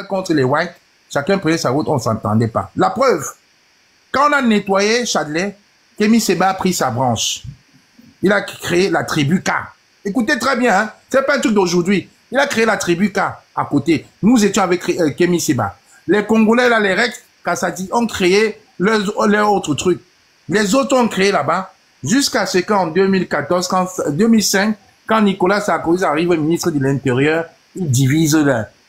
contre les whites, chacun prenait sa route, on ne s'entendait pas. La preuve, quand on a nettoyé Châtelet, Kémy Séba a pris sa branche. Il a créé la tribu K. Écoutez très bien, hein? C'est pas un truc d'aujourd'hui. Il a créé la tribu K à côté. Nous étions avec Kémy Séba. Les Congolais, là, les Rex, Kassadi, ont créé leurs autres trucs. Les autres ont créé là-bas, jusqu'à ce qu'en 2014, 2005, quand Nicolas Sarkozy arrive ministre de l'Intérieur, il divise,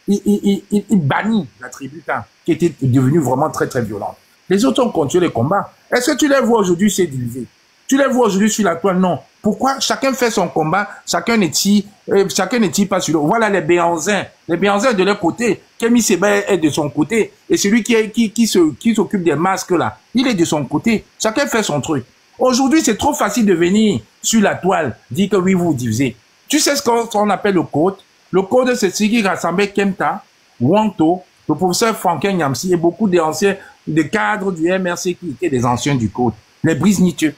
il bannit la tribu K, qui était devenue vraiment très, très violente. Les autres ont continué les combats. Est-ce que tu les vois aujourd'hui c'est divisé? Tu les vois aujourd'hui sur la toile? Non. Pourquoi? Chacun fait son combat, chacun ne tire pas sur l'autre. Voilà les Béanzins. Les Béanzins de leur côté. Kémy Séba est de son côté. Et celui qui s'occupe des masques là, il est de son côté. Chacun fait son truc. Aujourd'hui, c'est trop facile de venir sur la toile, dire que oui, vous vous divisez. Tu sais ce qu'on appelle le code? Le code, c'est ce qui rassemblait Kemta, Wanto, le professeur Franquin Nyamsi et beaucoup d'anciens, des cadres du MRC qui étaient des anciens du code. Les Brise-Niteux.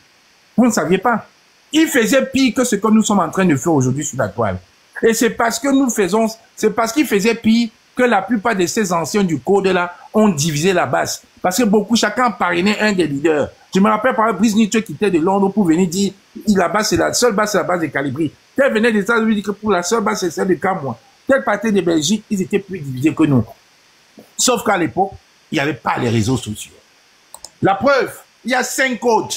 Vous ne saviez pas. Ils faisaient pire que ce que nous sommes en train de faire aujourd'hui sur la toile. Et c'est parce que nous faisons, c'est parce qu'ils faisaient pire que la plupart de ces anciens du code-là ont divisé la base. Parce que beaucoup, chacun parrainait un des leaders. Je me rappelle par exemple Brise-Niteux qui était de Londres pour venir dire, la base, c'est la seule base, c'est la base de Calibri. Tel venait des États-Unis dire que pour la seule base, c'est celle de Camois. Tel partait de Belgique, ils étaient plus divisés que nous. Sauf qu'à l'époque, il n'y avait pas les réseaux sociaux. La preuve, il y a 5 codes.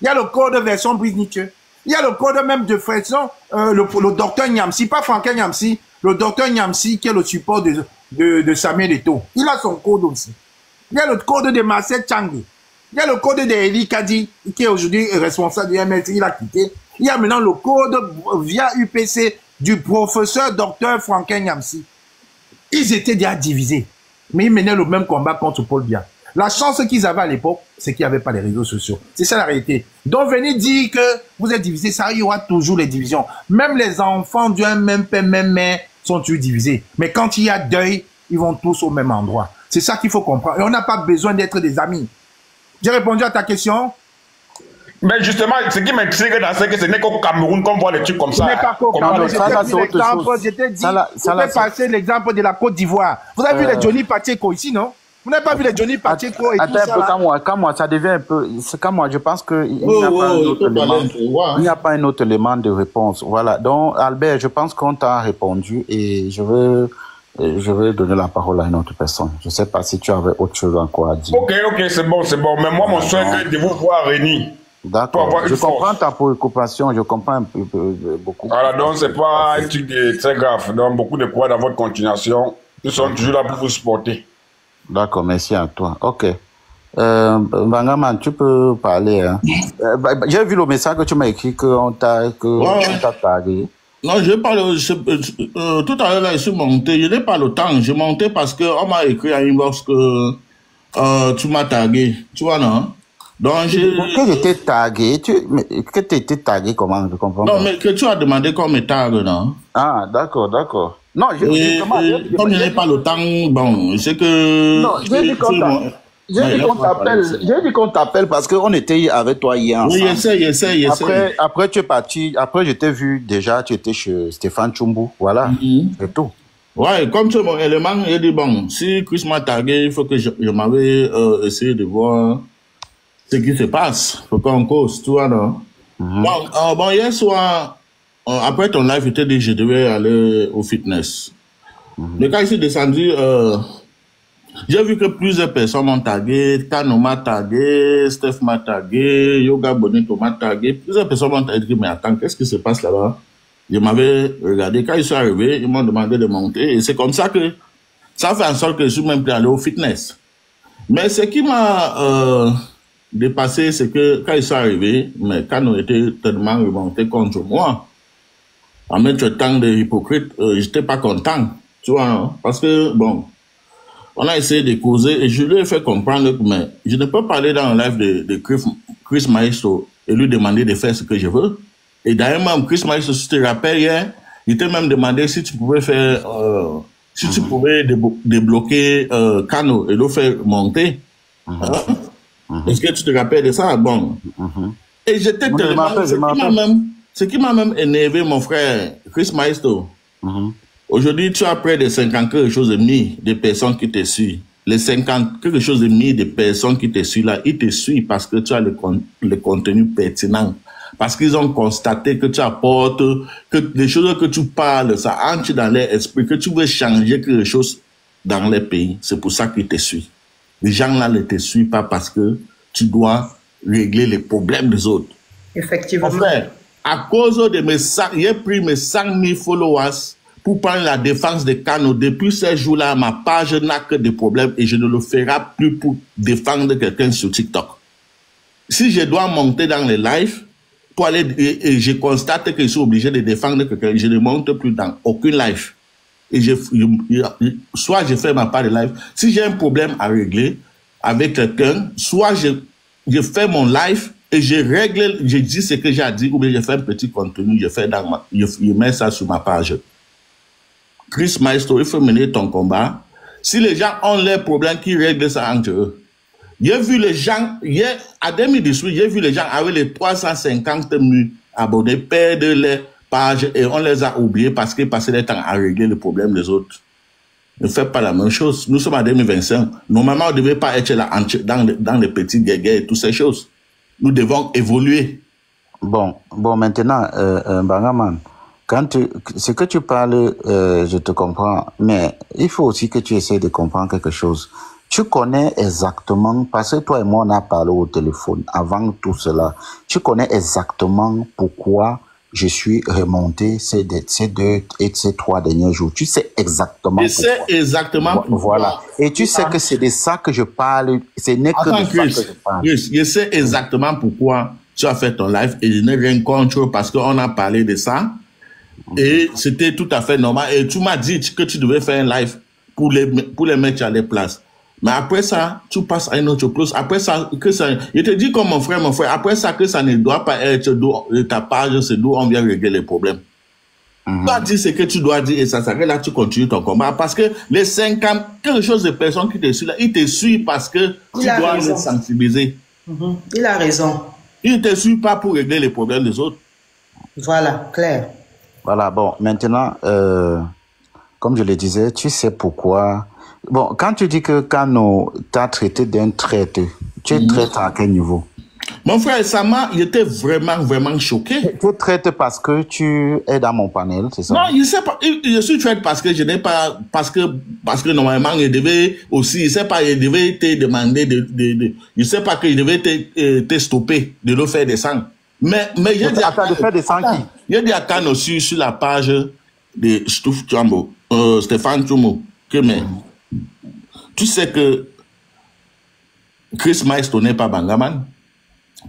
Il y a le code version Brise-Niteux. Il y a le code même de version, le docteur Nyamsi, pas Franquin Nyamsi, le docteur Nyamsi qui est le support de Samuel Eto'o. Il a son code aussi. Il y a le code de Marcel Tchangui. Il y a le code de Eli Kadi, qui est aujourd'hui responsable du MLT, il a quitté. Il y a maintenant le code via UPC du professeur docteur Franquin Nyamsi. Ils étaient déjà divisés, mais ils menaient le même combat contre Paul Biya. La chance qu'ils avaient à l'époque, c'est qu'il n'y avait pas les réseaux sociaux. C'est ça la réalité. Donc venez dire que vous êtes divisés, ça, il y aura toujours les divisions. Même les enfants d'un même père, même mère sont toujours divisés. Mais quand il y a deuil, ils vont tous au même endroit. C'est ça qu'il faut comprendre. Et on n'a pas besoin d'être des amis. J'ai répondu à ta question. Mais justement, ce qui m'intrigue dans ce que ce n'est qu'au Cameroun qu'on voit des trucs comme ça. Ce n'est pas qu'au Cameroun. J'étais dit, vous pouvez passer l'exemple de la Côte d'Ivoire. Vous avez vu les Johnny Pacheco ici, non? Vous n'avez pas vu les Johnny Pacheco et tout ça? Attends un peu, quand moi, ça devient un peu... Quand moi, je pense qu'il n'y a pas un autre élément. Il n'y a pas un autre élément de réponse. Voilà. Donc, Albert, je pense qu'on t'a répondu et je vais donner la parole à une autre personne. Je ne sais pas si tu avais autre chose encore à dire. Ok, c'est bon. Mais moi, mon souhait est de vous voir Réni. D'accord. Je comprends ta préoccupation, je comprends un peu beaucoup. Voilà, donc c'est pas un truc très grave. Donc, beaucoup de poids dans votre continuation. Nous sommes toujours là pour vous supporter. D'accord, merci à toi. Ok. Bangaman, tu peux parler. Hein? J'ai vu le message que tu m'as écrit qu'on t'a tagué. Non, je parle. Tout à l'heure, là, je suis monté. Je n'ai pas le temps. Je montais parce qu'on m'a écrit à inbox que tu m'as tagué. Tu vois, non? Donc, que j'étais tagué. Que tu étais tagué, comment? Je comprends. Non, mais que tu as demandé qu'on me tague, non? Ah, d'accord. Non, comme je n'ai pas le temps, bon, c'est que... Non, j'ai dit qu'on t'appelle parce qu'on était avec toi hier ensemble. Oui, essaye. Après, tu es parti. Après, je t'ai vu déjà, tu étais chez Stéphane Tchumbu. Voilà, c'est tout. Ouais, comme c'est mon élément, il dit, bon, si Chris m'a tagué, il faut que je m'avais essayé de voir ce qui se passe. Il faut qu'on cause, tu vois, non? Bon, hier soir... après ton live, je t'ai dit que je devais aller au fitness. Mais quand je suis descendu, j'ai vu que plusieurs personnes m'ont tagué. Kano m'a tagué, Steph m'a tagué, Yoga Bonito m'a tagué. Plusieurs personnes m'ont tagué. Mais attends, qu'est-ce qui se passe là-bas? Je m'avais regardé. Quand ils sont arrivés, ils m'ont demandé de monter. Et c'est comme ça que ça fait en sorte que je suis même prêt à aller au fitness. Mais ce qui m'a dépassé, c'est que quand ils sont arrivés, mais Kano était tellement remonté contre moi. En même temps de hypocrite, j'étais pas content, tu vois, hein? Parce que, bon, on a essayé de causer et je lui ai fait comprendre que, mais je ne peux pas aller dans le live de Chris Maestro et lui demander de faire ce que je veux. Et d'ailleurs, même Chris Maestro, si tu te rappelles hier, il t'a même demandé si tu pouvais faire, si tu pouvais débloquer Kano et le faire monter. Est-ce que tu te rappelles de ça? Bon. Et j'étais tellement... Ce qui m'a même énervé, mon frère Chris Maestro, Aujourd'hui, tu as près de 50 quelque chose de milliers de personnes qui te suivent. Les 50 quelque chose de milliers de personnes qui te suivent là, ils te suivent parce que tu as le contenu pertinent. Parce qu'ils ont constaté que tu apportes, que les choses que tu parles, ça entre dans leur esprit, que tu veux changer quelque chose dans les pays. C'est pour ça qu'ils te suivent. Les gens là ne te suivent pas parce que tu dois régler les problèmes des autres. Effectivement. En fait, à cause de j'ai pris mes 100 000 followers pour prendre la défense de Kano. Depuis ces jours-là, ma page n'a que des problèmes et je ne le ferai plus pour défendre quelqu'un sur TikTok. Si je dois monter dans les lives, pour aller, et je constate que je suis obligé de défendre quelqu'un, je ne monte plus dans aucune live. Et soit je fais ma part de live. Si j'ai un problème à régler avec quelqu'un, soit je fais mon live et je règle, je dis ce que j'ai à dire, ou bien je fais un petit contenu, je mets ça sur ma page. Chris Maestro, il faut mener ton combat. Si les gens ont leurs problèmes, qu'ils règlent ça entre eux. J'ai vu les gens, à 2018, j'ai vu les gens avec les 350 000 abonnés perdre les pages et on les a oubliés parce qu'ils passaient le temps à régler les problèmes des autres. Ne faites pas la même chose. Nous sommes en 2025. Normalement, on ne devait pas être là dans les petits guégués et toutes ces choses. Nous devons évoluer. Bon, maintenant, Bangaman, ce que tu parles, je te comprends, mais il faut aussi que tu essaies de comprendre quelque chose. Tu connais exactement, parce que toi et moi, on a parlé au téléphone avant tout cela, tu connais exactement pourquoi je suis remonté ces 2 et ces 3 derniers jours. Tu sais exactement pourquoi. Je sais exactement pourquoi. Voilà. Et tu sais que c'est de ça que je parle. Ce n'est que de ça que je parle. Je sais exactement pourquoi tu as fait ton live et je n'ai rien contre parce qu'on a parlé de ça. Et c'était tout à fait normal. Et tu m'as dit que tu devais faire un live pour les mettre à les places. Mais après ça, tu passes à une autre chose. Après ça, je te dis comme mon frère, après ça, que ça ne doit pas être ta page, c'est d'où on vient régler les problèmes. Tu dois dire ce que tu dois dire et ça s'arrête là, tu continues ton combat. Parce que les 50, quelque chose de personnes qui te suivent là, ils te suivent parce que tu dois les sensibiliser. Il a raison. Ils ne te suivent pas pour régler les problèmes des autres. Voilà, clair. Voilà, bon, maintenant, comme je le disais, tu sais pourquoi. Bon, quand tu dis que Kano t'a traité d'un traître, tu es traître à quel niveau? Mon frère Sama, il était vraiment choqué. Tu es traître parce que tu es dans mon panel, c'est ça? Non, je sais pas. Je suis traître parce que je n'ai pas, parce que normalement, il devait aussi, je sais pas, il devait te demander je sais pas qu'il devait te stopper de le faire descendre. Mais j'ai dit à Kano, j'ai dit à Kano sur la page de Stéphane Tchoumo, que mais, tu sais que Chris Maestro n'est pas Bangaman.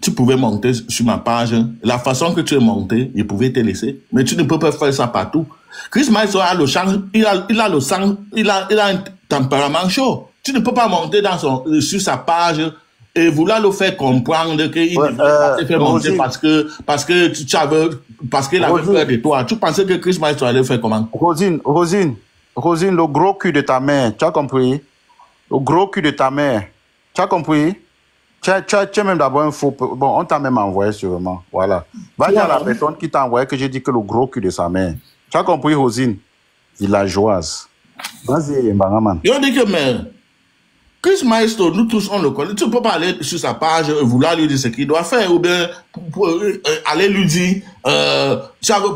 Tu pouvais monter sur ma page. La façon que tu es monté, je pouvais te laisser. Mais tu ne peux pas faire ça partout. Chris Maestro a le sang, il a un tempérament chaud. Tu ne peux pas monter sur sa page et vouloir le faire comprendre qu'il ne veut pas te faire monter parce qu'il avait peur de toi. Tu pensais que Chris Maestro allait faire comment? Rosine, le gros cul de ta mère, tu as compris? Le gros cul de ta mère, tu as compris? Tu as même d'abord un faux... Bon, on t'a même envoyé sûrement, voilà. Va dire à la personne qui t'a envoyé que j'ai dit que le gros cul de sa mère. Tu as compris, Rosine? Villageoise. Vas-y, Bangaman. Ils ont dit que, mais... Chris Maestro, nous tous, on le connaît. Tu ne peux pas aller sur sa page, vouloir lui dire ce qu'il doit faire, ou bien aller lui dire,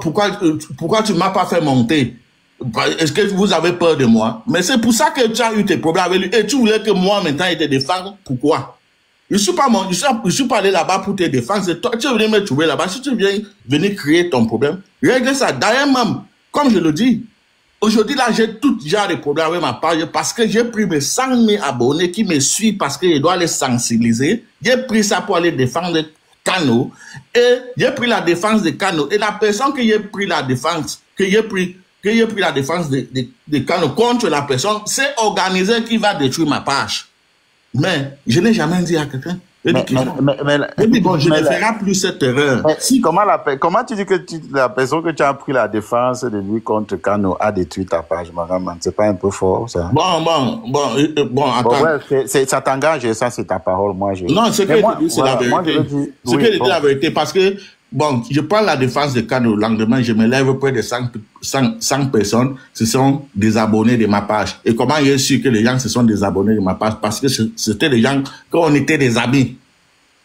pourquoi tu ne m'as pas fait monter? Est-ce que vous avez peur de moi? Mais c'est pour ça que tu as eu tes problèmes avec lui. Et tu voulais que moi, maintenant, je te défende. Pourquoi? Je suis pas allé là-bas pour te défendre. C'est toi, tu es venu me trouver là-bas. Si tu viens venir créer ton problème, règle ça. D'ailleurs, même, comme je le dis, aujourd'hui, là, j'ai tout genre de problèmes avec ma page parce que j'ai pris mes 100 000 abonnés qui me suivent parce que je dois les sensibiliser. J'ai pris ça pour aller défendre Kano. Et j'ai pris la défense de Kano. Et la personne que j'ai pris la défense, que j'ai pris la défense de Kano contre la personne, c'est organisé qui va détruire ma page. Mais je n'ai jamais dit à quelqu'un. Je ne ferai plus cette erreur. Comment tu dis que la personne que tu as pris la défense de lui contre Kano a détruit ta page, Maraman? C'est pas un peu fort, ça? Bon, attends. Ouais, ça t'engage, ça, c'est ta parole. Non, ce que je dis, c'est la vérité. Ce que je dis, la vérité, parce que bon, je prends la défense de cas, le lendemain, je me lève près de 100 personnes, ce sont des abonnés de ma page. Et comment j'ai su que les gens se sont des abonnés de ma page? Parce que c'était des gens, qu'on était des amis.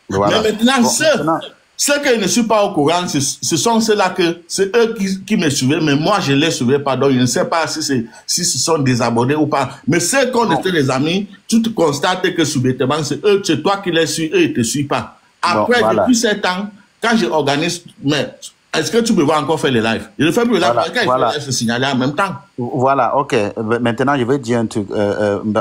Voilà. Mais maintenant, ceux qui ne sont pas au courant, ce sont ceux-là c'est eux qui me suivaient, mais moi, je ne les suivais pas. Donc, je ne sais pas si ce sont des abonnés ou pas. Mais ceux qu'on était des amis, tu te constates que subitement, c'est toi qui les suis, eux, ils ne te suivent pas. Après, depuis 7 ans, quand j'organise, mais est-ce que tu peux voir encore faire les lives? Je ne fais plus les lives, quand il faut se signaler en même temps. Voilà, ok. Maintenant, je vais dire un truc.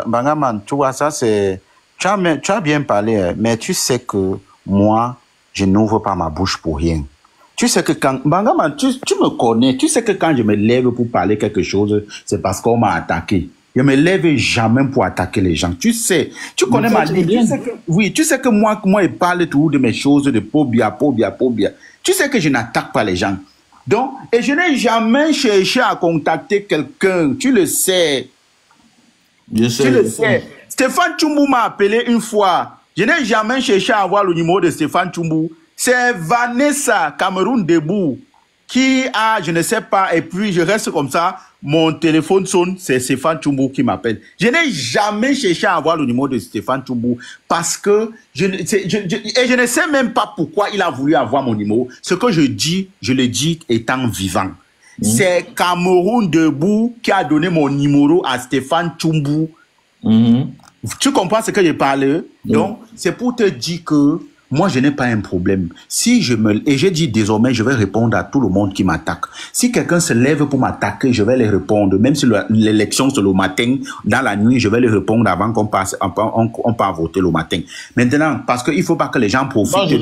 Bangaman, tu vois, ça c'est... Tu as bien parlé, mais tu sais que moi, je n'ouvre pas ma bouche pour rien. Tu sais que quand... Bangaman, tu me connais. Tu sais que quand je me lève pour parler quelque chose, c'est parce qu'on m'a attaqué. Je me lève jamais pour attaquer les gens. Tu sais, tu connais ma ligne. Tu sais que moi, je parle toujours de mes choses, de pobia. Tu sais que je n'attaque pas les gens. Donc, et je n'ai jamais cherché à contacter quelqu'un. Tu le sais. Tu le sais. Stéphane Tchoumou m'a appelé une fois. Je n'ai jamais cherché à avoir le numéro de Stéphane Tchoumou. C'est Vanessa Cameroun Debout qui a, je ne sais pas, et puis je reste comme ça. Mon téléphone sonne, c'est Stéphane Tchoumou qui m'appelle. Je n'ai jamais cherché à avoir le numéro de Stéphane Tchoumou parce que je ne sais même pas pourquoi il a voulu avoir mon numéro. Ce que je dis, je le dis étant vivant. C'est Cameroun Debout qui a donné mon numéro à Stéphane Tchoumou. Tu comprends ce que je parle? Donc, c'est pour te dire que moi, je n'ai pas un problème. Et j'ai dit désormais, je vais répondre à tout le monde qui m'attaque. Si quelqu'un se lève pour m'attaquer, je vais les répondre. Même si l'élection c'est le matin, dans la nuit, je vais les répondre avant qu'on passe, on part voter le matin. Maintenant, parce qu'il faut pas que les gens profitent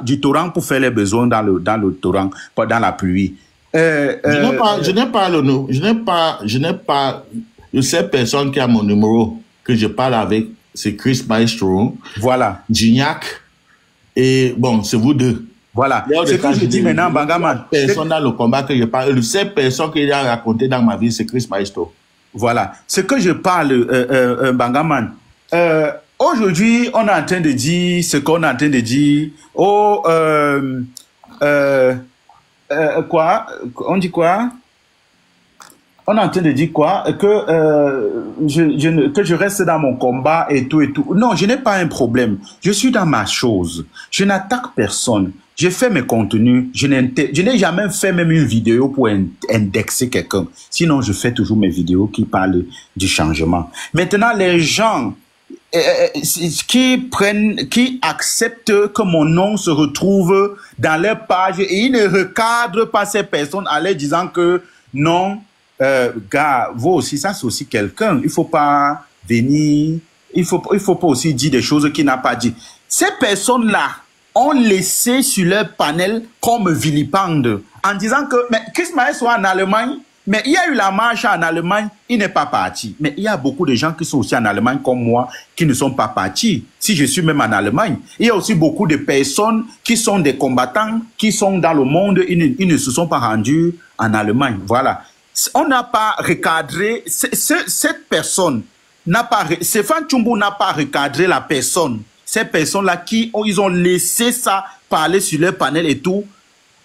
du torrent pour faire les besoins dans le torrent, pas dans la pluie. Je n'ai pas cette personne qui a mon numéro, que je parle avec. C'est Chris Maestro, voilà, Gignac, et bon, c'est vous deux. Voilà. Ce que je dis maintenant, Bangaman. Personne dans le combat que je parle, le seul personne qu'il a raconté dans ma vie, c'est Chris Maestro. Voilà. Ce que je parle, Bangaman, aujourd'hui, on est en train de dire ce qu'on est en train de dire. Quoi? On dit quoi? On est en train de dire quoi? Que je reste dans mon combat et tout et tout. Non, je n'ai pas un problème. Je suis dans ma chose. Je n'attaque personne. Je fais mes contenus. Je n'ai jamais fait même une vidéo pour indexer quelqu'un. Sinon, je fais toujours mes vidéos qui parlent du changement. Maintenant, les gens qui acceptent que mon nom se retrouve dans leur page et ils ne recadrent pas ces personnes en leur disant que non, gars, vous aussi, ça c'est aussi quelqu'un. Il faut pas venir, il faut pas aussi dire des choses qu'il n'a pas dit. Ces personnes-là ont laissé sur leur panel comme vilipende en disant que, mais Chris Maes soit en Allemagne, mais il y a eu la marche en Allemagne, il n'est pas parti. Mais il y a beaucoup de gens qui sont aussi en Allemagne comme moi, qui ne sont pas partis. Si je suis même en Allemagne, il y a aussi beaucoup de personnes qui sont des combattants, qui sont dans le monde, ils ne se sont pas rendus en Allemagne. Voilà. On n'a pas recadré, cette personne n'a pas, Stéphane Tchoumou n'a pas recadré la personne. Ces personnes-là ils ont laissé ça parler sur leur panel et tout,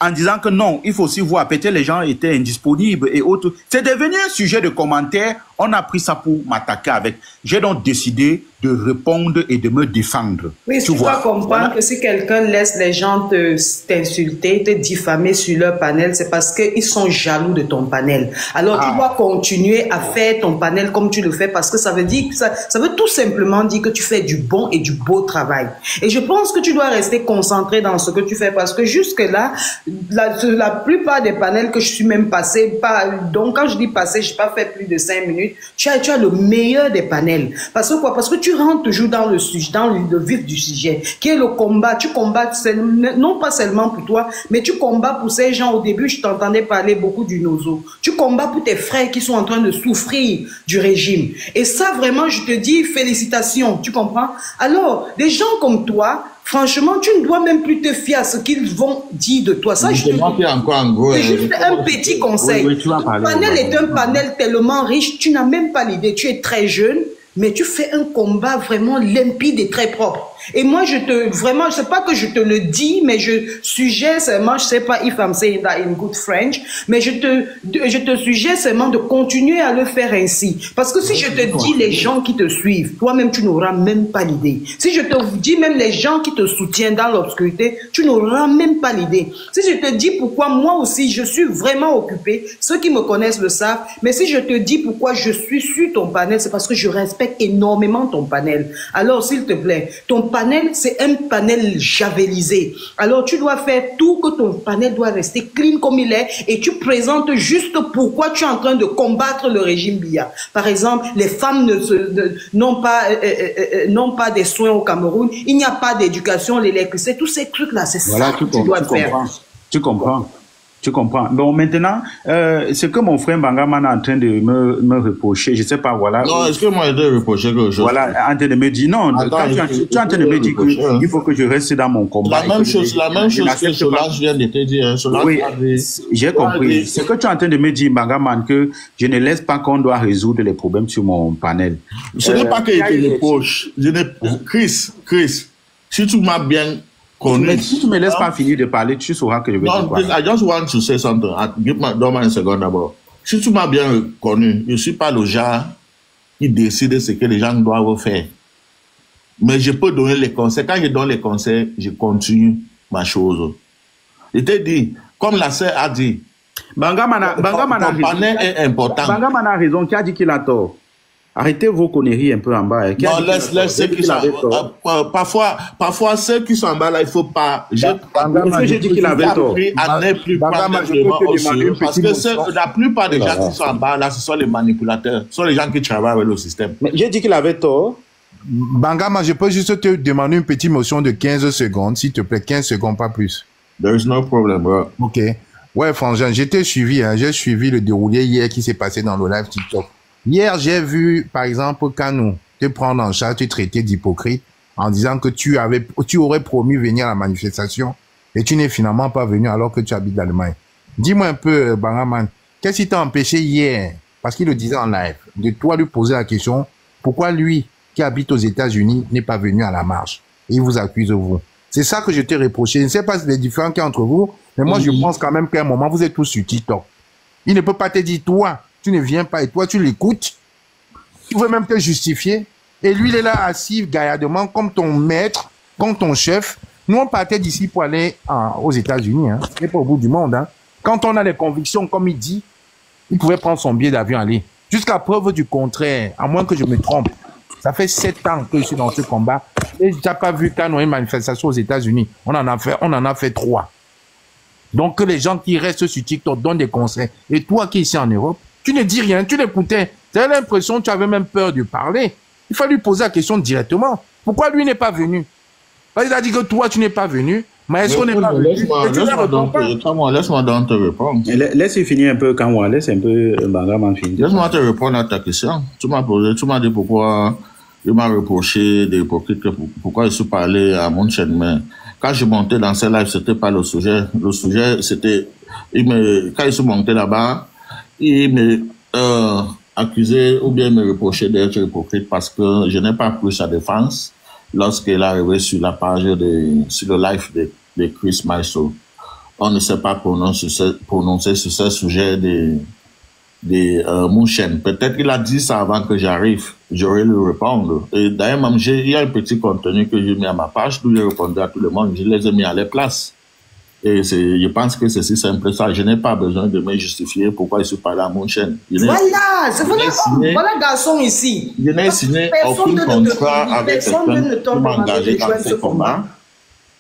en disant que non, il faut aussi voir, peut-être les gens étaient indisponibles et autres. C'est devenu un sujet de commentaire, on a pris ça pour m'attaquer avec. J'ai donc décidé de répondre et de me défendre. Oui, tu dois comprendre que si quelqu'un laisse les gens t'insulter, te diffamer sur leur panel, c'est parce qu'ils sont jaloux de ton panel. Alors tu dois continuer à faire ton panel comme tu le fais, parce que ça veut dire, ça veut tout simplement dire que tu fais du bon et du beau travail. Et je pense que tu dois rester concentré dans ce que tu fais, parce que jusque-là, la plupart des panels que je suis même passé, donc quand je dis passé, je n'ai pas fait plus de 5 minutes, tu as le meilleur des panels. Parce que quoi? Parce que tu rentres toujours dans le sujet, dans le vif du sujet, qui est le combat. Tu combats non pas seulement pour toi, mais tu combats pour ces gens. Au début, je t'entendais parler beaucoup du Nozo. Tu combats pour tes frères qui sont en train de souffrir du régime. Et ça, vraiment, je te dis félicitations. Tu comprends? Alors, des gens comme toi, franchement, tu ne dois même plus te fier à ce qu'ils vont dire de toi. Ça, c'est juste un petit conseil. Le panel est un panel tellement riche, tu n'as même pas l'idée. Tu es très jeune, mais tu fais un combat vraiment limpide et très propre. Et moi, vraiment, je sais pas que je te le dis, mais je suggère seulement, je sais pas if I'm saying that in good French, mais je te suggère seulement de continuer à le faire ainsi. Parce que si je te dis les gens qui te suivent, toi-même, tu n'auras même pas l'idée. Si je te dis même les gens qui te soutiennent dans l'obscurité, tu n'auras même pas l'idée. Si je te dis pourquoi moi aussi, je suis vraiment occupé, ceux qui me connaissent le savent, mais si je te dis pourquoi je suis sur ton panel, c'est parce que je respecte énormément ton panel. Alors, s'il te plaît, ton panel, c'est un panel javelisé. Alors, tu dois faire tout que ton panel doit rester clean comme il est et tu présentes juste pourquoi tu es en train de combattre le régime Biya. Par exemple, les femmes n'ont pas des soins au Cameroun, il n'y a pas d'éducation, l'électricité, tous ces trucs-là, c'est ça que tu dois faire. Tu comprends. Bon, maintenant, ce que mon frère Bangaman est en train de me reprocher, je sais pas, voilà. Non, est-ce que moi, je dois reprocher quelque chose? Voilà, en train de me dire, non, quand tu es en train de me dire qu'il faut que je reste dans mon combat. La même chose que Solange vient de te dire. Oui, j'ai compris. Ce que tu es en train de me dire, Bangaman, que je ne laisse pas qu'on doit résoudre les problèmes sur mon panel. Ce n'est pas que je te reproche. Chris, si tu m'as bien connu. Mais si tu me laisses pas finir de parler, tu sauras que je vais te parler. I just want to say something. Donne-moi une seconde d'abord. Si tu m'as bien connu, je ne suis pas le genre qui décide ce que les gens doivent faire. Mais je peux donner les conseils. Quand je donne les conseils, je continue ma chose. Je t'ai dit, comme la sœur a dit, Bangamana est important. Bangamana a raison, qui a dit qu'il a tort. Arrêtez vos conneries un peu en bas. Non, laisse ceux qui sont... Parfois, ceux qui sont en bas, là, il ne faut pas... Est-ce que j'ai dit qu'il avait tort? À ne plus prendre parce que la plupart des gens qui sont en bas, là, ce sont les manipulateurs. Ce sont les gens qui travaillent avec le système. Mais j'ai dit qu'il avait tort. Bangama, je peux juste te demander une petite motion de 15 secondes, s'il te plaît, 15 secondes, pas plus. There is no problem, bro. Ok. Ouais, Frangin, j'ai suivi le déroulé hier qui s'est passé dans le live TikTok. Hier, j'ai vu, par exemple, Kanou te prendre en charge, te traiter d'hypocrite en disant que tu aurais promis venir à la manifestation et tu n'es finalement pas venu alors que tu habites l'Allemagne. Dis-moi un peu, Bangaman, qu'est-ce qui t'a empêché hier, parce qu'il le disait en live, de toi lui poser la question, pourquoi lui, qui habite aux États-Unis, n'est pas venu à la marche? Et il vous accuse, vous. C'est ça que je t'ai reproché. Je ne sais pas les différents qu'il y a entre vous, mais moi, je pense quand même qu'à un moment, vous êtes tous sur TikTok. Il ne peut pas te dire, toi, tu ne viens pas et toi, tu l'écoutes. Tu veux même te justifier. Et lui, il est là assis gaillardement comme ton maître, comme ton chef. Nous, on partait d'ici pour aller aux États-Unis. Hein. Ce n'est pas au bout du monde. Hein. Quand on a les convictions, comme il dit, il pouvait prendre son billet d'avion aller. Jusqu'à preuve du contraire, à moins que je me trompe. Ça fait 7 ans que je suis dans ce combat. Et je n'ai pas vu quand on a une manifestation aux États-Unis. On en a fait 3. Donc, que les gens qui restent sur TikTok donnent des conseils. Et toi qui es ici en Europe, tu ne dis rien, tu l'écoutais. Tu as l'impression que tu avais même peur de parler. Il fallait lui poser la question directement. Pourquoi lui n'est pas venu? Il a dit que toi, tu n'es pas venu. Mais est-ce qu'on n'est pas venu? Laisse-moi donc te répondre. Laisse-lui finir un peu quand on laisse un peu Bangaman finir. Laisse-moi te répondre à ta question. Tu m'as dit pourquoi il m'a reproché des hypocrites, pourquoi je suis parlé à mon chaîne. Mais quand je montais dans ce live, c'était pas le sujet. Le sujet, c'était, quand je suis monté là-bas, il me accusé ou bien me reprochait d'être hypocrite parce que je n'ai pas pris sa défense lorsqu'il est arrivé sur la page sur le live de Chris Maestro. On ne s'est pas prononcé sur ce sujet de mon chaîne. Peut-être qu'il a dit ça avant que j'arrive. J'aurais lui répondre. Et d'ailleurs, même, il y a un petit contenu que j'ai mis à ma page où j'ai répondu à tout le monde. Je les ai mis à leur place. Et je pense que c'est si simple ça. Je n'ai pas besoin de me justifier pourquoi je suis pas là à mon chaîne. Voilà garçon ici. Je n'ai signé aucun contrat avec quelqu'un qui m'a engagé dans ce combat.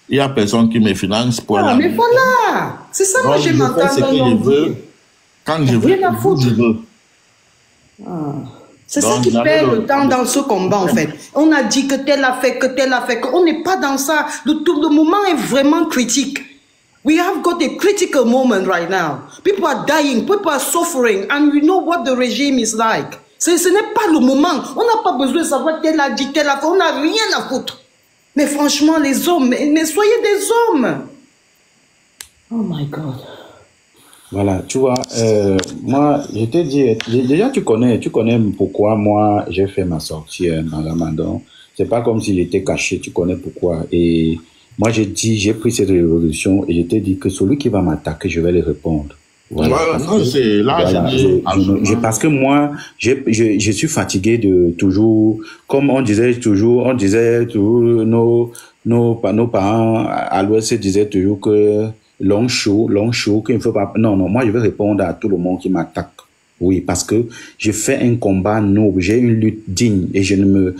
Il n'y a personne qui me finance pour la... Mais voilà. C'est ça, moi, je m'entends dans je veux. Quand je veux, je veux. C'est ça qui perd le temps dans ce combat, en fait. On a dit que tel a fait, On n'est pas dans ça. Le moment est vraiment critique. We have got a critical moment right now. People are dying, people are suffering, and we know what the regime is like. Ce n'est pas le moment. On n'a pas besoin de savoir tel a dit, tel a fait. On n'a rien à foutre. Mais franchement, les hommes, mais soyez des hommes. Oh my God. Voilà, tu vois, moi, je t'ai dit, déjà tu connais pourquoi moi j'ai fait ma sortie en Ramadan. C'est pas comme si j'étais caché, tu connais pourquoi. Et moi j'ai pris cette révolution et je t'ai dit que celui qui va m'attaquer, je vais lui répondre. Voilà. Parce que moi, je suis fatigué de toujours, comme on disait toujours, nos parents à l'Ouest disaient toujours que long show, qu'il ne faut pas. Non, moi je vais répondre à tout le monde qui m'attaque. Oui, parce que je fais un combat noble, j'ai une lutte digne et je ne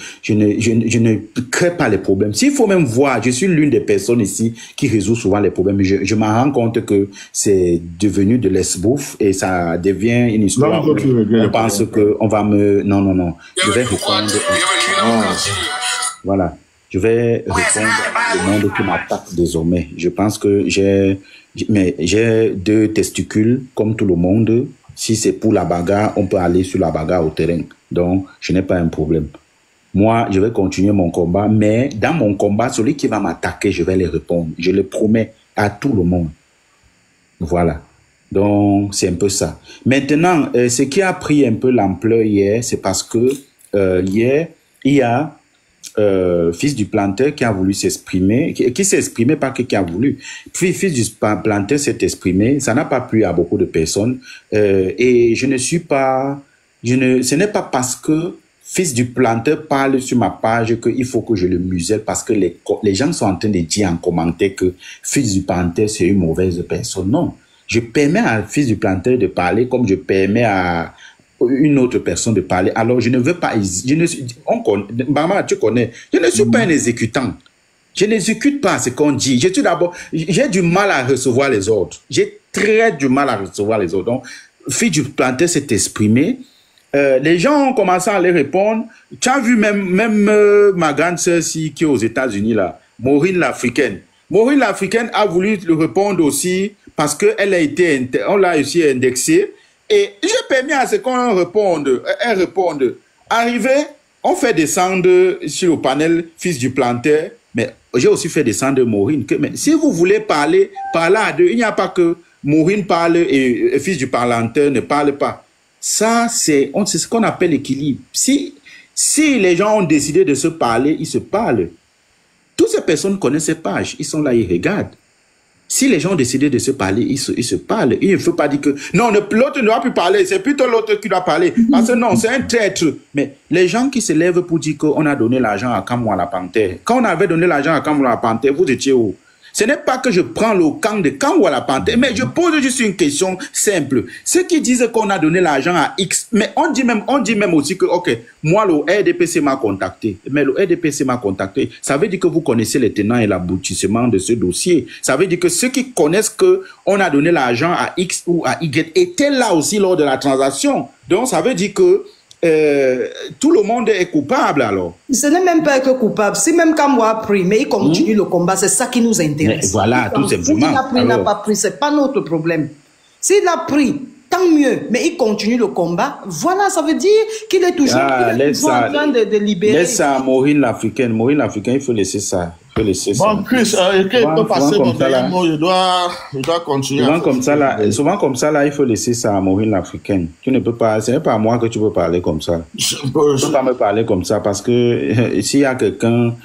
crée pas les problèmes. S'il faut même voir, je suis l'une des personnes ici qui résout souvent les problèmes. Je m'en rends compte que c'est devenu de l'esbouffe et ça devient une histoire. Je pense que on va me, non. Je vais répondre. Voilà. Je vais répondre au monde qui m'attaque désormais. Je pense que j'ai 2 testicules comme tout le monde. Si c'est pour la bagarre, on peut aller sur la bagarre au terrain. Donc, je n'ai pas un problème. Moi, je vais continuer mon combat, mais dans mon combat, celui qui va m'attaquer, je vais lui répondre. Je le promets à tout le monde. Voilà. Donc, c'est un peu ça. Maintenant, ce qui a pris un peu l'ampleur hier, c'est parce que hier, il y a Fils du Planteur qui a voulu s'exprimer, qui s'est exprimé, pas qui a voulu. Puis Fils du Planteur s'est exprimé, ça n'a pas plu à beaucoup de personnes. Et ce n'est pas parce que Fils du Planteur parle sur ma page qu'il faut que je le muselle, parce que les gens sont en train de dire en commentaire que Fils du Planteur c'est une mauvaise personne. Non. Je permets à Fils du Planteur de parler comme je permets à une autre personne de parler. Alors, je ne veux pas... Maman, tu connais. Je ne suis pas un exécutant. Je n'exécute pas ce qu'on dit. J'ai du mal à recevoir les ordres. J'ai très du mal à recevoir les ordres. Donc, Fils du Planteur s'est exprimé. Les gens ont commencé à les répondre. Tu as vu même ma grande sœur qui est aux États-Unis, là, Maureen l'Africaine. Maureen l'Africaine a voulu le répondre aussi parce qu'elle a été... On l'a aussi indexée. Et j'ai permis à ce qu'on réponde, elle réponde. Arrivé, on fait descendre sur le panel Fils du Planteur, mais j'ai aussi fait descendre Maureen. Mais si vous voulez parler à deux, il n'y a pas que Maureen parle et Fils du Planteur ne parle pas. Ça, c'est ce qu'on appelle l'équilibre. Si les gens ont décidé de se parler, ils se parlent. Toutes ces personnes connaissent ces pages, ils sont là, ils regardent. Si les gens ont décidé de se parler, ils se parlent. Il ne faut pas dire que non, l'autre ne doit plus parler, c'est plutôt l'autre qui doit parler. Parce que non, c'est un traître. Mais les gens qui se lèvent pour dire qu'on a donné l'argent à Kamwa la Panthère, quand on avait donné l'argent à Kamwa la Panthère, vous étiez où? Ce n'est pas que je prends le camp de Kamwa la Panthère, mais je pose juste une question simple. Ceux qui disent qu'on a donné l'argent à X, mais on dit même aussi que, ok, moi, le RDPC m'a contacté. Mais le RDPC m'a contacté. Ça veut dire que vous connaissez les tenants et l'aboutissement de ce dossier. Ça veut dire que ceux qui connaissent qu'on a donné l'argent à X ou à Y étaient là aussi lors de la transaction. Donc, ça veut dire que tout le monde est coupable alors. Ce n'est même pas que coupable. Si même Kamwa a pris, mais il continue le combat, c'est ça qui nous intéresse. Mais voilà, tout simplement. S'il a pris, n'a pas pris, c'est pas notre problème. S'il a pris, tant mieux, mais il continue le combat. Voilà, ça veut dire qu'il est toujours, en train de libérer. Laisse ça, Maureen l'Africaine. Maureen l'Africaine, il faut laisser ça. Bon, Chris, il peut passer mon dernier mot, il doit continuer. Souvent comme ça, là, il faut laisser ça à Maureen l'Africaine. Tu ne peux pas, ce n'est pas à moi que tu peux parler comme ça. Tu ne peux pas me parler comme ça parce que s'il y a quelqu'un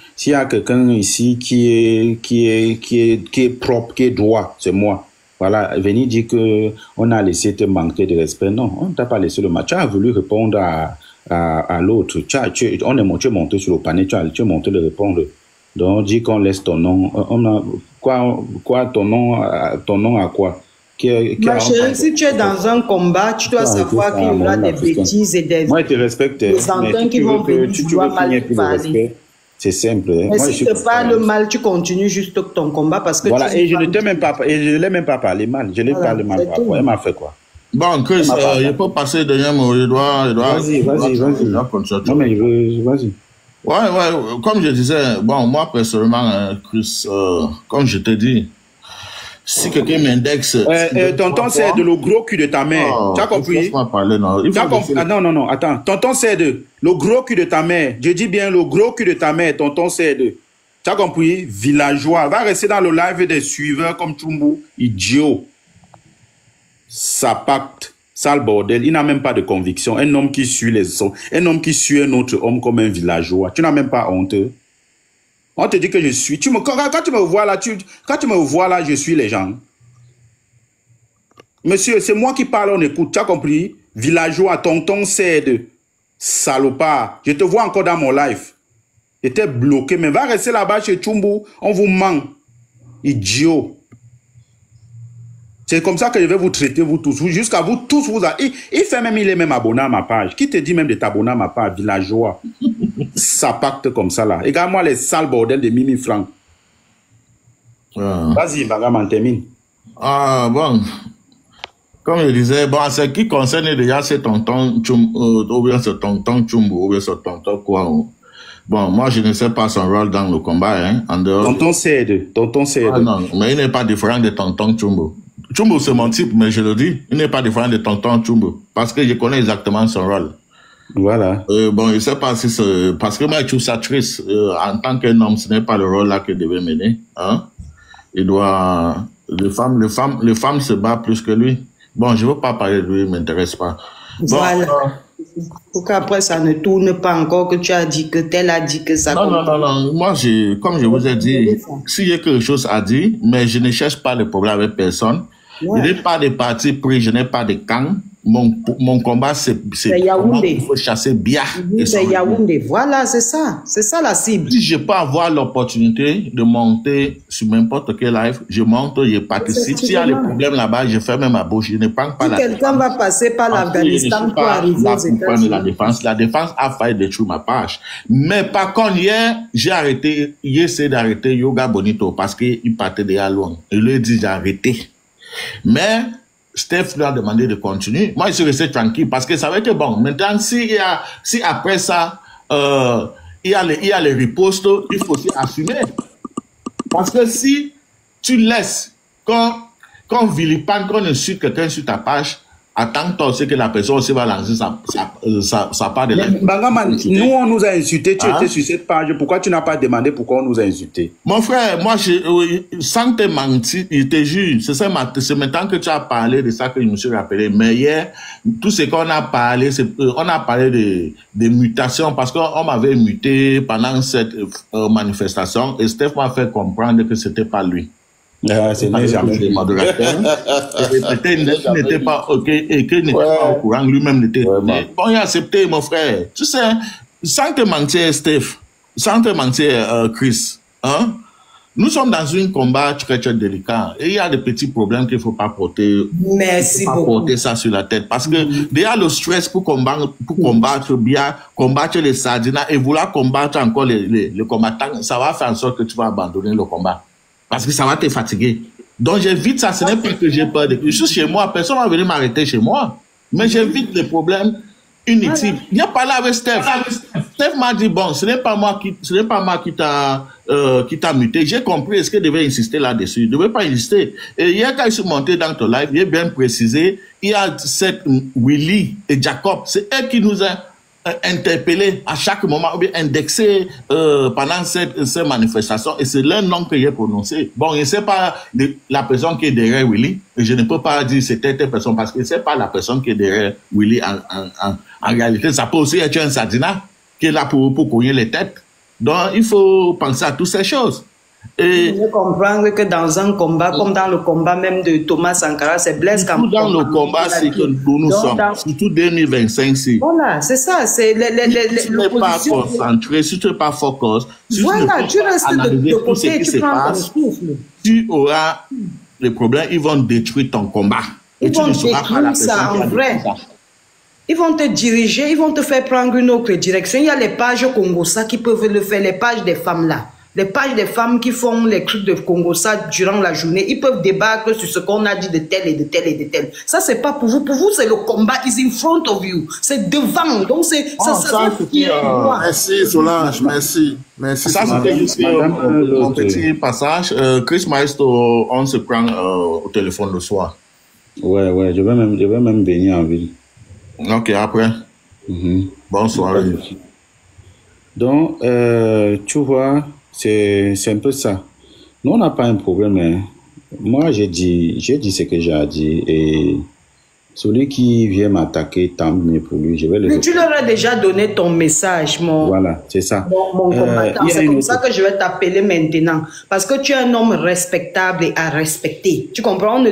ici qui est propre, qui est droit, c'est moi. Voilà, venir dire que on a laissé te manquer de respect. Non, on ne t'a pas laissé le match. Tu as voulu répondre à l'autre. Tu es monté sur le panier, tu es monté de répondre. Donc, dis qu'on laisse ton nom. Quoi, ton nom à quoi? Ma chérie, si tu es dans un combat, tu dois savoir qu'il y aura des bêtises et des... Moi, je te respecte. Des entends qui vont venir, tu dois mal parler. C'est simple. Mais si tu te parles mal, tu continues juste ton combat parce que... Voilà, et je ne l'ai même pas parlé mal. Je l'ai parlé mal. Elle m'a fait quoi? Bon, Chris, il peut passer derrière moi. Il doit... Vas-y. Non, mais vas-y. Ouais, comme je disais, bon, moi, personnellement, Chris, comme je te dis, si quelqu'un m'indexe... tonton Cède, le gros cul de ta mère, tu as compris? Non, attends. Tonton Cède, le gros cul de ta mère, je dis bien le gros cul de ta mère, tonton Cède. Tu as compris? Villageois, va rester dans le live des suiveurs comme Chumbu, idiot. ça pacte, ça le bordel. Il n'a même pas de conviction. Un homme qui suit un homme qui suit un autre homme comme un villageois. Tu n'as même pas honte. On te dit que je suis. Quand tu me vois là, je suis les gens. Monsieur, c'est moi qui parle, on écoute. Tu as compris? Villageois, tonton cède. Salopard. Je te vois encore dans mon live. J'étais bloqué, mais va rester là-bas chez Chumbu. On vous ment. Idiot. C'est comme ça que je vais vous traiter, vous tous. Jusqu'à vous tous, il fait même, il est même abonné à ma page. Qui te dit même de t'abonner à ma page, villageois? Ça pacte comme ça là. Regarde-moi les sales bordels de Mimi Franck. Vas-y, Vagaman, termine. Ah, bon. Comme je disais, bon, ce qui concerne déjà ce tonton Chumbu, ou bien ce tonton Chumbu, ou bien ce tonton quoi. Bon, moi, je ne sais pas son rôle dans le combat, hein, en dehors. Tonton Cède. Ah non, mais il n'est pas différent de tonton Chumbu. Chumbu, c'est mon type, mais je le dis, il n'est pas différent de tonton Chumbu. Parce que je connais exactement son rôle. Voilà. Bon, je ne sais pas si c'est... Parce que moi, je trouve ça triste. En tant qu'un homme, ce n'est pas le rôle là qu'il devait mener. Hein? Il doit... Les femmes se battent plus que lui. Bon, je ne veux pas parler de lui, il ne m'intéresse pas. Bon, voilà. Pour qu'après, ça ne tourne pas encore, que tu as dit que tel a dit que ça... Non. Moi, comme je vous ai dit, s'il y a quelque chose à dire, mais je ne cherche pas de problème avec personne. Ouais. Je n'ai pas de parti pris, je n'ai pas de camp. Mon combat, c'est Yaoundé. Il faut chasser bien. C'est Yaoundé. Voilà, c'est ça. C'est ça la cible. Si je peux avoir l'opportunité de monter sur n'importe quel live, je monte, je participe. S'il y a des problèmes là-bas, je ferme ma bouche. Je ne prends pas si quelqu'un va passer par l'Afghanistan pour arriver aux États-Unis. La défense a failli détruire ma page. Mais par contre, hier, j'ai essayé d'arrêter Yoga Bonito parce qu'il partait déjà loin. Il lui a dit j'ai arrêté. Mais Steph lui a demandé de continuer. Moi, je suis resté tranquille parce que ça va être bon. Maintenant, si après ça, il y a les ripostes, il faut aussi assumer. Parce que si tu laisses, quand vilipende, quand on insulte quelqu'un sur ta page, attends-toi aussi que la personne aussi va lancer sa part de l'aide. Bangaman, nous, on nous a insultés, tu étais sur cette page. Pourquoi tu n'as pas demandé pourquoi on nous a insultés? Mon frère, moi, sans te mentir, je te jure, c'est maintenant que tu as parlé de ça que je me suis rappelé. Mais hier, tout ce qu'on a parlé, on a parlé de mutations parce qu'on m'avait muté pendant cette manifestation et Steph m'a fait comprendre que c'était pas lui. C'est jamais des modérateurs. Peut-être n'était pas OK et qu'il n'était pas au courant, lui-même n'était pas. Bon, il a accepté, mon frère. Tu sais, sans te mentir, Steph, sans te mentir, Chris, hein, nous sommes dans un combat très, très délicat. Et il y a des petits problèmes qu'il ne faut pas porter. Merci beaucoup. Porter ça sur la tête. Parce que déjà, le stress pour combattre bien, combattre les sardinats et vouloir combattre encore les combattants, ça va faire en sorte que tu vas abandonner le combat. Parce que ça va te fatiguer. Donc j'évite ça, ce n'est pas que j'ai peur de... Je suis chez moi, personne ne va venir m'arrêter chez moi. Mais j'évite les problèmes inutiles. Il a parlé avec Steph. Steph m'a dit, bon, ce n'est pas moi qui t'a muté. J'ai compris, est-ce qu'il devait insister là-dessus? Il ne devait pas insister. Et hier, quand je suis monté dans ton live, j'ai bien précisé, il y a cette Willy et Jacob, c'est eux qui nous ont interpellé à chaque moment, ou bien indexé pendant cette manifestation, et c'est leur nom que j'ai prononcé. Bon, je ne sais pas la personne qui est derrière Willy, et je ne peux pas dire c'était telle personne, parce que ce n'est pas la personne qui est derrière Willy en réalité. Ça peut aussi être un sardinat qui est là pour cogner les têtes. Donc, il faut penser à toutes ces choses. Et je comprends que dans un combat, comme dans le combat même de Thomas Sankara, c'est Blaise Campbell. Dans le combat, c'est que nous sommes, surtout 2025, si. Voilà, c'est ça, c'est si tu n'es pas concentré, si tu n'es pas focus, si voilà, tu restes de côté, tu prends ton souffle. Tu auras des problèmes, ils vont détruire ton combat. Ils vont détruire ça en vrai. Ils vont te diriger, ils vont te faire prendre une autre direction. Il y a les pages Congosa qui peuvent le faire, les pages des femmes là. Les pages des femmes qui font les trucs de Congosa durant la journée, ils peuvent débattre sur ce qu'on a dit de tel et de tel et de tel. Ça, c'est pas pour vous. Pour vous, c'est le combat is in front of you. C'est devant. Donc, c'est merci, Solange. Merci. Merci. Ça, c'était juste mon petit passage. Chris Maestro, on se prend au téléphone le soir. Ouais. Je vais même venir en ville. Ok, après. Bonsoir. Donc, tu vois, c'est un peu ça. Nous, on n'a pas un problème. Hein. Moi, j'ai dit ce que j'ai à dire et Celui qui vient m'attaquer, tant mieux pour lui. Je vais le... Mais tu leur as déjà donné ton message, Voilà, c'est ça. Mon combattant. C'est comme ça que je vais t'appeler maintenant. Parce que tu es un homme respectable et à respecter. Tu comprends?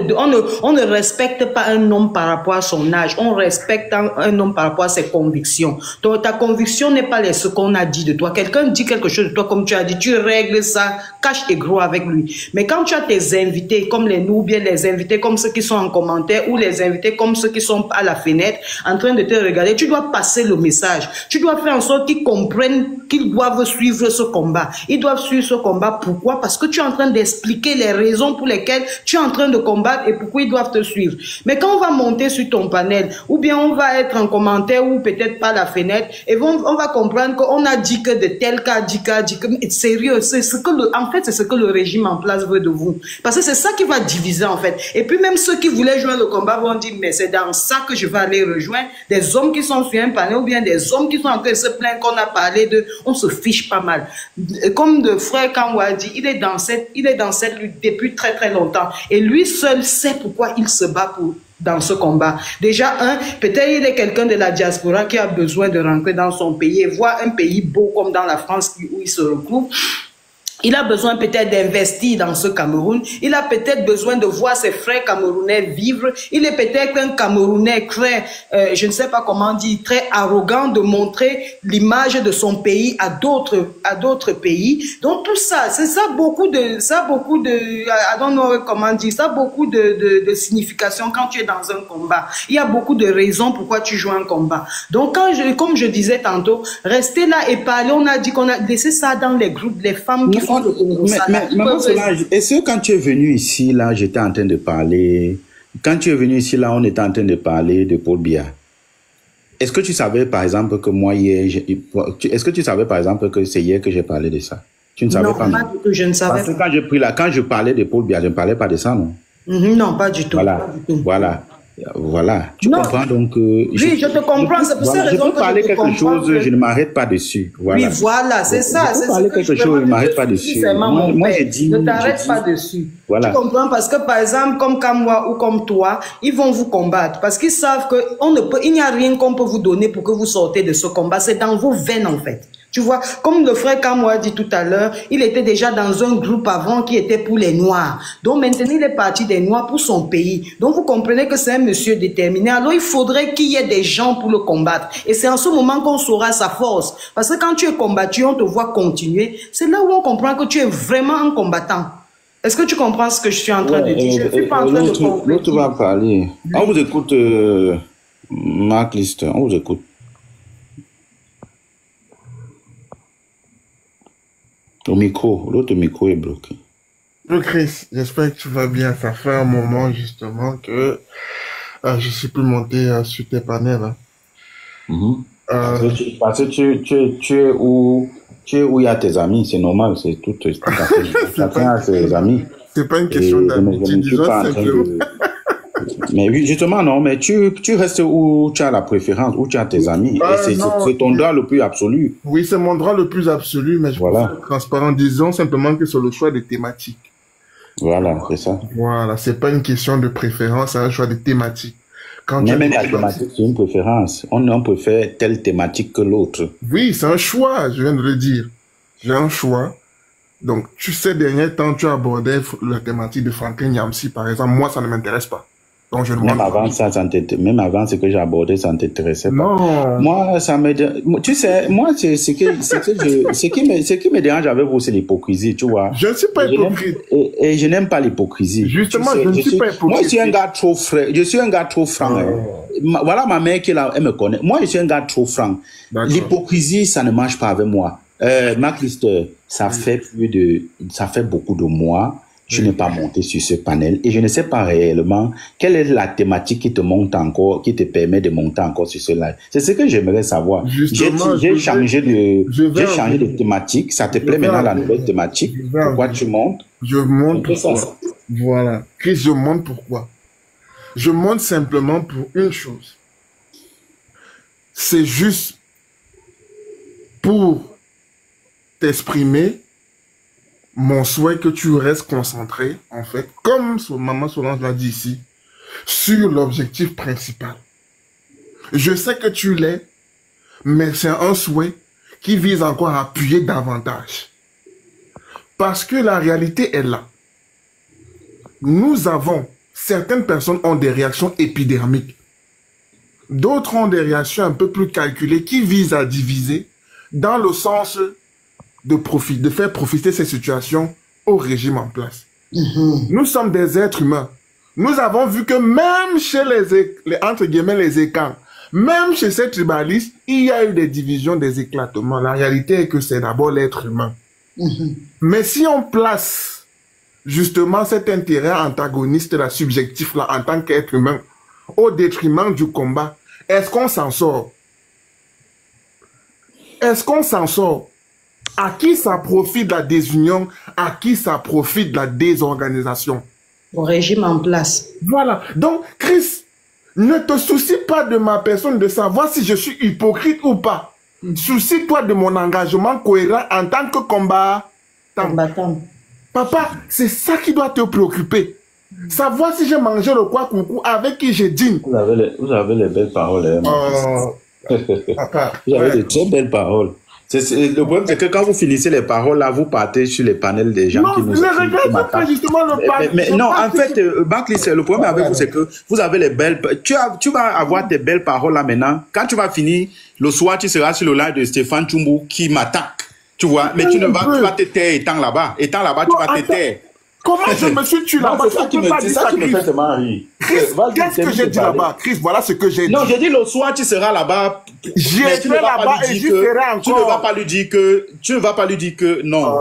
On ne respecte pas un homme par rapport à son âge. On respecte un homme par rapport à ses convictions. Donc, ta conviction n'est pas ce qu'on a dit de toi. Quelqu'un dit quelque chose de toi, comme tu as dit, tu règles ça, cache tes gros avec lui. Mais quand tu as tes invités, comme les nous, ou bien les invités comme ceux qui sont en commentaire, ou les invités comme ceux qui sont à la fenêtre en train de te regarder, tu dois passer le message. Tu dois faire en sorte qu'ils comprennent qu'ils doivent suivre ce combat. Ils doivent suivre ce combat. Pourquoi? Parce que tu es en train d'expliquer les raisons pour lesquelles tu es en train de combattre et pourquoi ils doivent te suivre. Mais quand on va monter sur ton panel, ou bien on va être en commentaire ou peut-être pas à la fenêtre, et on va comprendre qu'on a dit que de tel cas, dit que sérieux, c'est ce que en fait, c'est ce que le régime en place veut de vous. Parce que c'est ça qui va diviser en fait. Et puis même ceux qui voulaient jouer le combat vont dire, mais c'est dans ça que je vais aller rejoindre des hommes qui sont sur un panel ou bien des hommes qui sont en train de se plaindre qu'on a parlé de, on se fiche pas mal. Comme le frère Kamwa dit, il est dans cette lutte depuis très très longtemps et lui seul sait pourquoi il se bat dans ce combat. Déjà, peut-être il est quelqu'un de la diaspora qui a besoin de rentrer dans son pays et voir un pays beau comme dans la France où il se retrouve. Il a besoin peut-être d'investir dans ce Cameroun. Il a peut-être besoin de voir ses frères camerounais vivre. Il est peut-être un Camerounais très, je ne sais pas comment dire, très arrogant de montrer l'image de son pays à d'autres pays. Donc tout ça, c'est ça beaucoup de, I don't know comment dire, ça beaucoup de signification quand tu es dans un combat. Il y a beaucoup de raisons pourquoi tu joues un combat. Donc comme je disais tantôt, restez là et parler. On a dit qu'on a laissé ça dans les groupes, les femmes qui font le Congo. Maman Solange, est-ce que quand tu es venu ici, là, j'étais en train de parler, quand tu es venu ici, là, on était en train de parler de Paul Biya. Est-ce que tu savais, par exemple, que moi, hier, est-ce que tu savais, par exemple, que c'est hier que j'ai parlé de ça? Tu ne savais pas? Non, pas du tout, je ne savais pas. Parce que quand je parlais de Paul Biya, je ne parlais pas de ça, non? Non, pas du tout. Voilà, pas du tout. Voilà. Tu comprends donc? Oui, je te comprends. C'est pour cette raison que je peux parler quelque chose, je ne m'arrête pas dessus. Voilà. Oui, voilà, c'est ça. Je peux parler quelque chose, je ne m'arrête pas dessus. Moi, j'ai dit. Ne t'arrête pas dessus. Voilà. Tu comprends? Parce que, par exemple, comme moi ou comme toi, ils vont vous combattre. Parce qu'ils savent qu'il n'y a rien qu'on peut vous donner pour que vous sortez de ce combat. C'est dans vos veines, en fait. Tu vois, comme le frère Kamwa a dit tout à l'heure, il était déjà dans un groupe avant qui était pour les Noirs. Donc maintenant, il est parti des Noirs pour son pays. Donc vous comprenez que c'est un monsieur déterminé. Alors il faudrait qu'il y ait des gens pour le combattre. Et c'est en ce moment qu'on saura sa force. Parce que quand tu es combattu, on te voit continuer. C'est là où on comprend que tu es vraiment un combattant. Est-ce que tu comprends ce que je suis en train de dire? Je ne suis pas en train de comprendre. L'autre va parler. Oui. On vous écoute, Marc Lister, on vous écoute. Au micro, l'autre micro est bloqué. Chris, j'espère que tu vas bien. Ça fait un moment justement que je suis plus monté sur tes panels. Parce que tu es où il y a tes amis, c'est normal, c'est tout à fait. Chacun a ses amis. C'est pas une question d'amitié, Mais oui, justement, non, mais tu restes où tu as la préférence, où tu as tes amis. Et c'est ton droit le plus absolu. Oui, c'est mon droit le plus absolu, mais je peux être transparent. Disons simplement que c'est le choix des thématiques. Voilà, c'est ça. Voilà, c'est pas une question de préférence, c'est un choix de thématique. Même la thématique, c'est une préférence. On préfère telle thématique que l'autre. Oui, c'est un choix, je viens de le dire. J'ai un choix. Donc, tu sais, dernier temps, tu abordais la thématique de Franklin Nyamsi, par exemple. Moi, ça ne m'intéresse pas. Donc, je même avant ce que j'ai abordé, ça ne t'intéressait pas. Non. Moi, ça me, tu sais, moi, ce qui me dérange avec vous, c'est l'hypocrisie, tu vois. Je ne suis pas hypocrite. Et je n'aime pas l'hypocrisie. Justement, je ne suis pas hypocrite. Moi, je suis un gars trop franc. Je suis un gars trop franc. Voilà ma mère qui est là, elle me connaît. Moi, je suis un gars trop franc. L'hypocrisie, ça ne marche pas avec moi. Marc Lister, ça fait beaucoup de mois. Je n'ai pas monté sur ce panel et je ne sais pas réellement quelle est la thématique qui te monte encore, qui te permet de monter encore sur ce live. C'est ce que j'aimerais savoir. J'ai changé de thématique. Ça te plaît maintenant la nouvelle thématique? Pourquoi tu montes? Je monte pourquoi? Voilà. Chris, je monte pourquoi? Je monte simplement pour une chose. C'est juste pour t'exprimer mon souhait que tu restes concentré, en fait, comme Maman Solange l'a dit ici, sur l'objectif principal. Je sais que tu l'es, mais c'est un souhait qui vise encore à appuyer davantage. Parce que la réalité est là. Certaines personnes ont des réactions épidermiques. D'autres ont des réactions un peu plus calculées qui visent à diviser dans le sens de faire profiter ces situations au régime en place. Nous sommes des êtres humains. Nous avons vu que même chez entre guillemets, les écarts, même chez ces tribalistes, il y a eu des divisions, des éclatements. La réalité est que c'est d'abord l'être humain. Mais si on place justement cet intérêt antagoniste, là, subjectif, là, en tant qu'être humain, au détriment du combat, est-ce qu'on s'en sort? Est-ce qu'on s'en sort? À qui ça profite de la désunion? À qui ça profite de la désorganisation? Au régime en place. Voilà. Donc, Chris, ne te soucie pas de ma personne, de savoir si je suis hypocrite ou pas. Soucie-toi de mon engagement cohérent en tant que combattant. Papa, c'est ça qui doit te préoccuper. Savoir si j'ai mangé le quoi coucou, avec qui je dîne. Vous avez les belles paroles. Papa, vous avez de très belles paroles. Le problème, c'est que quand vous finissez les paroles, là, vous partez sur les panels des gens qui nous regarde pas justement le panel. Mais non, en fait, Bankly, le problème avec vous, c'est que vous avez les belles... Tu vas avoir tes belles paroles là maintenant. Quand tu vas finir, le soir, tu seras sur le live de Stéphane Tchoumbou qui m'attaque. Tu vois, mais tu vas te taire étant là-bas. Étant là-bas, tu vas te taire. Comment je me suis tué là-bas? C'est ça qui me fait tellement rire. Qu'est-ce que j'ai dit là-bas? Chris, voilà ce que j'ai dit. Non, j'ai dit le soir, tu seras là-bas. J'étais là-bas et j'y serai encore. Tu ne vas pas lui dire que non,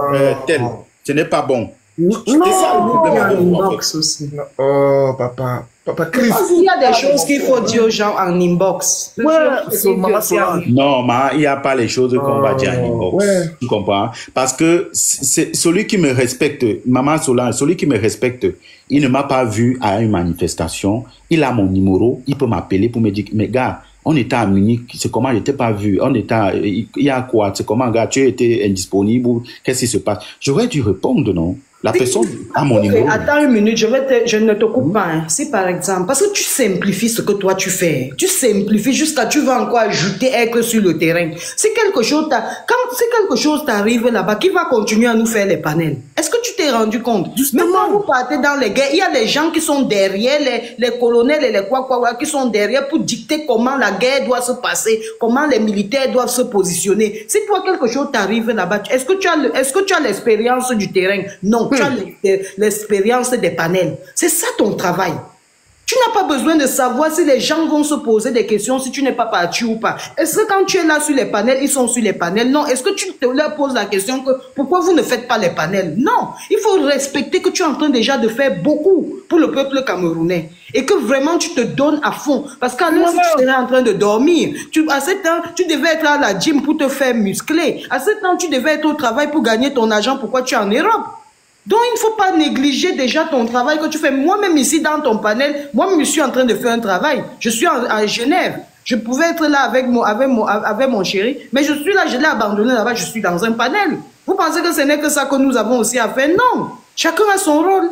tel, ce n'est pas bon. Non, il y a un inbox aussi. Oh, papa, Chris. Il y a des choses qu'il faut dire aux gens en inbox. Non, il n'y a pas les choses qu'on va dire en inbox. Tu comprends? Parce que c'est celui qui me respecte, Maman Solange, celui qui me respecte, il ne m'a pas vu à une manifestation. Il a mon numéro, il peut m'appeler pour me dire, mais gars, on était à Munich, c'est comment, je t'ai pas vu, il y a quoi, c'est comment, gars, tu étais indisponible, qu'est-ce qui se passe? J'aurais dû répondre, non? La personne a mon numéro. Attends une minute, je ne te coupe pas. Hein. Si par exemple, parce que tu simplifies ce que toi tu fais, tu simplifies jusqu'à tu vas encore ajouter être sur le terrain. Si quelque chose t'arrive là-bas, qui va continuer à nous faire les panels? Est-ce que tu t'es rendu compte? Même quand vous partez dans les guerres, il y a des gens qui sont derrière, les colonels et les quoi, qui sont derrière pour dicter comment la guerre doit se passer, comment les militaires doivent se positionner. Si toi quelque chose t'arrive là-bas, est-ce que tu as l'expérience du terrain? Non. Tu as l'expérience des panels. C'est ça ton travail. Tu n'as pas besoin de savoir si les gens vont se poser des questions si tu n'es pas parti ou pas. Est-ce que quand tu es là sur les panels, ils sont sur les panels? Non. Est-ce que tu te leur poses la question que pourquoi vous ne faites pas les panels? Non. Il faut respecter que tu es en train déjà de faire beaucoup pour le peuple camerounais. Et que vraiment tu te donnes à fond. Parce qu'à l'heure, si tu serais en train de dormir, à ce temps, tu devais être à la gym pour te faire muscler. À ce temps, tu devais être au travail pour gagner ton argent. Pourquoi tu es en Europe? Donc, il ne faut pas négliger déjà ton travail que tu fais. Moi-même ici dans ton panel, moi je suis en train de faire un travail. Je suis à Genève. Je pouvais être là avec mon chéri, mais je suis là, je l'ai abandonné là-bas, je suis dans un panel. Vous pensez que ce n'est que ça que nous avons aussi à faire? Non. Chacun a son rôle.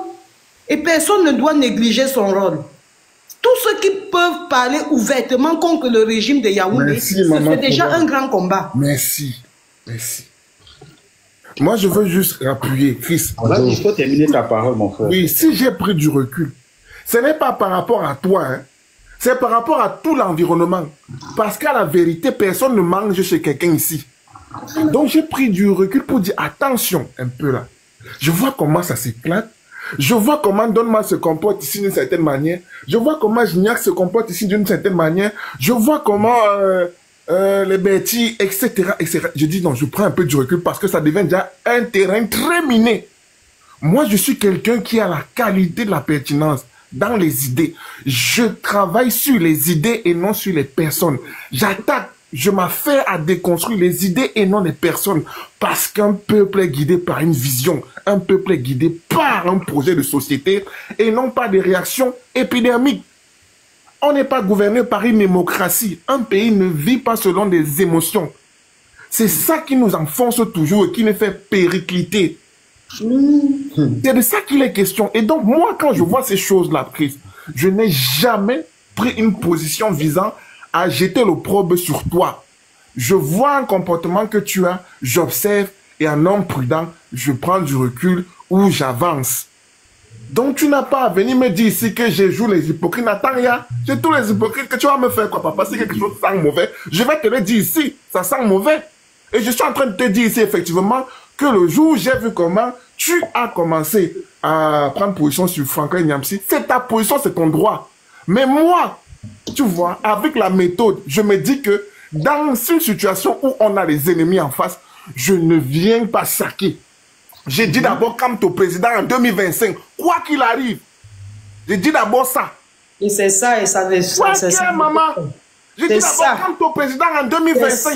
Et personne ne doit négliger son rôle. Tous ceux qui peuvent parler ouvertement contre le régime de Yaoundé, c'est déjà un grand combat. Merci. Moi, je veux juste appuyer, Chris. Il faut terminer ta parole, mon frère. Oui, si j'ai pris du recul, ce n'est pas par rapport à toi, hein. C'est par rapport à tout l'environnement. Parce qu'à la vérité, personne ne mange chez quelqu'un ici. Donc, j'ai pris du recul pour dire, attention, un peu là. Je vois comment ça s'éclate. Je vois comment Donma se comporte ici d'une certaine manière. Je vois comment Gignac se comporte ici d'une certaine manière. Je vois comment... les bêtis, etc., etc. Je dis non, je prends un peu du recul parce que ça devient déjà un terrain très miné. Moi, je suis quelqu'un qui a la qualité de la pertinence dans les idées. Je travaille sur les idées et non sur les personnes. J'attaque, je m'affaire à déconstruire les idées et non les personnes parce qu'un peuple est guidé par une vision. Un peuple est guidé par un projet de société et non par des réactions épidermiques. On n'est pas gouverné par une démocratie. Un pays ne vit pas selon des émotions. C'est ça qui nous enfonce toujours et qui nous fait péricliter. C'est de ça qu'il est question. Et donc, moi, quand je vois ces choses-là, Chris, je n'ai jamais pris une position visant à jeter l'opprobre sur toi. Je vois un comportement que tu as, j'observe, et un homme prudent, je prends du recul ou j'avance. Donc tu n'as pas à venir me dire ici que je joue les hypocrites. N'attends rien. C'est tous les hypocrites que tu vas me faire quoi, papa. Si quelque chose sent mauvais, je vais te le dire ici. Ça sent mauvais. Et je suis en train de te dire ici effectivement que le jour où j'ai vu comment tu as commencé à prendre position sur Franklin Nyamsi, c'est ta position, c'est ton droit. Mais moi, tu vois, avec la méthode, je me dis que dans une situation où on a les ennemis en face, je ne viens pas saquer. J'ai dit d'abord comme ton président en 2025, quoi qu'il arrive. J'ai dit d'abord ça. Et c'est ça, et ça veut dire. Ouais, ça, maman. J'ai dit d'abord comme ton président en 2025.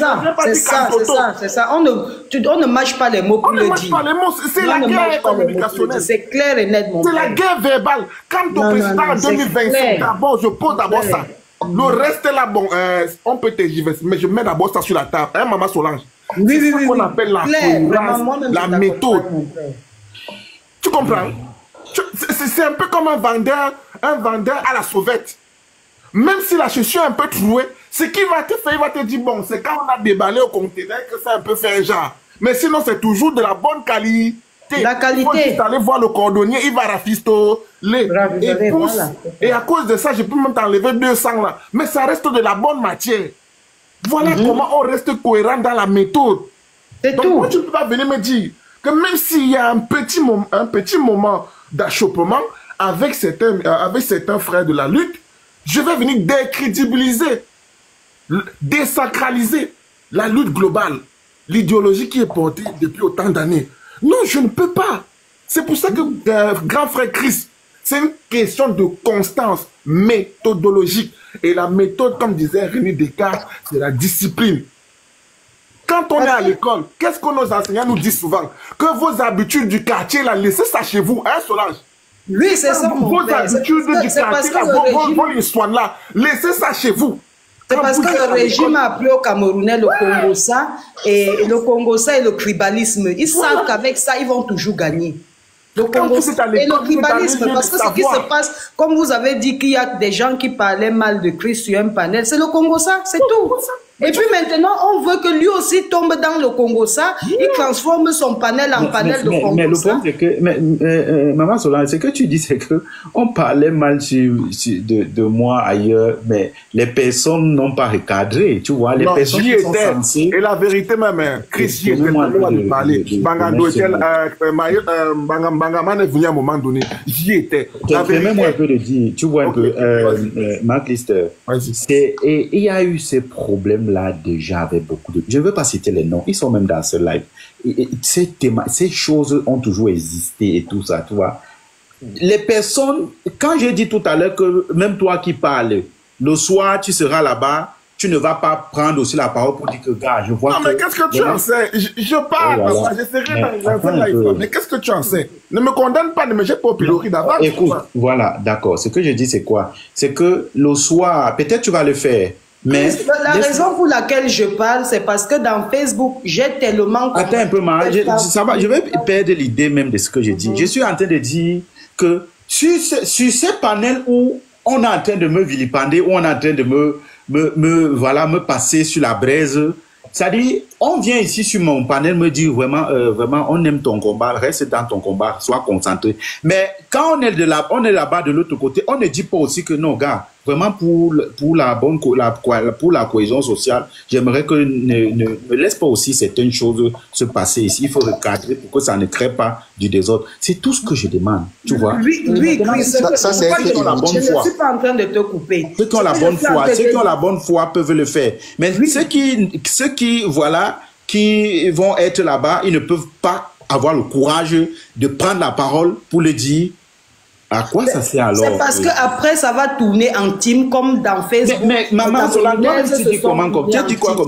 C'est ça. On ne mâche pas les mots pour le dire. On ne mâche pas les mots. C'est la guerre communicationnelle. C'est clair et net, mon frère. C'est la guerre verbale. Comme ton président en 2025, d'abord, je pose d'abord ça. Le reste là, bon, on peut te dire, mais je mets d'abord ça sur la table. Hein, maman Solange? Oui, c'est ce qu'on appelle la cohérence, la méthode. Tu comprends? C'est un peu comme un vendeur à la sauvette. Même si la chaussure est un peu trouée, ce qu'il va te faire, il va te dire, bon, c'est quand on a déballé au conteneur que ça un peu fait genre. Mais sinon, c'est toujours de la bonne qualité. La qualité. Il faut juste aller voir le cordonnier, il va rafistoler. Et à cause de ça, je peux même t'enlever 200 là. Mais ça reste de la bonne matière. Voilà comment on reste cohérent dans la méthode. Donc, moi, tu ne peux pas venir me dire que même s'il y a un petit moment d'achoppement avec certains frères de la lutte, je vais venir décrédibiliser, désacraliser la lutte globale, l'idéologie qui est portée depuis autant d'années. Non, je ne peux pas. C'est pour ça que, grand frère Chris, c'est une question de constance méthodologique. Et la méthode, comme disait René Descartes, c'est la discipline. Quand on est à l'école, qu'est-ce que nos enseignants nous disent souvent? Que vos habitudes du quartier, là, laissez ça chez vous, hein, Solange? Oui, c'est ça, mon frère. Vos habitudes du quartier, vos histoires là, laissez ça chez vous. C'est parce que le régime a appris au Camerounais le Congo-ça, et le Congo-ça et le tribalisme. Ils savent qu'avec ça, ils vont toujours gagner. Le Congo et le tribalisme, parce que ce qui se passe, comme vous avez dit qu'il y a des gens qui parlaient mal de Christ sur un panel, c'est le Congo-ça, c'est tout. Et puis maintenant, on veut que lui aussi tombe dans le Congo-ça, il transforme son panel en panel de Congo-ça. Mais le problème, c'est que, Maman Solange, ce que tu dis, c'est que on parlait mal de moi ailleurs, mais les personnes n'ont pas recadré, tu vois, les personnes qui sont censées... Et la vérité même, Chris, il était de parler. Bangaman est venu à un moment donné, j'y étais. Permets-moi un peu de dire, tu vois un peu, Marc Lister, et il y a eu ces problèmes-là déjà avec beaucoup de... Je ne veux pas citer les noms, ils sont même dans ce live. Et ces choses ont toujours existé et tout ça, tu vois. Les personnes, quand j'ai dit tout à l'heure que même toi qui parles, le soir tu seras là-bas, tu ne vas pas prendre aussi la parole pour dire que, gars, je vois non, mais qu'est-ce que tu en sais? Je parle, je serai dans la live. Mais qu'est-ce que tu en sais? Ne me condamne pas, ne me jette pas au pilori d'avant. Écoute, voilà, d'accord. Ce que je dis, c'est quoi? C'est que le soir, peut-être tu vas le faire. Mais la raison pour laquelle je parle, c'est parce que dans Facebook, j'ai tellement... Attends un peu, je vais perdre l'idée même de ce que je dis. Je suis en train de dire que sur ces panels où on est en train de me vilipender, où on est en train de me passer sur la braise, c'est-à-dire, on vient ici sur mon panel me dire vraiment, on aime ton combat, reste dans ton combat, sois concentré. Mais quand on est là-bas de l'autre côté, on ne dit pas aussi que non, gars, vraiment pour la cohésion sociale, j'aimerais que ne laisse pas aussi certaines choses se passer ici. Il faut recadrer pour que ça ne crée pas du désordre. C'est tout ce que je demande, tu vois. Oui, ça c'est ceux qui ont la bonne foi. Je ne suis pas en train de te couper. Ceux qui ont la bonne foi, ceux qui ont la bonne foi peuvent le faire. Mais ceux qui voilà, qui vont être là-bas, ils ne peuvent pas avoir le courage de prendre la parole pour le dire. À quoi ça sert alors? C'est parce qu'après, ça va tourner en team comme dans Facebook. Mais maman, tu dis comment comme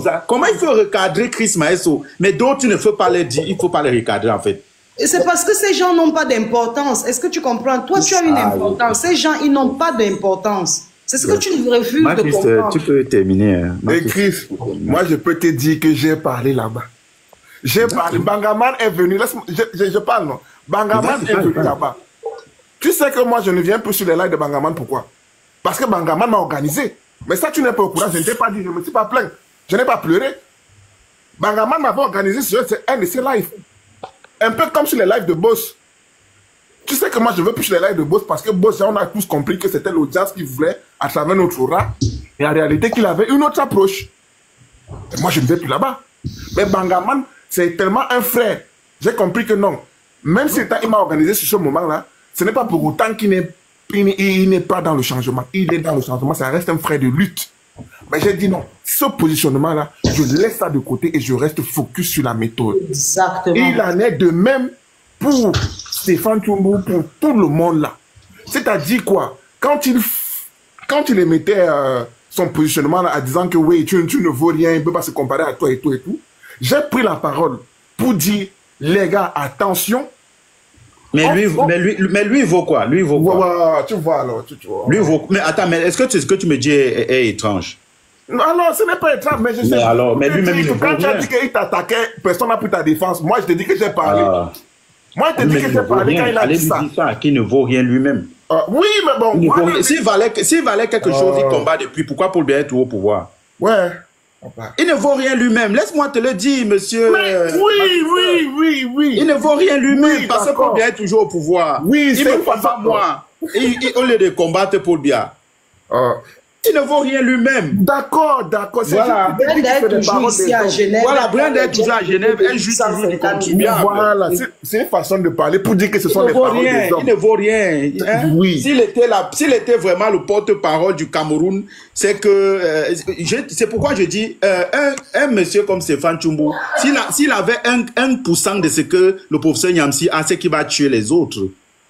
ça? Comment il faut recadrer Chris Maeso? Mais donc tu ne peux pas le dire, il ne faut pas le recadrer en fait. C'est parce que ces gens n'ont pas d'importance. Est-ce que tu comprends? Toi, tu as une importance. Ces gens, ils n'ont pas d'importance. C'est ce que tu refuses de comprendre. Tu peux terminer. Et Chris, moi je peux te dire que j'ai parlé là-bas. J'ai parlé. Bangaman est venu. Je parle, non? Bangaman est venu là-bas. Tu sais que moi, je ne viens plus sur les lives de Bangaman. Pourquoi? Parce que Bangaman m'a organisé. Mais ça, tu n'es pas au courant, je ne t'ai pas dit, je ne me suis pas plaint. Je n'ai pas pleuré. Bangaman m'avait organisé sur un de ses lives. Un peu comme sur les lives de Boss. Tu sais que moi, je veux plus sur les lives de Boss parce que Boss, on a tous compris que c'était l'audience qu'il voulait à travers notre aura. Et en réalité, qu'il avait une autre approche. Et moi, je ne vais plus là-bas. Mais Bangaman, c'est tellement un frère. J'ai compris que non. Même si il m'a organisé sur ce moment-là, ce n'est pas pour autant qu'il n'est pas dans le changement. Il est dans le changement, ça reste un frère de lutte. Mais j'ai dit non. Ce positionnement-là, je laisse ça de côté et je reste focus sur la méthode. Exactement. Il en est de même pour Stéphane Tchoumbou, pour tout le monde là. C'est-à-dire quoi? Quand il émettait son positionnement là, en disant que oui, tu ne vaux rien, il ne peut pas se comparer à toi et tout et tout, j'ai pris la parole pour dire, les gars, attention. Mais lui, il vaut quoi? Lui, il vaut quoi? Tu vois alors, tu vois. Lui, il vaut... Mais attends, mais est-ce que ce que tu me dis est étrange? Non, ce n'est pas étrange, mais je sais. Mais alors, mais lui-même, il quand tu as dit qu'il t'attaquait, personne n'a pris ta défense. Moi, je t'ai dit que j'ai parlé. Moi, je t'ai dit que j'ai parlé quand il a dit ça. Allez lui dire ça, qu'il ne vaut rien lui-même. Oui, mais bon. S'il valait quelque chose, il combat depuis. Pourquoi Paul Biya est toujours au pouvoir? Ouais. Il ne vaut rien lui-même. Laisse-moi te le dire, monsieur. Oui. Il ne vaut rien lui-même parce que Paul Biya est toujours au pouvoir. Oui, il me combat moi. Au lieu de combattre Paul Biya. Il ne vaut rien lui-même. D'accord. Voilà. Brenda est toujours ici à Genève. Voilà, Brenda est toujours à Genève. Elle joue toujours du contribuable. Voilà, c'est une façon de parler pour dire que ce sont des paroles des hommes. Il ne vaut rien. Hein? Oui. S'il était vraiment le porte-parole du Cameroun, c'est que... c'est pourquoi je dis, un monsieur comme Stéphane Tchoumbou, s'il avait 1% de ce que le professeur Nyamsi a, c'est qu'il va tuer les autres.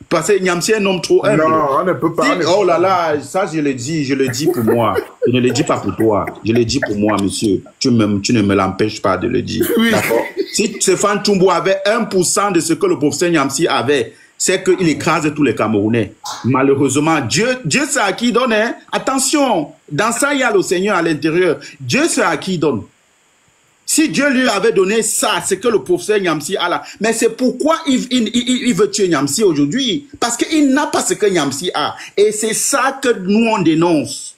Parce que Nyamsi est un homme trop humble. Non, on ne peut pas. Oh là là, ça je le dis pour moi. Je ne le dis pas pour toi. Je le dis pour moi, monsieur. Tu ne me l'empêches pas de le dire. Oui. D'accord? Si Stéphane Tchoumbou avait 1% de ce que le professeur Nyamsi avait, c'est qu'il écrase tous les Camerounais. Malheureusement, Dieu c'est à qui il donne. Hein? Attention, dans ça, il y a le Seigneur à l'intérieur. Dieu c'est à qui il donne. Si Dieu lui avait donné ça, c'est que le professeur Nyamsi a là. Mais c'est pourquoi il veut tuer Nyamsi aujourd'hui. Parce qu'il n'a pas ce que Nyamsi a. Et c'est ça que nous on dénonce.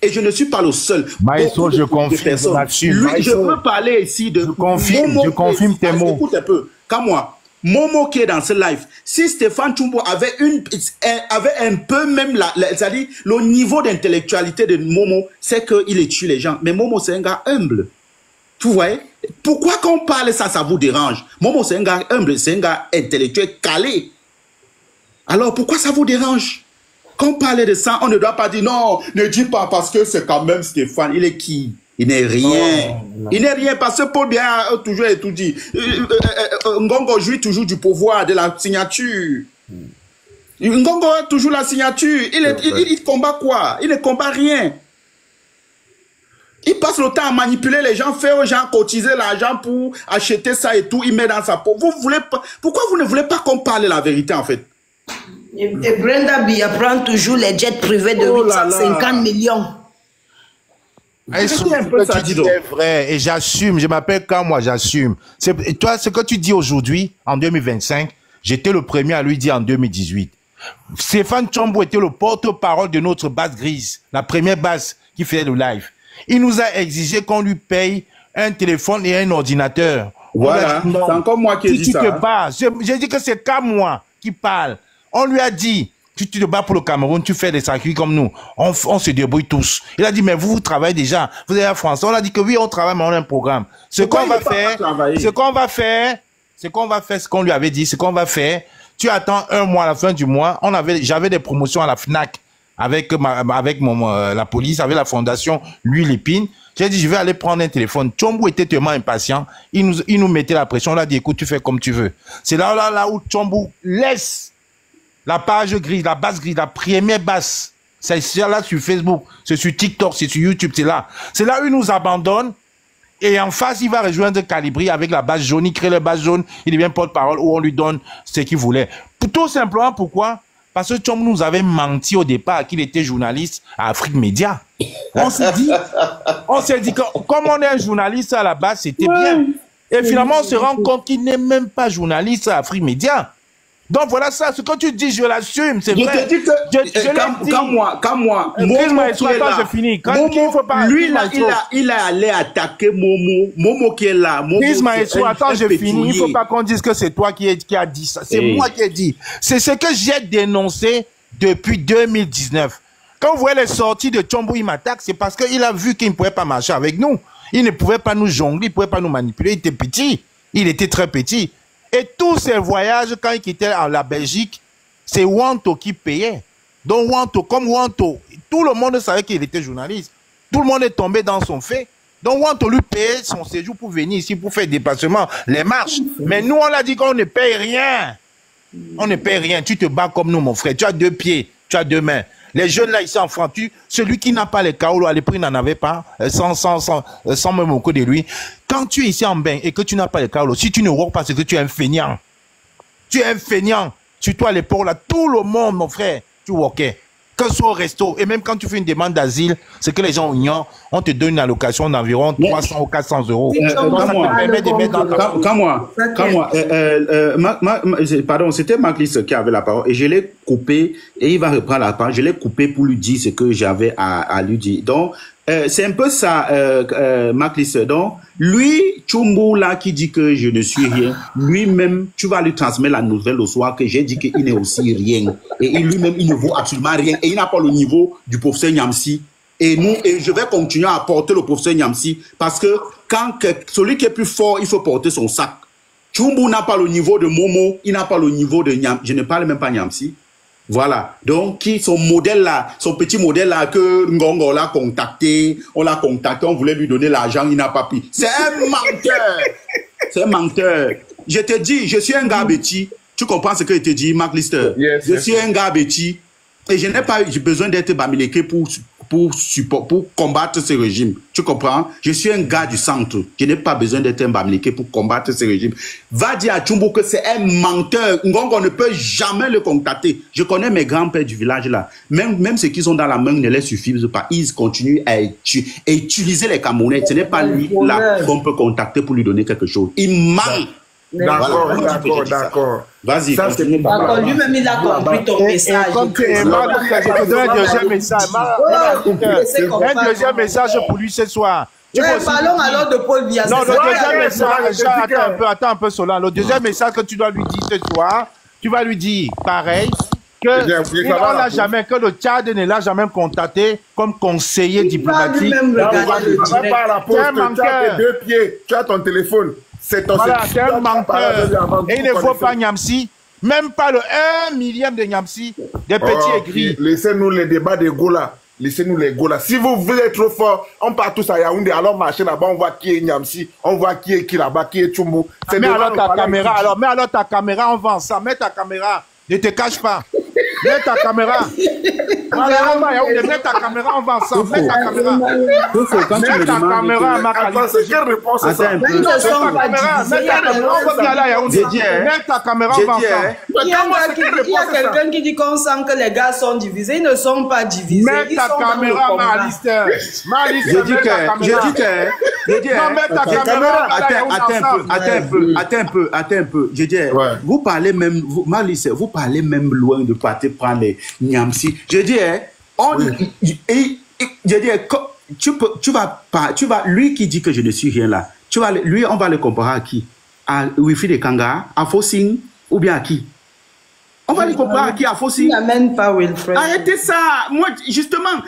Et je ne suis pas le seul. Maestro, je confirme. Je veux parler ici de... Je confirme tes mots. Écoute un peu. Comme moi. Momo qui est dans ce live. Si Stéphane Tchoumbou avait un peu même c'est-à-dire le niveau d'intellectualité de Momo, c'est qu'il tue les gens. Mais Momo, c'est un gars humble. Vous voyez? Pourquoi quand on parle ça vous dérange? Momo, c'est un gars humble, c'est un gars intellectuel, calé. Alors, pourquoi ça vous dérange? Quand on parle de ça, on ne doit pas dire non, ne dis pas parce que c'est quand même Stéphane. Il est qui? Il n'est rien. Il n'est rien parce que Paul Biya a toujours tout dit. Ngongo jouit toujours du pouvoir, de la signature. Ngongo a toujours la signature. Il combat quoi? Il ne combat rien. Il passe le temps à manipuler les gens, faire aux gens cotiser l'argent pour acheter ça et tout, il met dans sa peau. Pourquoi vous ne voulez pas qu'on parle la vérité en fait? Et Brenda Biya prend toujours les jets privés de 850 millions. C'est vrai et j'assume, je m'appelle quand moi j'assume. Toi, ce que tu dis aujourd'hui, en 2025, j'étais le premier à lui dire en 2018. Stéphane Tchoumbou était le porte-parole de notre base grise, la première base qui faisait le live. Il nous a exigé qu'on lui paye un téléphone et un ordinateur. Voilà, c'est encore moi qui ai dit ça. Tu te bats. J'ai dit que c'est qu'à moi qui parle. On lui a dit, tu te bats pour le Cameroun, tu fais des sacrifices comme nous. On se débrouille tous. Il a dit, mais vous travaillez déjà. Vous êtes en France. On a dit que oui, on travaille, mais on a un programme. Ce qu'on va faire, ce qu'on lui avait dit, ce qu'on va faire, tu attends un mois à la fin du mois. J'avais des promotions à la FNAC. Avec la police, avec la fondation Louis Lépine. J'ai dit, je vais aller prendre un téléphone. Tchoumbou était tellement impatient. Il nous mettait la pression. On a dit, écoute, tu fais comme tu veux. C'est là où Tchoumbou laisse la page grise, la base grise, la première base. C'est là sur Facebook, c'est sur TikTok, c'est sur YouTube, c'est là. C'est là où il nous abandonne. Et en face, il va rejoindre Calibri avec la base jaune. Il crée la base jaune. Il devient porte-parole où on lui donne ce qu'il voulait. Tout simplement, pourquoi? Parce que Tchoumbou nous avait menti au départ qu'il était journaliste à Afrique Média. On s'est dit que comme on est un journaliste à la base, c'était bien. Et finalement, on se rend compte qu'il n'est même pas journaliste à Afrique Média. Donc voilà ça, ce que tu dis, je l'assume, c'est vrai. Je te dis que quand moi, je finis. Lui là, il a allé attaquer Momo qui est là. Chris Maestro, attends, je finis. Il ne faut pas qu'on dise que c'est toi qui a dit ça. C'est moi qui ai dit. C'est ce que j'ai dénoncé depuis 2019. Quand vous voyez les sorties de Tchombo, il m'attaque, c'est parce qu'il a vu qu'il ne pouvait pas marcher avec nous. Il ne pouvait pas nous jongler, il ne pouvait pas nous manipuler. Il était petit. Il était très petit. Et tous ces voyages, quand il quittait la Belgique, c'est Wanto qui payait. Donc Wanto, tout le monde savait qu'il était journaliste. Tout le monde est tombé dans son fait. Donc Wanto lui payait son séjour pour venir ici, pour faire des dépassements, les marches. Mais nous, on a dit qu'on ne paye rien. On ne paye rien. Tu te bats comme nous, mon frère. Tu as 2 pieds, tu as 2 mains. Les jeunes là, ici en France, celui qui n'a pas les kaolo, à l'époque, il n'en avait pas, sans même au côté de lui. Quand tu es ici en bain et que tu n'as pas les kaolo, si tu ne work pas, c'est que tu es un feignant. Tu es un feignant. Surtout à l'époque, là, tout le monde, mon frère, tu workais. Que ce soit au resto, et même quand tu fais une demande d'asile, c'est que les gens ignorent, on te donne une allocation d'environ 300 ou 400 euros. Pardon, c'était Maclis qui avait la parole, et je l'ai coupé, et il va reprendre la parole. Je l'ai coupé pour lui dire ce que j'avais à lui dire. Donc, c'est un peu ça, Maclis. Donc, lui, Tchumbo, là, qui dit que je ne suis rien, lui-même, tu vas lui transmettre la nouvelle au soir que j'ai dit qu'il n'est aussi rien. Et lui-même, il ne vaut absolument rien. Et il n'a pas le niveau du professeur Nyamsi. Et je vais continuer à porter le professeur Nyamsi parce que quand celui qui est plus fort, il faut porter son sac. Tchumbo n'a pas le niveau de Momo, il n'a pas le niveau de Nyam. Je ne parle même pas Nyamsi. Voilà. Donc, son modèle là, son petit modèle là que Ngongo l'a contacté, on voulait lui donner l'argent, il n'a pas pris. C'est un menteur. C'est un menteur. Je te dis, je suis un gars bêtis. Tu comprends ce que je te dis, Mark Lister? Je suis un gars bêtis. Et je n'ai pas besoin d'être bamileke pour combattre ce régime. Tu comprends? Je suis un gars du centre. Je n'ai pas besoin d'être un bamileke pour combattre ce régime. Va dire à Tchumbo que c'est un menteur. Ngongo ne peut jamais le contacter. Je connais mes grands-pères du village là. Même ceux qui sont dans la main ne les suffisent pas. Ils continuent à utiliser les Camerounais. Ce n'est pas lui là qu'on peut contacter pour lui donner quelque chose. Il ment. D'accord. Vas-y, continue. D'accord, lui-même, il a compris ton message. Un deuxième message pour lui ce soir. Parlons alors de Paul Biya. Non, le deuxième message, attends un peu, Solan. Le deuxième message que tu dois lui dire ce soir, tu vas lui dire pareil, que le Tchad ne l'a jamais contacté comme conseiller diplomatique. Tu as 2 pieds, tu as ton téléphone. C'est un menteur. Et il ne faut pas Nyamsi, même pas le 1 millième de Nyamsi, des petits aigris. Laissez-nous les débats de Gola. Laissez-nous les Gola. Si vous voulez être trop fort, on part tous à Yaoundé, alors marchez là-bas, on voit qui est Nyamsi, on voit qui est là-bas, qui est Tchumbo. Mets alors ta caméra, on vend ça. Mets ta caméra, ne te cache pas. Mets ta caméra. Mets ta caméra, on va ensemble. Mets ta caméra. Mets ta caméra, ma qualité. Quelle réponse c'est ça? Ils ne sont pas divisés. Mets ta caméra, on va ensemble. Il y a quelqu'un qui dit qu'on sent que les gars sont divisés. Ils ne sont pas divisés. Mets ta caméra, Marlister. Je dis mets ta caméra. Attends un peu. Je dis, vous parlez même, Marlister, vous parlez même loin de partir prendre les Nyamsi. Je dis, lui qui dit que je ne suis rien là, lui, on va le comparer à qui? À Wifi de Kanga, à Fossing, ou bien à qui? On va le comparer à qui? À Fossing? Il n'amène pas Wilfred. Arrêtez ça! Moi, justement.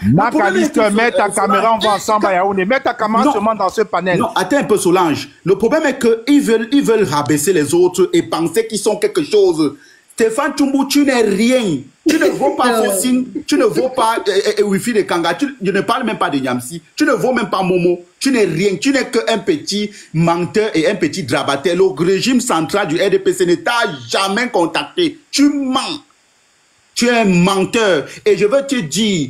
Mets ta caméra, on va ensemble à Yaoundé. Mets ta caméra seulement dans ce panel. Non, attends un peu, Solange. Le problème est qu'ils veulent rabaisser les autres et penser qu'ils sont quelque chose. Stéphane Tchumbo, tu n'es rien. Tu ne vaux pas Fossing, tu ne vaux pas Wifi de Kanga, je ne parle même pas de Nyamsi, tu ne vaux même pas Momo, tu n'es rien, tu n'es qu'un petit menteur et un petit drabataire. Le régime central du RDPC ne t'a jamais contacté. Tu mens. Tu es un menteur. Et je veux te dire,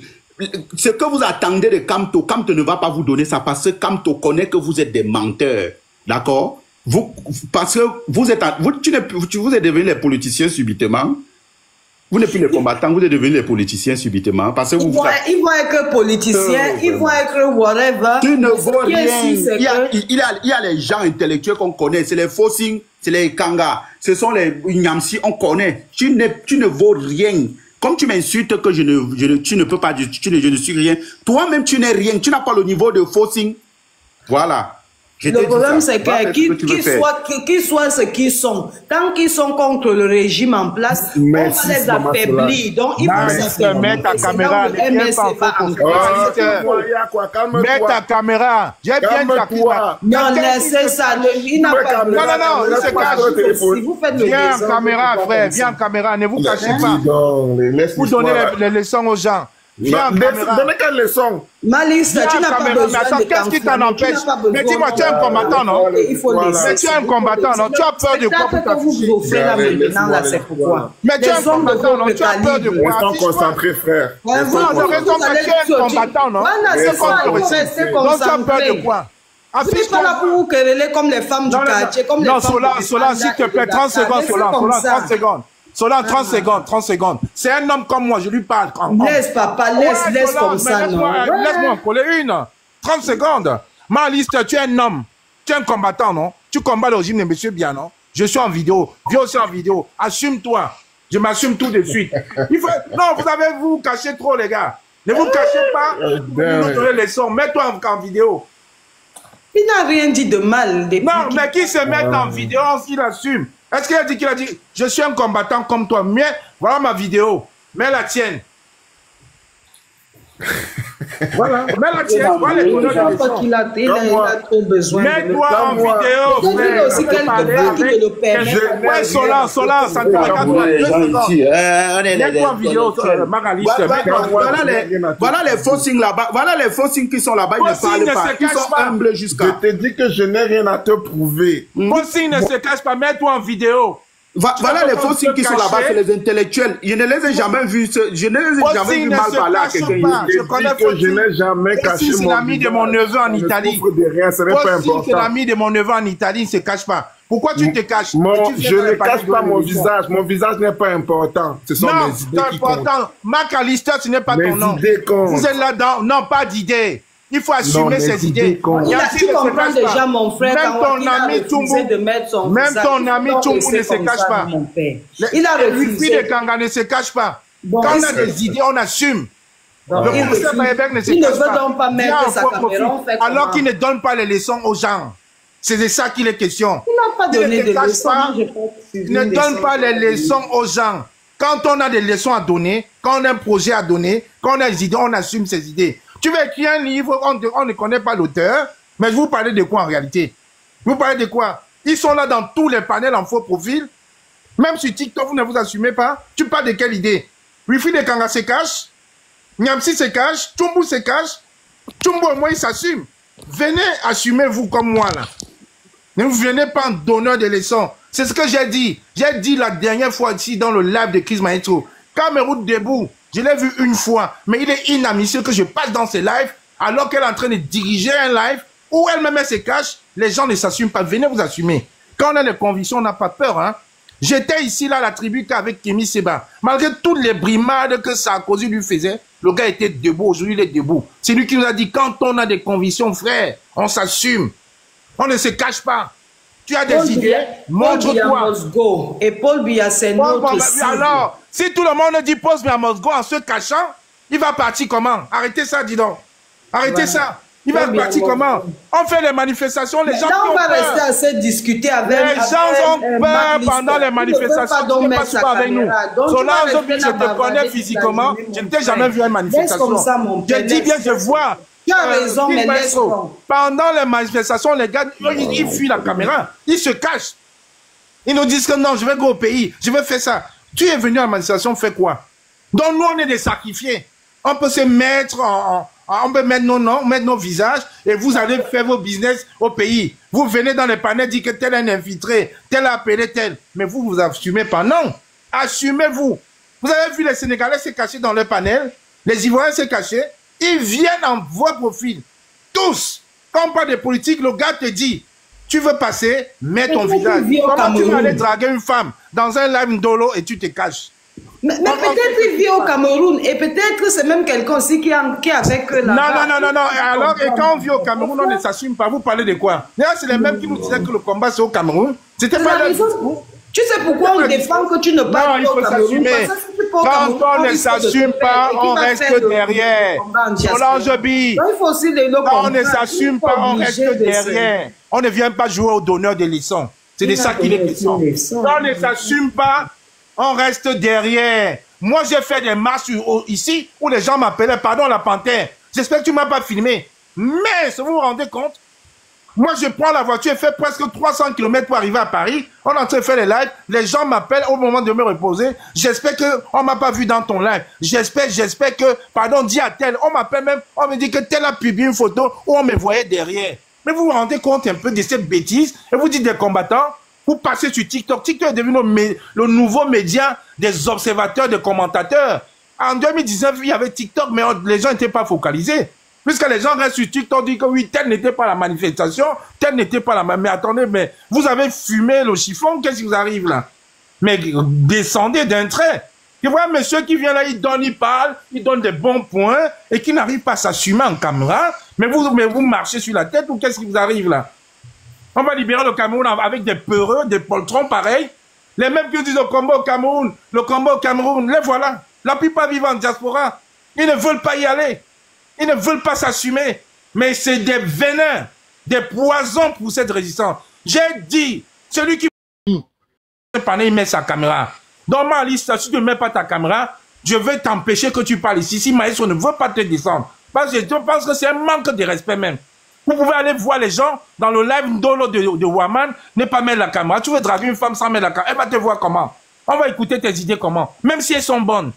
ce que vous attendez de Kamto, Kamto ne va pas vous donner ça parce que Kamto connaît que vous êtes des menteurs. D'accord? Parce que vous êtes devenus les politiciens subitement. Vous n'êtes plus les combattants, vous êtes devenus les politiciens subitement. Parce que ils vont être politiciens, ils vont être whatever. Tu ne vaux rien. Il y a les gens intellectuels qu'on connaît, c'est les Fossing, c'est les Kanga, ce sont les Nyamsi, on connaît. Tu ne vaux rien. Comme tu m'insultes que tu ne peux pas, je ne suis rien. Toi-même, tu n'es rien. Tu n'as pas le niveau de Fossing. Voilà. Le problème, c'est qu'ils soient ce qu'ils sont. Tant qu'ils sont contre le régime en place, on va les affaiblir. Donc, il faut mettre ta caméra. Mets ta caméra. J'ai bien capté. Non, laissez ça. Il n'a pas besoin. Non, il se cache. Si vous faites le viens en caméra, frère. Viens en caméra. Ne vous cachez pas. Vous donnez les leçons aux gens. Donnez quelle leçon? Malice, tu n'as pas besoin de qu'est-ce qui t'en empêche? Mais dis-moi, tu es un combattant, non? Il faut laisser. Mais tu es un combattant, non? Tu as peur de quoi? Que vous offrez là maintenant, là, c'est pourquoi. Mais tu es un combattant, non? Tu as peur de quoi? Restons concentrés, frère. Non, tu es un combattant, non? C'est quoi? Restez concentrés. Donc tu as peur de quoi? Vous n'êtes pas là pour vous quereller comme les femmes du quartier, comme les femmes. Non, Solan, s'il te plaît, 30 secondes, Solan, 30 secondes. Solan, 30 secondes. C'est un homme comme moi, je lui parle. Laisse, papa, laisse comme ça, non? Laisse-moi en coller une. 30 secondes. Malice, tu es un homme. Tu es un combattant, non? Tu combats le régime de M. Biya, non? Je suis en vidéo. Viens aussi en vidéo. Assume-toi. Je m'assume tout de suite. Non, vous cachez trop, les gars. Ne vous cachez pas. Vous nous donnez les sons. Mets-toi en vidéo. Il n'a rien dit de mal. Non, mais qui se met en vidéo, il assume. Est-ce qu'il a dit, je suis un combattant comme toi, mais voilà ma vidéo, mets la tienne. Voilà, mets la tienne. Voilà les il a trop besoin. Mets-toi en vidéo. Il y a aussi quelque part qui te le permet. Ouais, Solan, ça ne va pas. Mets-toi en vidéo, Magaliste. Voilà les Fossing là-bas. Voilà les Fossing qui sont là-bas. Ils ne parlent pas. Ils sont humbles jusqu'à. Je te dis que je n'ai rien à te prouver. Fossing ne se cache pas. Mets-toi en vidéo. Voilà les Fossing qui sont là-bas, c'est les intellectuels. Je ne les ai jamais vus, je ne les ai jamais vus mal parler à quelqu'un. Je n'ai jamais caché mon visage. C'est l'ami de mon neveu en Italie. C'est l'ami de mon neveu en Italie, il ne se cache pas. Pourquoi tu te caches? Je ne cache pas mon visage. Mon visage n'est pas important. Ce sont mes idées qui comptent. Macalister, ce n'est pas ton nom. Vous êtes là-dedans. Non, pas d'idées. Il faut assumer ses idées. Tu comprends déjà, mon frère, même ton ami Tchumbu ne se cache pas. Il a refusé. Le Kanga ne se cache pas. Quand on a des idées, on assume. Le professeur Bayeberg ne se cache pas. Il ne veut donc pas mettre sa caméra. Alors qu'il ne donne pas les leçons aux gens. C'est de ça qu'il est question. Il n'a pas donné de leçons. Il ne donne pas les leçons aux gens. Quand on a des leçons à donner, quand on a un projet à donner, quand on a des idées, on assume ses idées. Tu veux écrire un livre, on ne connaît pas l'auteur, mais vous parlez de quoi en réalité? Vous parlez de quoi? Ils sont là dans tous les panels en faux profil. Même sur TikTok, vous ne vous assumez pas. Tu parles de quelle idée? Wifi de Kanga se cache, Nyamsi se cache, Tchumbu se cache. Tchumbu au moins il s'assume. Venez, assumez-vous comme moi là. Ne vous venez pas en donneur de leçons. C'est ce que j'ai dit. J'ai dit la dernière fois ici dans le live de Chris Maestro. Cameroun debout. Je l'ai vu une fois, mais il est inadmissible que je passe dans ses lives alors qu'elle est en train de diriger un live où elle-même se cache. Les gens ne s'assument pas. Venez vous assumer. Quand on a des convictions, on n'a pas peur. Hein? J'étais ici là à la tribu avec Kémy Séba. Malgré toutes les brimades que Sarkozy lui faisait, le gars était debout. Aujourd'hui, il est debout. C'est lui qui nous a dit quand on a des convictions, frère, on s'assume. On ne se cache pas. Tu as des idées, montre-toi. Et Paul Biya, c'est notre cible. Alors, si tout le monde dit Paul Biya must go en se cachant, il va partir comment? Arrêtez ça, dis donc. Arrêtez ça. Il va partir comment? On fait les manifestations, les gens on va rester à se discuter avec. Les gens ont peur pendant les manifestations. Tu ne passes pas avec nous. Solange, je te connais physiquement. Je ne t'ai jamais vu à une manifestation. Je dis bien, je vois. Tu as raison, mais laisse-moi. Pendant les manifestations, les gars, ils fuient la caméra. Ils se cachent. Ils nous disent que non, je vais go au pays. Je vais faire ça. Tu es venu à la manifestation, fais quoi? Donc nous, on est des sacrifiés. On peut se mettre on peut mettre nos noms, mettre nos visages et vous allez faire vos business au pays. Vous venez dans les panels, dites que tel est un infiltré, tel a appelé tel. Mais vous, vous assumez pas. Non. Assumez-vous. Vous avez vu les Sénégalais se cacher dans le panel. Les Ivoiriens se cacher. Ils viennent en voie profil. Tous. Quand on parle de politique, le gars te dit, tu veux passer, mets ton visage. Comment tu vas aller draguer une femme dans un live Ndolo et tu te caches? Mais peut-être il vit au Cameroun et peut-être c'est même quelqu'un aussi qui est avec la. Non. Alors, et quand on vit au Cameroun, on ne s'assume pas. Vous parlez de quoi? D'ailleurs, c'est les mêmes qui nous disaient que le combat c'est au Cameroun. C'était pas la raison. Tu sais pourquoi on défend que tu ne parles pas au Cameroun? Quand on ne s'assume pas, on reste derrière. Solange B. Quand on ne s'assume pas, on reste derrière. On ne vient pas jouer au donneur des leçons. C'est de ça qu'il est question. Quand on ne s'assume pas, on reste derrière. Moi, j'ai fait des marches ici où les gens m'appelaient, pardon, la panthère. J'espère que tu ne m'as pas filmé. Mais, si vous vous rendez compte, moi, je prends la voiture et fais presque 300 km pour arriver à Paris. On est en train de faire les lives. Les gens m'appellent au moment de me reposer. J'espère qu'on ne m'a pas vu dans ton live. J'espère que, pardon, dis à tel. On m'appelle même, on me dit que tel a publié une photo où on me voyait derrière. Mais vous vous rendez compte un peu de cette bêtise et vous dites des combattants. Vous passez sur TikTok. TikTok est devenu le nouveau média des observateurs, des commentateurs. En 2019, il y avait TikTok, mais les gens n'étaient pas focalisés. Puisque les gens restent sur TikTok, disent que oui, tel n'était pas la manifestation, tel n'était pas la... Mais attendez, mais vous avez fumé le chiffon, qu'est-ce qui vous arrive là? Mais descendez d'un trait. Tu vois un monsieur qui vient là, il parle, il donne des bons points, et qui n'arrive pas à s'assumer en caméra, mais vous marchez sur la tête, ou qu'est-ce qui vous arrive là? On va libérer le Cameroun avec des peureux, des poltrons pareils. Les mêmes qui disent le combat au Cameroun, les voilà. La plupart vivent en diaspora. Ils ne veulent pas y aller. Ils ne veulent pas s'assumer. Mais c'est des venins, des poisons pour cette résistance. J'ai dit, celui qui il met sa caméra. Dans ma liste, si tu ne mets pas ta caméra, je vais t'empêcher que tu parles ici. Si Maestro ne veut pas te descendre. Parce que je pense que c'est un manque de respect même. Vous pouvez aller voir les gens dans le live de Waman, ne pas mettre la caméra. Tu veux draguer une femme sans mettre la caméra, elle va te voir comment. On va écouter tes idées comment. Même si elles sont bonnes.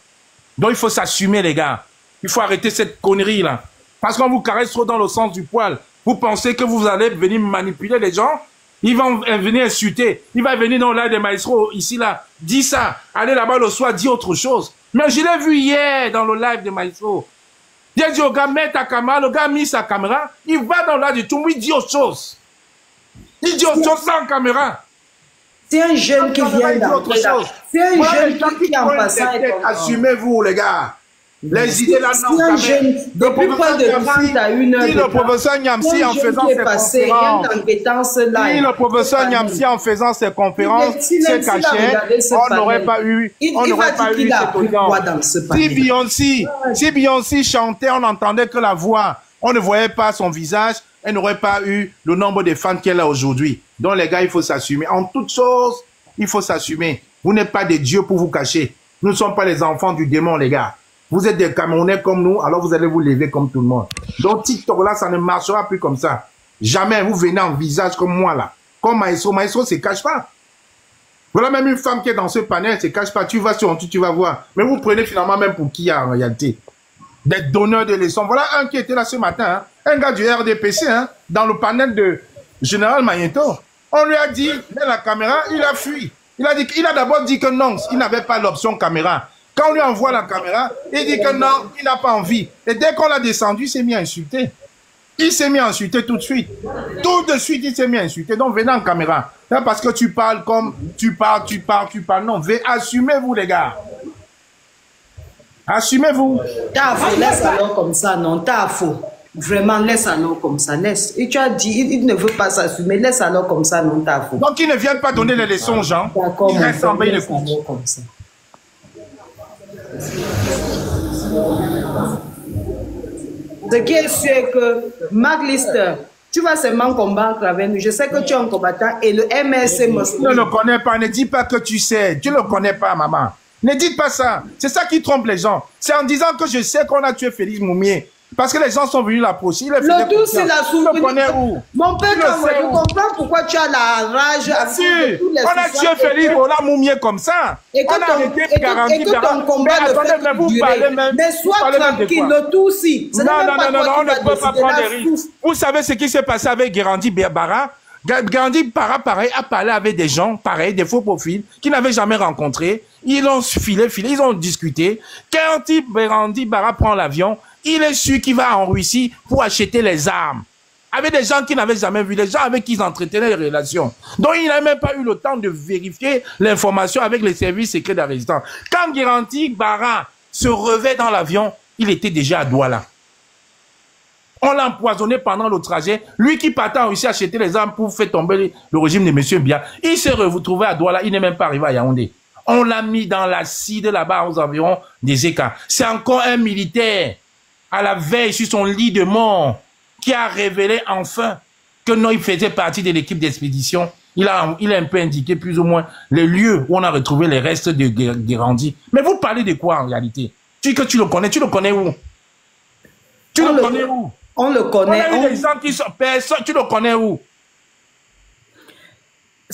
Donc il faut s'assumer les gars. Il faut arrêter cette connerie là. Parce qu'on vous caresse trop dans le sens du poil. Vous pensez que vous allez venir manipuler les gens? Ils vont venir insulter. Il va venir dans le live des Maestro ici là. Dis ça. Allez là-bas le soir, dis autre chose. Mais je l'ai vu hier dans le live des Maestro. J'ai dit au gars, mets ta caméra, le gars a mis sa caméra, il va dans là du tout, il dit autre chose. Il dit autre chose sans caméra. C'est un jeune qui vient d'entrer là. C'est un jeune qui en passant. Assumez-vous les gars. Les idées là, non, depuis près de 30 à 1 heure. Dit le professeur Niamsi en faisant ses conférences. Dit le professeur Niamsi en faisant ses conférences, ses cachets, on n'aurait pas eu cette audience. Si Beyoncé chantait, on n'entendait que la voix. On ne voyait pas son visage. Elle n'aurait pas eu le nombre de fans qu'elle a aujourd'hui. Donc les gars, il faut s'assumer. En toute chose, il faut s'assumer. Vous n'êtes pas des dieux pour vous cacher. Nous ne sommes pas les enfants du démon, les gars. Vous êtes des Camerounais comme nous, alors vous allez vous lever comme tout le monde. Donc TikTok là, ça ne marchera plus comme ça. Jamais vous venez en visage comme moi là. Comme Maestro ne se cache pas. Voilà même une femme qui est dans ce panel, elle se cache pas. Tu vas sur tu vas voir. Mais vous prenez finalement même pour qui en réalité? Des donneurs de leçons. Voilà un qui était là ce matin, hein, un gars du RDPC, hein, dans le panel de Général Magneto. On lui a dit, mets la caméra, il a fui. Il a d'abord dit que non, il n'avait pas l'option caméra. Quand on lui envoie la caméra, il dit que non, il n'a pas envie. Et dès qu'on l'a descendu, il s'est mis à insulter. Il s'est mis à insulter tout de suite. Tout de suite, il s'est mis à insulter. Donc, venez en caméra. Là, parce que tu parles comme tu parles. Non, assumez-vous, les gars. Assumez-vous. T'as faux, laisse alors comme ça, non, t'as faux. Vraiment, laisse alors comme ça, laisse. Et tu as dit, il ne veut pas s'assumer, laisse alors comme ça, non, t'as faux. Donc, il ne vient pas donner les leçons aux gens. D'accord, il reste en bas, il écoute. Comme ça. Ce qui est sûr que Mark Lister, tu vas seulement combattre avec nous. Je sais que tu es un combattant et le MSC Moscou. Tu ne le connais pas, ne dis pas que tu sais. Tu ne le connais pas, maman. Ne dites pas ça. C'est ça qui trompe les gens. C'est en disant que je sais qu'on a tué Félix Moumié. Parce que les gens sont venus l'approcher. Le tout, c'est la souffrance. Tu le connais où? Mon père, je comprends pourquoi tu as la rage. Bien sûr. On a tué Félix, on l'a moumié comme ça. Et que ton combat ne fait que durer. Mais sois tranquille, le tout aussi. Non, on ne peut pas prendre des risques. Vous savez ce qui s'est passé avec Guérandi Bara? Guérandi Bara, pareil, a parlé avec des gens, pareil, des faux profils, qu'ils n'avaient jamais rencontrés. Ils l'ont filé, ils ont discuté. Quand Guérandi Bara prend l'avion, il est sûr qu'il va en Russie pour acheter les armes. avec des gens qu'ils n'avaient jamais vus, des gens avec qui ils entretenaient des relations. Donc, il n'a même pas eu le temps de vérifier l'information avec les services secrets de la résistance. Quand Guéranti Bara se revêt dans l'avion, il était déjà à Douala. On l'a empoisonné pendant le trajet. Lui qui partait en Russie acheter les armes pour faire tomber le régime de M. Biya, il s'est retrouvé à Douala, il n'est même pas arrivé à Yaoundé. On l'a mis dans l'acide là-bas aux environs des écarts. C'est encore un militaire à la veille sur son lit de mort qui a révélé enfin que non, il faisait partie de l'équipe d'expédition. Il a un peu indiqué plus ou moins les lieux où on a retrouvé les restes de Guérandi. Mais vous parlez de quoi en réalité? Tu le connais où? Tu le connais où? On le connaît. On a des gens qui sont personne, tu le connais où?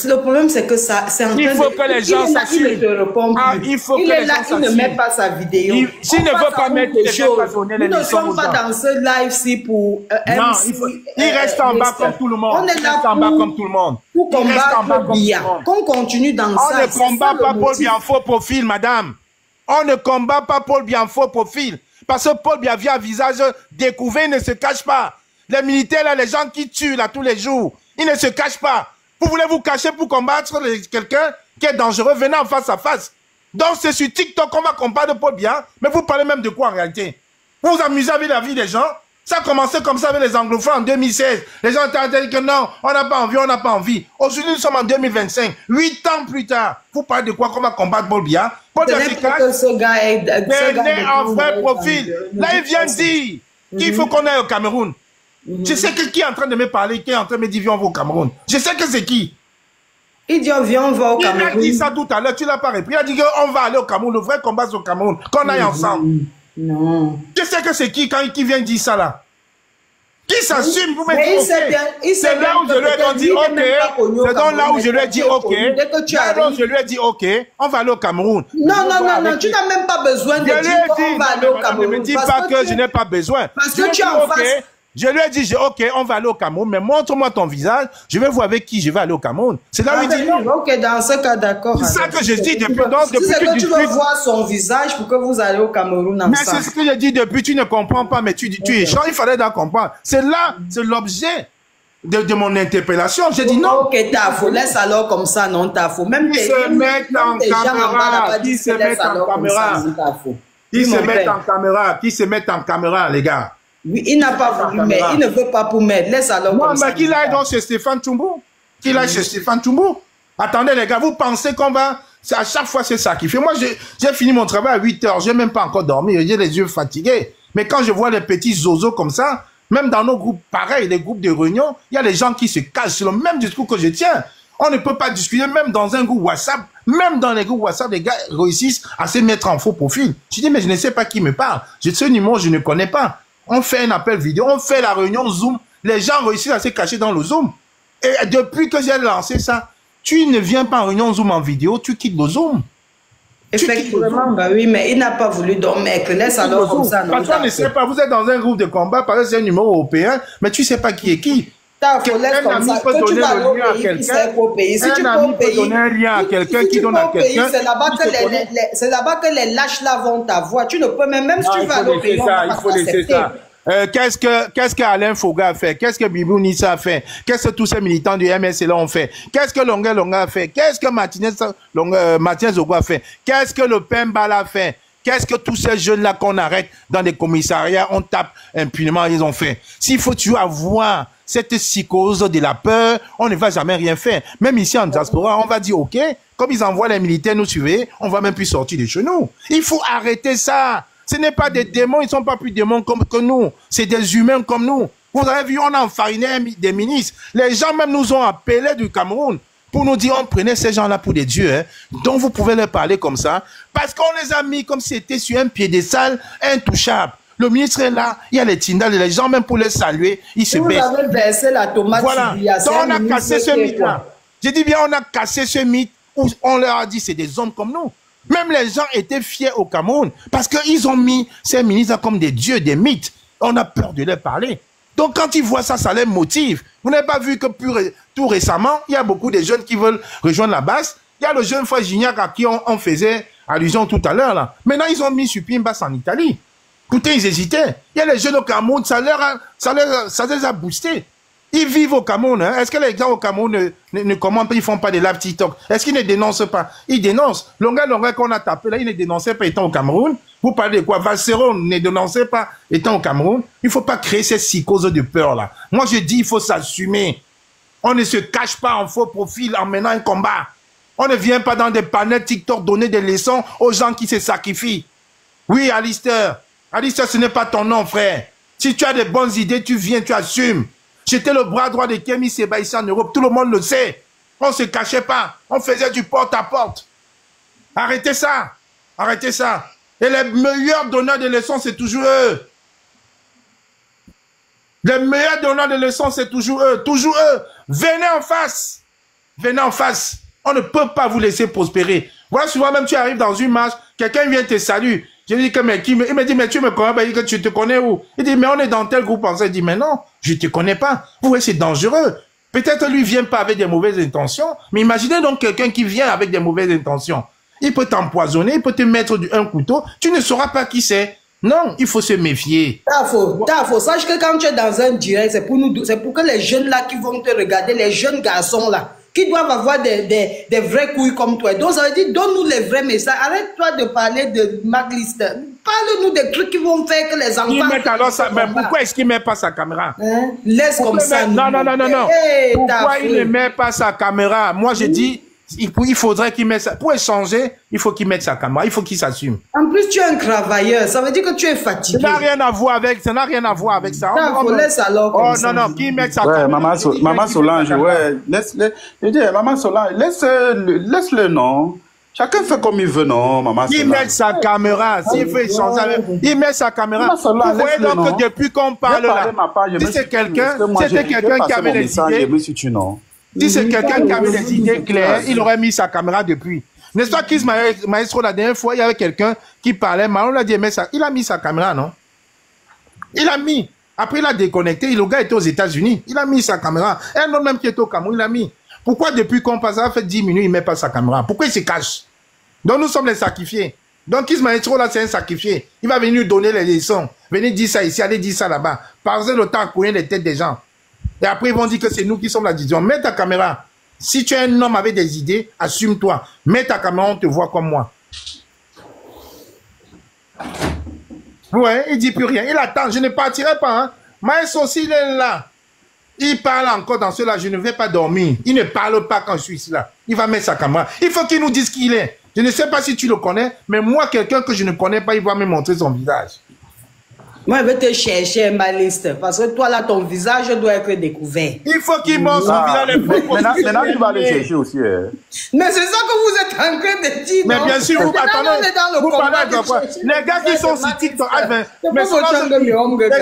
Le problème, c'est que ça, c'est en train de... Il faut que les gens s'assurent. Il ne te répond plus. Il faut que il est les là, gens il ne met pas sa vidéo. S'il ne veut pas mettre les choses, nous ne sommes pas dans ce live-ci pour... non, il reste en bas comme tout le monde. On est là pour combattre Biya. Qu'on continue dans ça. On ne combat pas Paul Biya en faux profil, madame. On ne combat pas Paul Biya en faux profil. Parce que Paul Biya vient à visage découvert, il ne se cache pas. Les militaires, là, les gens qui tuent là tous les jours, ils ne se cachent pas. Vous voulez vous cacher pour combattre quelqu'un qui est dangereux, venez en face à face. Donc c'est sur TikTok qu'on va combattre Paul Biya, mais vous parlez même de quoi en réalité? Vous vous amusez avec la vie des gens? Ça a commencé comme ça avec les anglophones en 2016. Les gens ont dit que non, on n'a pas envie, on n'a pas envie. Aujourd'hui, nous sommes en 2025. 8 ans plus tard, vous parlez de quoi qu'on va combattre Paul Biya? Paul Biya se cache. C'est un vrai profil. Là, il vient dire qu'il faut qu'on aille au Cameroun. Je sais qui est en train de me parler, qui est en train de me dire viens, on va au Cameroun. Je sais que c'est qui. Il dit viens, on va au Cameroun. Il a dit ça tout à l'heure, tu l'as pas repris. Il a dit qu'on va aller au Cameroun, le vrai combat c'est au Cameroun, qu'on aille ensemble. Non. Je sais que c'est qui quand qui vient dire ça là. Qui s'assume, vous me dites ok. C'est là où je lui ai dit ok. C'est donc là où je lui ai dit ok. Là où je lui ai dit ok, on va aller au Cameroun. Non, tu n'as même pas besoin de dire qu'on va aller au Cameroun. Ne me dis pas que je n'ai pas besoin. Parce que tu es en face. Je lui ai dit, ok, on va aller au Cameroun, mais montre-moi ton visage, je vais voir avec qui je vais aller au Cameroun. C'est là où il dit non. Ok, dans ce cas, d'accord. C'est ça que je dis depuis. Donc, si c'est que tu veux voir son visage pour que vous allez au Cameroun ensemble. Mais c'est ce que j'ai dit depuis, tu ne comprends pas, mais tu es chiant, il fallait d'en comprendre. C'est là, c'est l'objet de mon interpellation. J'ai dit non. Ok, t'as faux, laisse alors comme ça, non, t'as faux. Même qui se mettent en caméra, qui se mettent en caméra, qui se mettent en caméra, qui se mettent en caméra, les gars. Oui, il n'a pas voulu mettre, il ne veut pas pour mettre. Laisse alors non, comme ça. Non, mais qu'il aille donc chez Stéphane Tchoumbo. Qu'il aille chez Stéphane Tchoumbo. Attendez, les gars, vous pensez qu'on va... À chaque fois, c'est ça qui fait. Moi, j'ai fini mon travail à 8 heures. Je n'ai même pas encore dormi. J'ai les yeux fatigués. Mais quand je vois les petits zozos comme ça, même dans nos groupes, pareil, les groupes de réunion, il y a des gens qui se cachent sur le même discours que je tiens. On ne peut pas discuter, même dans un groupe WhatsApp. Même dans les groupes WhatsApp, les gars réussissent à se mettre en faux profil. Je dis, mais je ne sais pas qui me parle. Ce numéro, je ne connais pas. On fait un appel vidéo, on fait la réunion Zoom. Les gens réussissent à se cacher dans le Zoom. Et depuis que j'ai lancé ça, tu ne viens pas en réunion Zoom en vidéo, tu quittes le Zoom. Effectivement, bah oui, mais il n'a pas voulu dormir. Laisse alors comme ça. Parce qu'on ne sait pas, vous êtes dans un groupe de combat, parce que c'est un numéro européen, mais tu ne sais pas qui est qui. Un ami peut donner le lien à quelqu'un. Un ami peut donner un lien à quelqu'un qui donne à quelqu'un. C'est là-bas que les lâches là vont t'avoir. Tu ne peux même si tu vas aller au pays, il faut laisser ça. Qu'est-ce que Alain Foga a fait? Qu'est-ce que Bibou Nissa a fait? Qu'est-ce que tous ces militants du MSL ont fait? Qu'est-ce que Longa a fait? Qu'est-ce que Martinez Zogo a fait? Qu'est-ce que le Pembala a fait? Qu'est-ce que tous ces jeunes-là qu'on arrête dans des commissariats, on tape impunément, ils ont fait? S'il faut tu avoir cette psychose de la peur, on ne va jamais rien faire. Même ici en diaspora, on va dire ok, comme ils envoient les militaires nous suivre, on va même plus sortir de chez nous. Il faut arrêter ça. Ce n'est pas des démons, ils ne sont pas plus démons que nous. C'est des humains comme nous. Vous avez vu, on a enfariné des ministres. Les gens même nous ont appelés du Cameroun pour nous dire on prenait ces gens-là pour des dieux. Hein. Donc vous pouvez leur parler comme ça. Parce qu'on les a mis comme si c'était sur un piédestal intouchable. Le ministre est là, il y a les tindales, les gens même pour les saluer, ils se baissent. Vous avez versé la tomate voilà. Donc on a cassé ce mythe-là. J'ai dit bien, on a cassé ce mythe où on leur a dit c'est des hommes comme nous. Même les gens étaient fiers au Cameroun parce qu'ils ont mis ces ministres comme des dieux, des mythes. On a peur de leur parler. Donc quand ils voient ça, ça les motive. Vous n'avez pas vu que tout récemment, il y a beaucoup de jeunes qui veulent rejoindre la base. Il y a le jeune frère Gignac à qui on faisait allusion tout à l'heure. Là. Maintenant, ils ont mis Supimbas en Italie. Écoutez, ils hésitaient. Il y a les jeunes au Cameroun, ça les a boostés. Ils vivent au Cameroun. Hein. Est-ce que les gens au Cameroun ne commentent pas, ils font pas des live TikTok? Est-ce qu'ils ne dénoncent pas? Ils dénoncent. Longueur qu'on a tapé là, ils ne dénonçaient pas étant au Cameroun. Vous parlez de quoi? Valseron ne dénonçait pas étant au Cameroun. Il ne faut pas créer cette psychose de peur là. Moi je dis il faut s'assumer. On ne se cache pas en faux profil en menant un combat. On ne vient pas dans des panels TikTok donner des leçons aux gens qui se sacrifient. Oui, Alistair. Alistair, ce n'est pas ton nom, frère. Si tu as des bonnes idées, tu viens, tu assumes. J'étais le bras droit de Kémy Séba ici en Europe. Tout le monde le sait. On ne se cachait pas. On faisait du porte-à-porte. Arrêtez ça. Arrêtez ça. Et les meilleurs donneurs de leçons, c'est toujours eux. Les meilleurs donneurs de leçons, c'est toujours eux. Toujours eux. Venez en face. Venez en face. On ne peut pas vous laisser prospérer. Voilà, souvent même tu arrives dans une marche, quelqu'un vient te saluer. Je lui dis que mais il me dit mais tu me connais pas, il dit que tu te connais où? Il dit mais on est dans tel groupe ensemble. Il dit mais non, je te connais pas. Vous voyez c'est dangereux. Peut-être lui vient pas avec des mauvaises intentions, mais imaginez donc quelqu'un qui vient avec des mauvaises intentions. Il peut t'empoisonner, il peut te mettre un couteau, tu ne sauras pas qui c'est. Non, il faut se méfier. Tafo, sache que quand tu es dans un direct, c'est pour que les jeunes là qui vont te regarder, les jeunes garçons là, qui doivent avoir des vrais couilles comme toi. Donc ça veut dire, donne-nous les vrais messages. Arrête-toi de parler de Macliste. Parle-nous des trucs qui vont faire que les enfants... Mais pourquoi est-ce qu'il ne met pas sa caméra? Hein? Laisse comme ça. Non. Pourquoi il ne met pas sa caméra? Moi, je dis... Il faudrait qu'il mette ça. Pour échanger, il faut qu'il mette sa caméra. Il faut qu'il s'assume. En plus, tu es un travailleur. Ça veut dire que tu es fatigué. Ça n'a rien à voir avec ça. Laisse alors. Oh non, qu'il mette sa caméra. Maman Solange, ouais. Maman Solange, laisse-le, non. Chacun fait comme il veut, non, Maman Solange. Il met sa caméra. S'il veut échanger avec... Il met sa caméra. Vous voyez donc que depuis qu'on parle là, si c'est quelqu'un qui avait les idées... Si c'est quelqu'un qui avait des idées claires, il aurait mis sa caméra depuis. N'est-ce pas Kiss Maestro, la dernière fois, il y avait quelqu'un qui parlait, Marlon l'a dit, mais ça, il a mis sa caméra, non? Il a mis. Après, il a déconnecté, le gars était aux États-Unis. Il a mis sa caméra. Et un autre même qui était au Cameroun, il a mis. Pourquoi depuis qu'on passe, ça fait 10 minutes, il ne met pas sa caméra? Pourquoi il se cache? Donc nous sommes les sacrifiés. Donc Kiss Maestro, là, c'est un sacrifié. Il va venir donner les leçons. Venez dire ça ici, allez dire ça là-bas. Passer le temps à courir les têtes des gens. Et après, ils vont dire que c'est nous qui sommes la division. Mets ta caméra. Si tu es un homme avec des idées, assume-toi. Mets ta caméra, on te voit comme moi. Ouais, il dit plus rien. Il attend. Je ne partirai pas. Hein. Maestro aussi, il est là. Il parle encore dans cela. Je ne vais pas dormir. Il ne parle pas quand je suis ici là. Il va mettre sa caméra. Il faut qu'il nous dise qui il est. Je ne sais pas si tu le connais, mais moi, quelqu'un que je ne connais pas, il va me montrer son visage. Moi, je vais te chercher ma liste. Parce que toi, là, ton visage doit être découvert. Il faut qu'il montre son visage. Maintenant, tu vas aller chercher aussi. Mais c'est ça que vous êtes en train de dire. Mais bien sûr, vous parlez de quoi? Les gars qui sont sur TikTok, les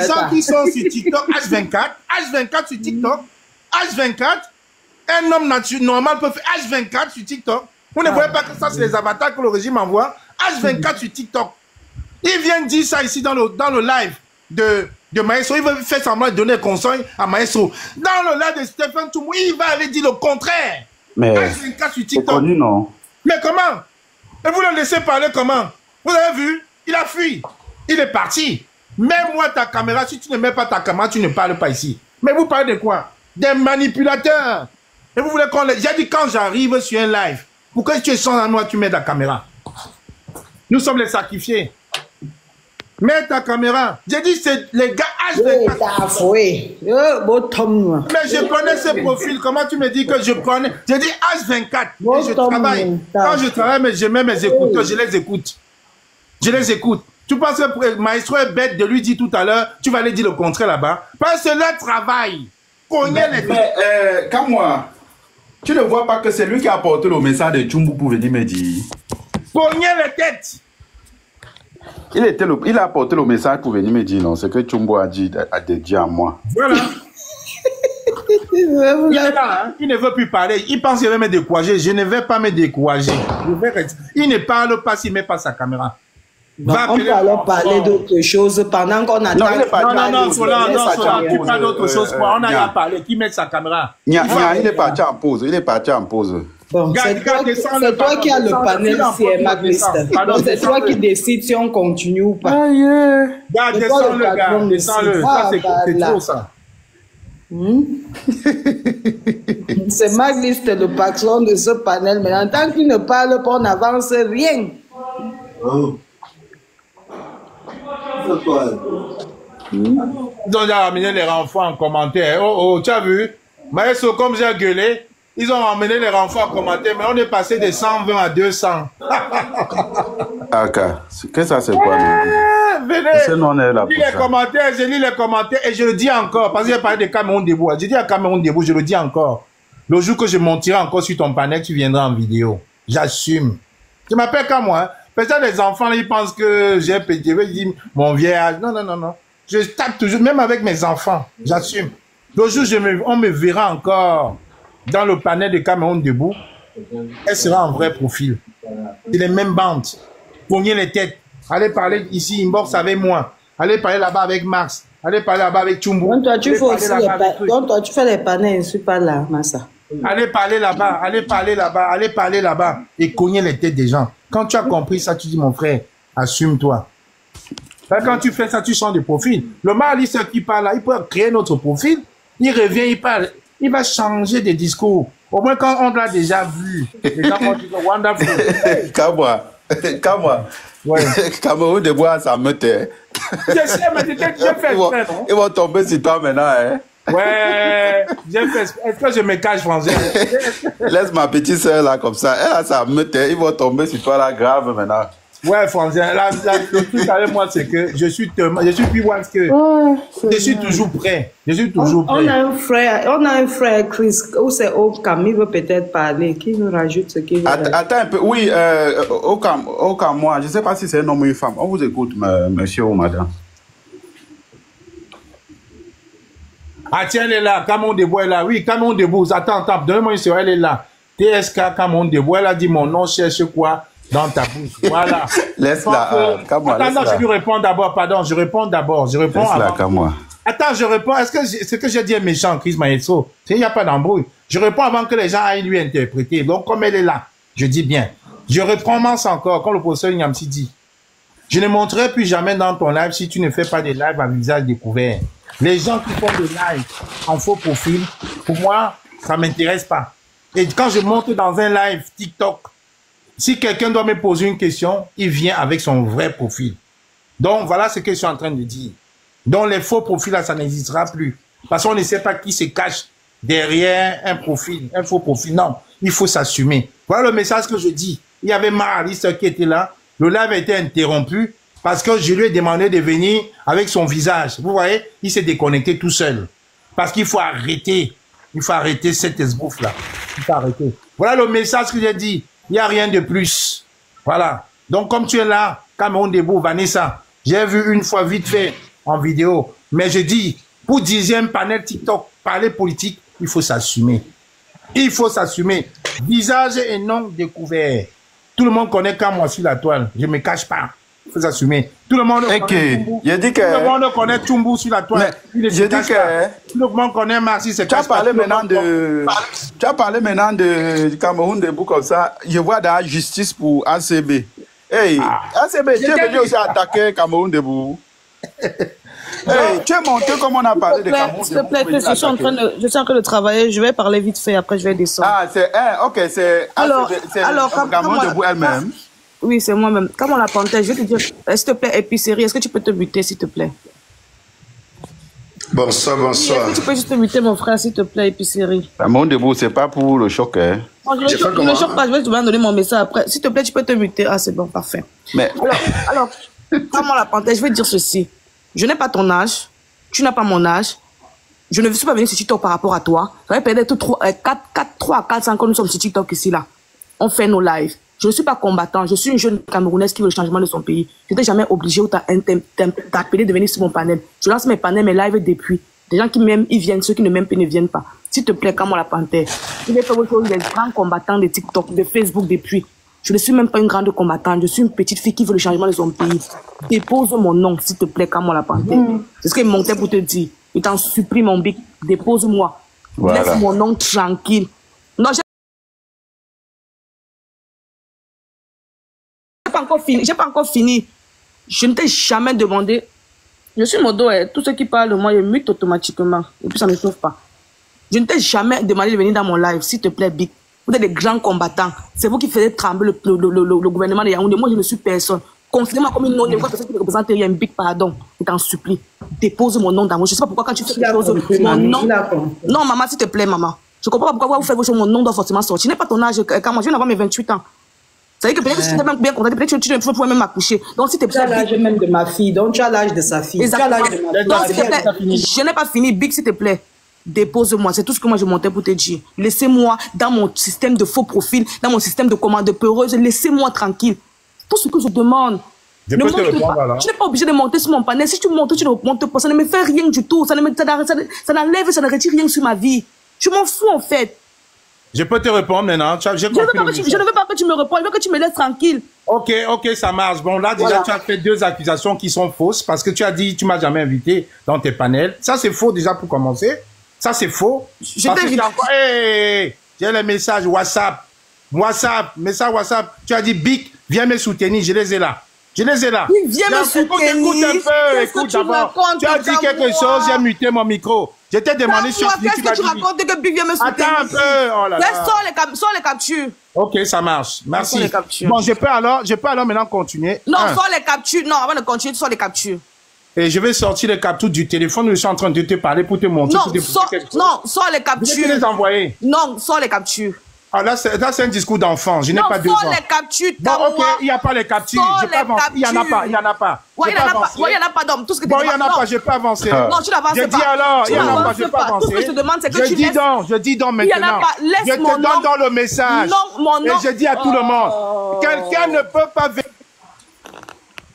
gens qui sont sur TikTok, H24 sur TikTok, H24, un homme normal peut faire H24 sur TikTok. Vous ne voyez pas que ça, c'est les avatars que le régime envoie. H24 sur TikTok. Il vient dire ça ici dans le live de Maestro. Il veut faire semblant de donner conseil à Maestro. Dans le live de Stéphane Toumou, il va aller dire le contraire. Mais c'est connu, non? Mais comment? Et vous le laissez parler comment? Vous avez vu? Il a fui. Il est parti. Mets-moi ta caméra. Si tu ne mets pas ta caméra, tu ne parles pas ici. Mais vous parlez de quoi? Des manipulateurs. Et vous voulez qu'on les... J'ai dit quand j'arrive sur un live, pourquoi tu es sans la noix, tu mets ta caméra? Nous sommes les sacrifiés. Mets ta caméra. J'ai dit, c'est les gars H24. Mais je connais ce profil. Comment tu me dis que je connais? J'ai dit H24. Et je travaille. Quand je travaille, mais je mets mes écouteurs, je les écoute. Je les écoute. Tu penses que Maestro est bête de lui dire tout à l'heure, tu vas aller dire le contraire là-bas? Parce que leur travail. Mais quand moi, tu ne vois pas que c'est lui qui a apporté le message de Tchumbu pour venir me dire. Cogner les têtes. Il a apporté le message pour venir me dire non, c'est que Tchumbu a dit à moi. Voilà. Il est là, hein? Il ne veut plus parler. Il pense qu'il va me décourager. Je ne vais pas me décourager. Il ne parle pas s'il ne met pas sa caméra. Donc, on peut alors parler d'autre chose pendant qu'on attend. Non, tu parles d'autre chose. On a rien parlé. Qui met sa caméra? Il est parti en pause. Bon, c'est toi qui as le panel CMA Christ. Donc c'est toi qui décides si on continue ou pas. Descends-le, gars. Descends-le. Ça, c'est trop, ça. C'est Magliste le patron de ce panel. Mais en tant qu'il ne parle pas, on n'avance rien. Oh. Ils ont déjà ramené les renforts en commentaire. Oh, tu as vu? Maestro, comme j'ai gueulé, ils ont ramené les renforts en commentaire, mais on est passé de 120 à 200. Ah, qu'est-ce que ça c'est quoi? Venez, je lis les commentaires et je le dis encore, parce que j'ai parlé de Cameroun Debout. Je dis à Cameroun Debout, je le dis encore. Le jour que je monterai encore sur ton panel, tu viendras en vidéo. J'assume. Tu m'appelles comme moi. Hein? Peut-être les enfants, ils pensent que j'ai pété, ils disent mon vieillage. Non. Je tape toujours, même avec mes enfants. J'assume. Le jour on me verra encore dans le panel de Cameroun Debout. Elle sera en vrai profil. C'est les mêmes bandes. Pogner les têtes. Allez parler ici, inbox avec moi. Allez parler là-bas avec Max. Allez parler là-bas avec Chumbo. Donc toi, tu fais aussi donc toi, tu fais les panels, je ne suis pas là, Massa. Allez parler là-bas, allez parler là-bas, allez parler là-bas. Et cogner les têtes des gens. Quand tu as compris ça, tu dis, mon frère, assume-toi. Quand tu fais ça, tu changes de profil. Le Magliste qui parle là, il peut créer notre profil. Il revient, il parle. Il va changer de discours. Au moins, quand on l'a déjà vu, les gens vont dire, wonderful. Comme ouais. Cameroun de bois, ça me tait. Je sais, mais j'ai fait exprès, non? Ils vont tomber sur toi maintenant, hein? Ouais, j'ai fait. Est-ce que je me cache, français? Laisse ma petite soeur là, comme ça. Elle a ça me tait. Ils vont tomber sur toi là, grave maintenant. Ouais, français. Le truc avec moi, c'est que je suis plus wax que. Je suis toujours prêt. Je suis toujours prêt. On a un frère, Chris, où c'est Okam, il veut peut-être parler. Qui nous rajoute ce qu'il veut. Attends un peu. Oui, Okam, moi, je ne sais pas si c'est un homme ou une femme. On vous écoute, monsieur ou madame. Ah, tiens, elle est là. Cameroun Debout est là. Oui, Cameroun Debout. Attends, donnez-moi une seconde. Elle est là. TSK Cameroun Debout. Elle a dit mon nom, cherche quoi dans ta bouche. Voilà. Laisse-la. Attends, je lui réponds d'abord. Pardon, je réponds d'abord. Je réponds avant. Moi. Attends, je réponds. Est-ce que ce que j'ai dit est méchant, Chris Maestro? Il n'y a pas d'embrouille. Je réponds avant que les gens aillent lui interpréter. Donc, comme elle est là, je dis bien. Je recommence encore, comme le professeur Nyamsi dit. Je ne montrerai plus jamais dans ton live si tu ne fais pas des lives à visage découvert. Les gens qui font des lives en faux profil, pour moi, ça ne m'intéresse pas. Et quand je monte dans un live TikTok, si quelqu'un doit me poser une question, il vient avec son vrai profil. Donc, voilà ce que je suis en train de dire. Donc, les faux profils, là, ça n'existera plus. Parce qu'on ne sait pas qui se cache derrière un profil, un faux profil. Non, il faut s'assumer. Voilà le message que je dis. Il y avait Magliste qui était là. Le live a été interrompu parce que je lui ai demandé de venir avec son visage. Vous voyez, il s'est déconnecté tout seul. Parce qu'il faut arrêter. Il faut arrêter cette esbouffe-là. Il faut arrêter. Voilà le message que j'ai dit. Il n'y a rien de plus. Voilà. Donc, comme tu es là, Cameroun Debout, Vanessa, j'ai vu une fois vite fait en vidéo. Mais je dis, pour 10e panel TikTok, parler politique, il faut s'assumer. Il faut s'assumer. Visage et nom découvert. Tout le monde connaît quand moi sur la toile. Je ne me cache pas. Il faut s'assumer. Tout le monde connaît Chumbo. Tout le monde connaît Chumbo sur la toile. Tout le monde connaît Marcy. Tu as parlé maintenant de Cameroun Debout comme ça. Je vois dans la justice pour ACB. Hey, ACB, tu es venu aussi attaquer Cameroun Debout. Hey, tu es monté comme on a parlé de Cameroun Debout. S'il te plaît, je suis en train de travailler. Je vais parler vite fait, après je vais descendre. Ah, ok, c'est Cameroun Debout elle-même. Oui, c'est moi-même. Comme on l'a panthère, je vais te dire, s'il te plaît, épicerie, est-ce que tu peux te muter, s'il te plaît? Bonsoir. Est-ce que tu peux juste te muter, mon frère, s'il te plaît, épicerie? Cameroun Debout, c'est pas pour le choc, hein? Non, je ne choque pas, je vais te donner mon message après. S'il te plaît, tu peux te muter. Ah, c'est bon, parfait. Mais... Alors, comme on l'a panthère, je vais te dire ceci. Je n'ai pas ton âge, tu n'as pas mon âge. Je ne suis pas venu sur TikTok par rapport à toi. Ça va peut-être 3 à 4, 5 ans, nous sommes sur TikTok ici, là. On fait nos lives. Je ne suis pas combattant, je suis une jeune Camerounaise qui veut le changement de son pays. Je n'étais jamais obligée ou t'appeler de venir sur mon panel. Je lance mes panels, mes lives depuis. Des gens qui m'aiment, ils viennent, ceux qui ne m'aiment pas, ne viennent pas. S'il te plaît, comme on la panthère. Je vais faire autre chose des grands combattants de TikTok, de Facebook depuis. Je ne suis même pas une grande combattante, je suis une petite fille qui veut le changement de son pays. Dépose mon nom, s'il te plaît, comme on la panthère. C'est ce qu'il me montait pour te dire. Je t'en supplie, mon bic, dépose-moi. Voilà. Laisse mon nom tranquille. Non, j'ai pas encore fini. Je ne t'ai jamais demandé. Je suis modo, tout ce qui parle de moi, je mute automatiquement. Et puis ça ne me sauve pas. Je ne t'ai jamais demandé de venir dans mon live, s'il te plaît, Big. Vous êtes des grands combattants. C'est vous qui faites trembler le gouvernement de Yaoundé. Moi, je ne suis personne. Considère-moi comme une non-négociable personne qui ne représente rien. Big, pardon. Je t'en supplie. Dépose mon nom dans moi. Je ne sais pas pourquoi quand tu fais quelque chose, mon nom... Non, maman, s'il te plaît, maman. Je ne comprends pas pourquoi vous faites vos choses, mon nom doit forcément sortir. Je n'ai pas ton âge. Quand moi, je viens d'avoir mes 28 ans. Ça veut dire que peut-être que si tu es même bien content, peut-être que tu ne peux même m'accoucher. Donc, si tu as l'âge même de ma fille, donc tu as l'âge de sa fille. Exactement. Donc, s'il te plaît, je n'ai pas fini. Big, s'il te plaît. Dépose-moi, c'est tout ce que moi je montais pour te dire. Laissez-moi dans mon système de faux profil, dans mon système de commande peureuse, laissez-moi tranquille. Tout ce que je demande. Je peux te répondre alors. Tu n'es pas obligé de monter sur mon panel. Si tu montes, tu ne montes pas. Ça ne me fait rien du tout. Ça n'enlève, ça ne retire rien sur ma vie. Je m'en fous en fait. Je peux te répondre maintenant. Je ne veux pas que tu me répondes. Je veux que tu me laisses tranquille. Ok, ça marche. Bon, là, déjà, tu as fait 2 accusations qui sont fausses parce que tu as dit, tu m'as jamais invité dans tes panels. Ça, c'est faux déjà pour commencer. Ça, c'est faux. Hey, j'ai les messages WhatsApp. Message WhatsApp. Tu as dit, Big, viens me soutenir. Je les ai là. Oui, viens me soutenir. Écoute un peu. Écoute d'abord. Tu as dit quelque chose, j'ai muté mon micro. Je t'ai demandé sur Twitter. Qu'est-ce que tu racontes que Big vient me soutenir? Attends un peu. Oh là là. Sors les captures. Ok, ça marche. Merci. Bon, je peux alors maintenant continuer. Non, sors les captures. Non, avant de continuer, sors les captures. Et je vais sortir les captures du téléphone où je suis en train de te parler pour te montrer. Sors les captures. Je vais te les envoyer. Non, sors les captures. Ah, là, c'est un discours d'enfant. Je n'ai pas 2 ans. Sors les captures. Bon, ok, il n'y a pas les captures. Je peux avancer. Il n'y en a pas. Ouais, il n'y en a pas d'homme. Tout ce que bon, il n'y en a pas. Je peux avancer. Non, tu n'avances pas. Je dis alors, il n'y en a pas. Je peux avancer. Tout ce que je te demande, c'est que tu laisses. Je dis donc maintenant. Il n'y en a pas. Je te donne dans le message. Non, mon nom. Et je dis à tout le monde. Quelqu'un ne peut pas venir.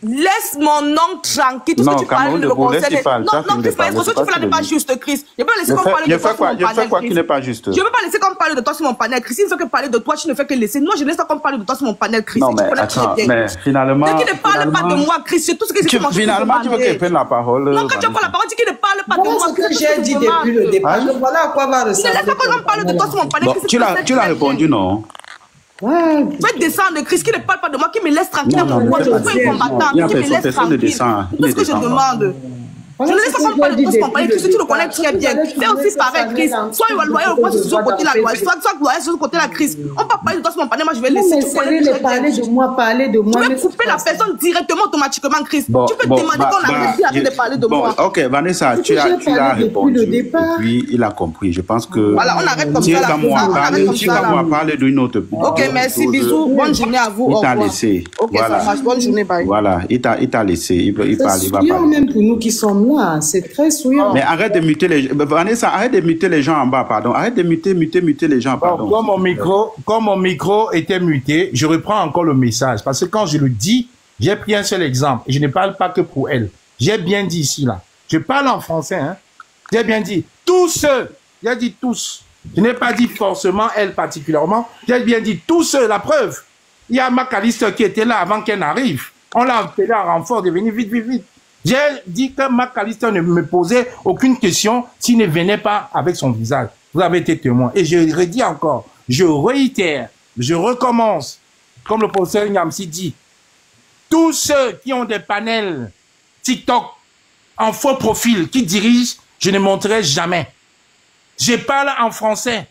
Laisse mon nom tranquille. Tout ce que tu parles de me concerne. Non, Chris, ce que tu fais là n'est pas juste, Chris. Je peux laisser qu'on parle de toi sur mon panel. Je fais quoi qui n'est pas juste? Je ne veux pas laisser qu'on parle de toi sur mon panel, Chris. Il ne fait que parler de toi, tu ne fais que laisser. Moi, je laisse qu'on parle de toi sur mon panel, Chris. Non, mais attends, mais finalement... Dès qu'il ne parle pas de moi, Chris, c'est tout ce que j'ai dit. Finalement, tu veux qu'elle prenne la parole. Non, quand tu prends la parole, dis qu'il ne parle pas de moi. C'est ce que j'ai dit depuis le départ. Voilà à quoi va ressembler. Laisse qu'on parle de toi sur mon panel. Tu l'as répondu, non? Ouais. Faites descendre Chris qui ne parle pas de moi, qui me laisse tranquille. Moi, je suis un combattant, qui me laisse tranquille. C'est ce que je demande. Je ne laisse pas parler de toi sur mon panel, Chris, tu le connais très bien. Fais aussi pareil, Chris. Soit loyal au point sur ce côté-là, soit loyal sur ce côté-là, Chris. On peut parler de toi sur mon panel, moi je vais laisser. Tu connais parler de moi. Tu peux couper la personne directement, automatiquement, Chris. Tu peux demander qu'on arrête de parler de moi. Ok, Vanessa, tu as répondu. Et puis, il a compris. Je pense que... Voilà, on arrête comme ça. On va parler d'une autre... Ok, merci, bisous. Bonne journée à vous. Il t'a laissé. Ok, ça marche. Bonne journée, bye. Voilà, il t'a laissé. Il va parler. Même pour nous qui sommes là, c'est très souillant. Mais arrête de muter les gens. Vanessa, arrête de muter les gens en bas, pardon. Arrête de muter les gens, pardon. Bon, comme mon micro était muté, je reprends encore le message. Parce que quand je le dis, j'ai pris un seul exemple. Et je ne parle pas que pour elle. J'ai bien dit ici, là. Je parle en français, hein. J'ai bien dit tous ceux. J'ai dit tous. Je n'ai pas dit forcément elle particulièrement. J'ai bien dit tous ceux. La preuve. Il y a Macalister qui était là avant qu'elle n'arrive. On l'a appelé en renfort de venir vite. J'ai dit que Macalister ne me posait aucune question s'il ne venait pas avec son visage. Vous avez été témoin. Et je redis encore, je réitère, je recommence, comme le professeur Nyamsi dit, tous ceux qui ont des panels TikTok en faux profil, qui dirigent, je ne montrerai jamais. Je parle en français.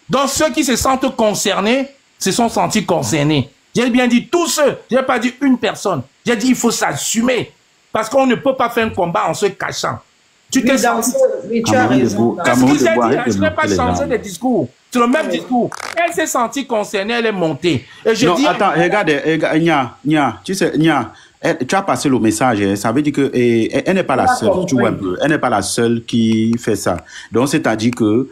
Donc ceux qui se sentent concernés, se sont sentis concernés. J'ai bien dit tous ceux, je n'ai pas dit une personne. J'ai dit il faut s'assumer. Parce qu'on ne peut pas faire un combat en se cachant. Tu t'es senti... Tu as raison. Je n'ai pas changé de discours. C'est le même discours. Elle s'est sentie concernée, elle est montée. Et je dis... Attends, regarde, Nya, tu sais, Nya, tu as passé le message, ça veut dire que elle n'est pas la seule, tu vois un peu. Elle n'est pas la seule qui fait ça. Donc, c'est-à-dire que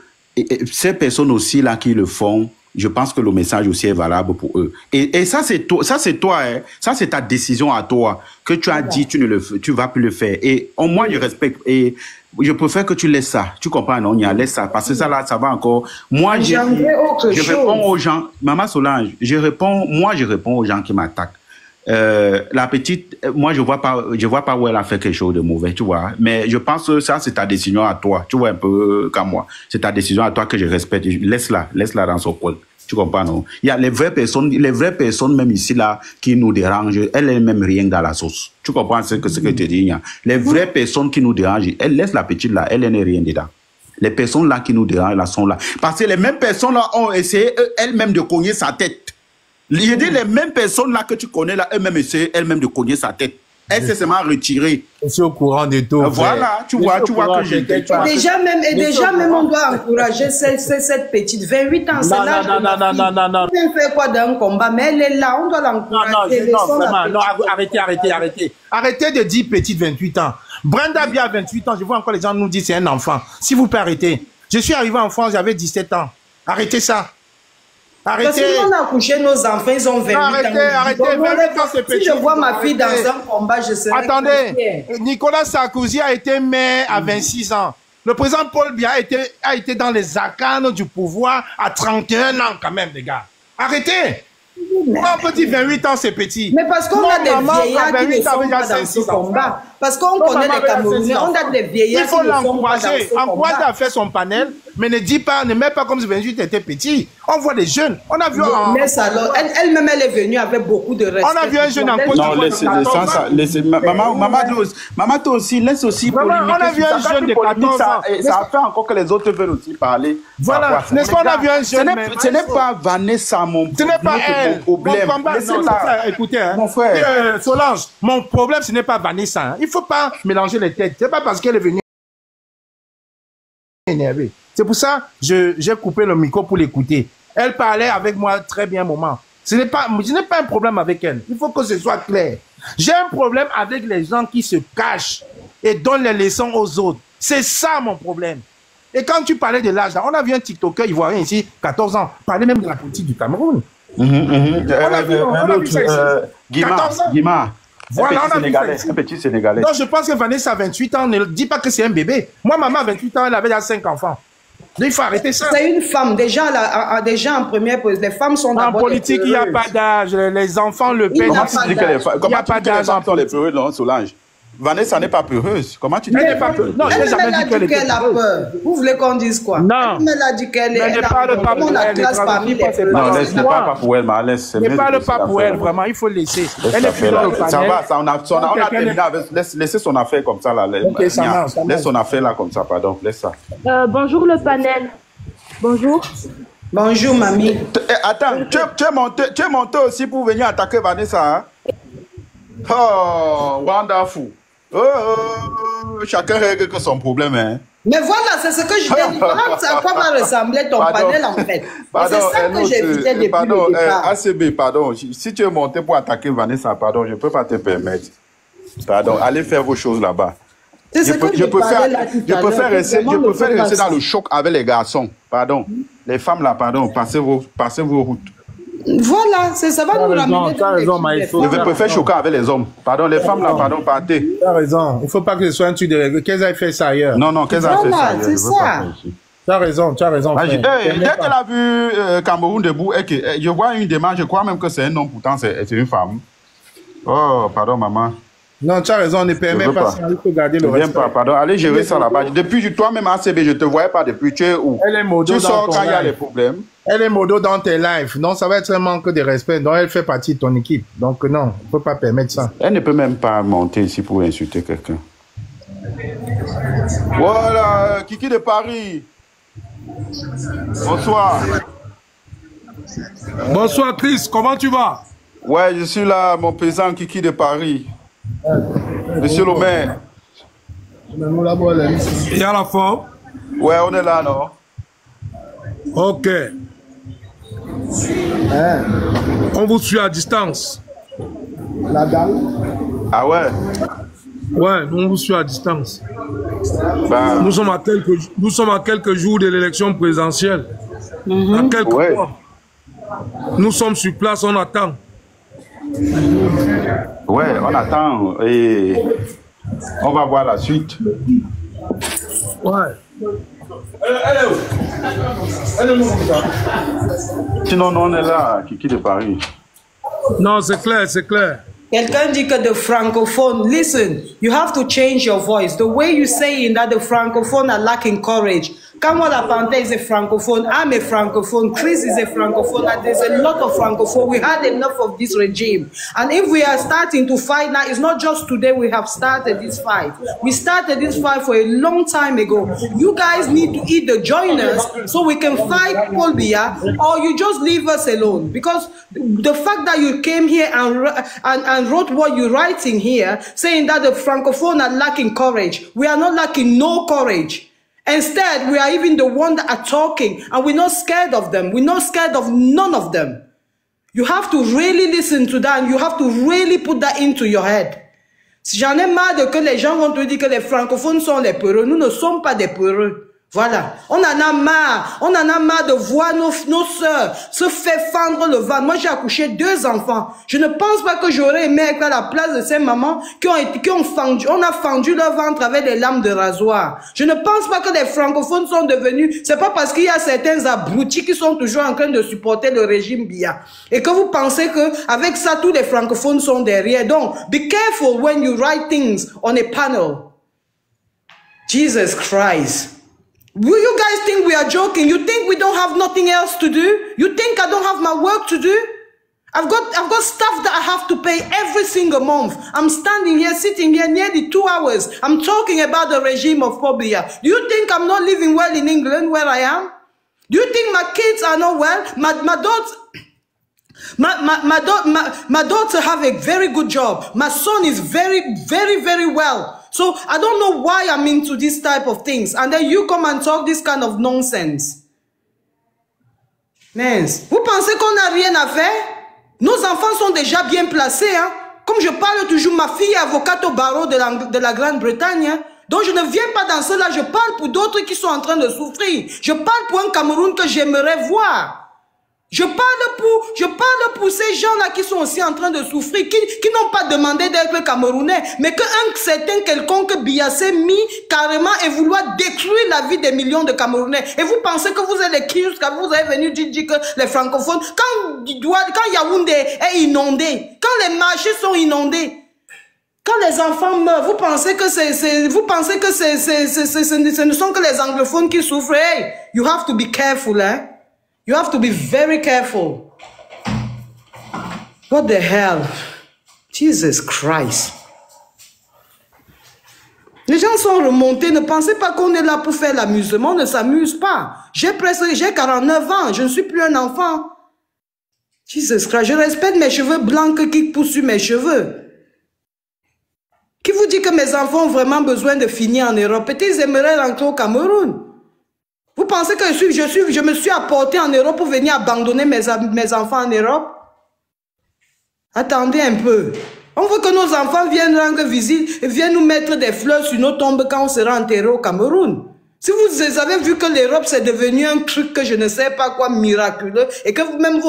ces personnes aussi là qui le font, je pense que le message aussi est valable pour eux. Et ça, c'est toi, hein. Ça, c'est ta décision à toi. Que tu as dit, tu vas plus le faire. Et moi, je respecte. Et je préfère que tu laisses ça. Tu comprends, non? Laisse ça. Parce que ça, là, ça va encore. Moi, je réponds aux gens. Maman Solange, je réponds aux gens qui m'attaquent. La petite, moi, je vois pas où elle a fait quelque chose de mauvais, tu vois. Mais je pense que ça, c'est ta décision à toi. Tu vois, un peu comme moi. C'est ta décision à toi que je respecte. Laisse-la dans son rôle. Tu comprends, non? Il y a les vraies personnes même ici, là, qui nous dérangent. Elle n'est même rien dans la sauce. Tu comprends ce que je te dis? Les vraies personnes qui nous dérangent, elle laisse la petite là, elle n'est rien dedans. Les personnes là qui nous dérangent là sont là. Parce que les mêmes personnes là ont essayé elles-mêmes de cogner sa tête. Je dis les mêmes personnes là que tu connais là, elles-mêmes essayent elles-mêmes de cogner sa tête. Elle s'est seulement retirée. Je suis au courant de tout. Voilà, tu vois que j'ai... Déjà même, on doit encourager cette petite 28 ans. Non. Elle fait quoi dans un combat, mais elle est là, on doit l'encourager. Non, arrêtez. Arrêtez de dire petite 28 ans. Brenda Bia a 28 ans, je vois encore les gens nous disent c'est un enfant. Si vous pouvez arrêter. Je suis arrivé en France, j'avais 17 ans. Arrêtez ça. Arrêtez. Parce que nous, on a couché nos enfants, ils ont 28 ans. Arrêtez, 28 ans, c'est petit. Si je vois ma fille dans un combat, je serai... Attendez, Nicolas Sarkozy a été maire à 26 ans. Le président Paul Biya a été dans les arcanes du pouvoir à 31 ans quand même, les gars. Arrêtez. On peut dire 28 ans, c'est petit. Mais parce qu'on a des vieillards qui ne sont pas dans ce combat. Parce qu'on connaît les Camerounais, on a des vieillards qui ne sont pas dans ce combat. Il faut l'encourager. Encourage à faire son panel, mais ne mets pas comme si 28 était petit. On voit des jeunes. On a vu elle-même, elle est venue avec beaucoup de respect. On a vu un jeune en Côte d'Ivoire. Non, laissez maman, toi aussi, laisse aussi. On a vu un jeune de 14 ans. Ça fait encore que les autres veulent aussi parler. Voilà, n'est-ce pas, on a vu un jeune. Ce n'est pas Vanessa mon problème. Ce n'est pas elle. Écoutez, mon frère. Solange, mon problème, ce n'est pas Vanessa. Il ne faut pas mélanger les têtes. Ce n'est pas parce qu'elle est venue énervée. C'est pour ça que j'ai coupé le micro pour l'écouter. Elle parlait avec moi très bien un moment. Je n'ai pas un problème avec elle. Il faut que ce soit clair. J'ai un problème avec les gens qui se cachent et donnent les leçons aux autres. C'est ça mon problème. Et quand tu parlais de l'âge, on a vu un TikToker ivoirien ici, 14 ans, parler même de la politique du Cameroun. Guima. Voilà, un petit Sénégalais. Donc je pense que Vanessa a 28 ans, ne dis pas que c'est un bébé. Moi, maman a 28 ans, elle avait déjà 5 enfants. Donc il faut arrêter ça. C'est une femme, déjà en première position. Les femmes sont d'abord... En politique, il n'y a pas d'âge. Les enfants le paient. Comment tu dis que les femmes sont les peureuses, non, Solange? Vanessa n'est pas peureuse. Comment tu dis qu'elle n'est pas peureuse? Non, je n'ai jamais dit qu'elle a peur. Vous voulez qu'on dise quoi? Non. Elle a dit qu'elle est... Ne parle pas pour elle. Non, ne parle pas pour elle, mais laisse. Ne parle pas pour elle, vraiment, il faut laisser. Elle est plus dans le panel. Ça va, on a terminé avec... Laissez son affaire comme ça, là. Ok, ça marche. Laisse son affaire là, comme ça, pardon. Laisse ça. Bonjour le panel. Bonjour. Bonjour, mamie. Attends, tu es monté aussi pour venir attaquer Vanessa, hein? Oh, wonderful. Chacun règle que son problème, hein. Mais voilà, c'est ce que je t'ai dit. À quoi va ressembler ton panel, en fait? C'est ça que j'évitais depuis le départ. ACB, pardon. Si tu es monté pour attaquer Vanessa, pardon, je ne peux pas te permettre. Pardon, allez faire vos choses là-bas. Je préfère rester dans le choc avec les garçons. Pardon. Les femmes là, pardon, passez vos routes. Voilà, ça va nous ramener. Tu as raison, Maïfo. Je préfère choquer avec les hommes. Pardon, les femmes là, pardon, partez. Tu as raison. Il ne faut pas que ce soit un truc de règle. Qu'elles aient fait ça ailleurs. Non, qu'elles aient fait ça ailleurs. C'est ça. Tu as raison. Dès qu'elle a vu Cameroun debout, je vois une démarche, je crois même que c'est un homme, pourtant c'est une femme. Oh, pardon, maman. Non, tu as raison, on ne permet pas ça. Il faut garder le respect. Pardon, allez gérer ça là-bas. Depuis toi-même ACB, je ne te voyais pas depuis. Tu es où? Elle est modo. Tu sors quand il y a les problèmes. Elle est modo dans tes lives. Donc, ça va être un manque de respect. Donc, elle fait partie de ton équipe. Donc, non, on ne peut pas permettre ça. Elle ne peut même pas monter ici pour insulter quelqu'un. Voilà, Kiki de Paris. Bonsoir. Bonsoir, Chris. Comment tu vas? Ouais, je suis là, mon paysan Kiki de Paris. Monsieur le maire. Et à la fin? Ouais, on est là, non? Ok. On vous suit à distance. La dame? Ah ouais? Ouais, nous on vous suit à distance. Ben... Nous sommes à quelques jours de l'élection présidentielle. À quelques mois. Nous sommes sur place, on attend. Ouais, on attend et on va voir la suite. Ouais. Sinon, on est là, Kiki de Paris. Non, c'est clair, c'est clair. Quelqu'un dit que the francophone, listen, you have to change your voice. The way you say in that the francophone are lacking courage. Come on, Lapante is a francophone. I'm a francophone. Chris is a francophone. And there's a lot of francophone. We had enough of this regime. And if we are starting to fight now, it's not just today we have started this fight. We started this fight for a long time ago. You guys need to either join us so we can fight Paul Biya, or you just leave us alone. Because the fact that you came here and wrote what you're writing here, saying that the francophone are lacking courage. We are not lacking no courage. Instead, we are even the one that are talking, and we're not scared of them. We're not scared of none of them. You have to really listen to that, and you have to really put that into your head. J'en ai marre de que les gens vont te dire que les francophones sont les peureux. Nous ne sommes pas des peureux. Voilà, on en a marre de voir nos sœurs se faire fendre le ventre. Moi, j'ai accouché 2 enfants. Je ne pense pas que j'aurais aimé être à la place de ces mamans on a fendu leur ventre avec des lames de rasoir. Je ne pense pas que les francophones sont devenus, c'est pas parce qu'il y a certains abrutis qui sont toujours en train de supporter le régime Biya. Et que vous pensez que avec ça, tous les francophones sont derrière. Donc, be careful when you write things on a panel. Jesus Christ. Will you guys think we are joking? You think we don't have nothing else to do? You think I don't have my work to do? I've got stuff that I have to pay every single month. I'm standing here, sitting here nearly 2 hours. I'm talking about the regime of Paul Biya. Do you think I'm not living well in England where I am? Do you think my kids are not well? My daughter have a very good job. My son is very, very, very well. So I don't know why I'm into this type of things. And then you come and talk this kind of nonsense. Mais, vous pensez qu'on n'a rien à faire? Nos enfants sont déjà bien placés. Hein? Comme je parle toujours, ma fille est avocate au barreau de la Grande-Bretagne. Hein? Donc je ne viens pas dans cela, je parle pour d'autres qui sont en train de souffrir. Je parle pour un Cameroun que j'aimerais voir. Je parle pour ces gens-là qui sont aussi en train de souffrir, qui n'ont pas demandé d'être Camerounais, mais qu'un certain quelconque Biya s'est mis carrément et vouloir détruire la vie des millions de Camerounais. Et vous pensez que vous êtes les qui jusqu'à vous avez venu dire que les francophones, quand Yaoundé est inondé, quand les marchés sont inondés, quand les enfants meurent, vous pensez que ce ne sont que les anglophones qui souffrent? Hey, you have to be careful, hein? You have to be very careful. What the hell? Jesus Christ. Les gens sont remontés. Ne pensez pas qu'on est là pour faire l'amusement. On ne s'amuse pas. J'ai 49 ans. Je ne suis plus un enfant. Jesus Christ. Je respecte mes cheveux blancs qui poussent sur mes cheveux. Qui vous dit que mes enfants ont vraiment besoin de finir en Europe? Peut-être ils aimeraient rentrer au Cameroun. Vous pensez que je me suis apporté en Europe pour venir abandonner mes enfants en Europe? Attendez un peu. On veut que nos enfants viennent rendre visite et viennent nous mettre des fleurs sur nos tombes quand on sera enterré au Cameroun. Si vous avez vu que l'Europe c'est devenu un truc que je ne sais pas quoi miraculeux et que même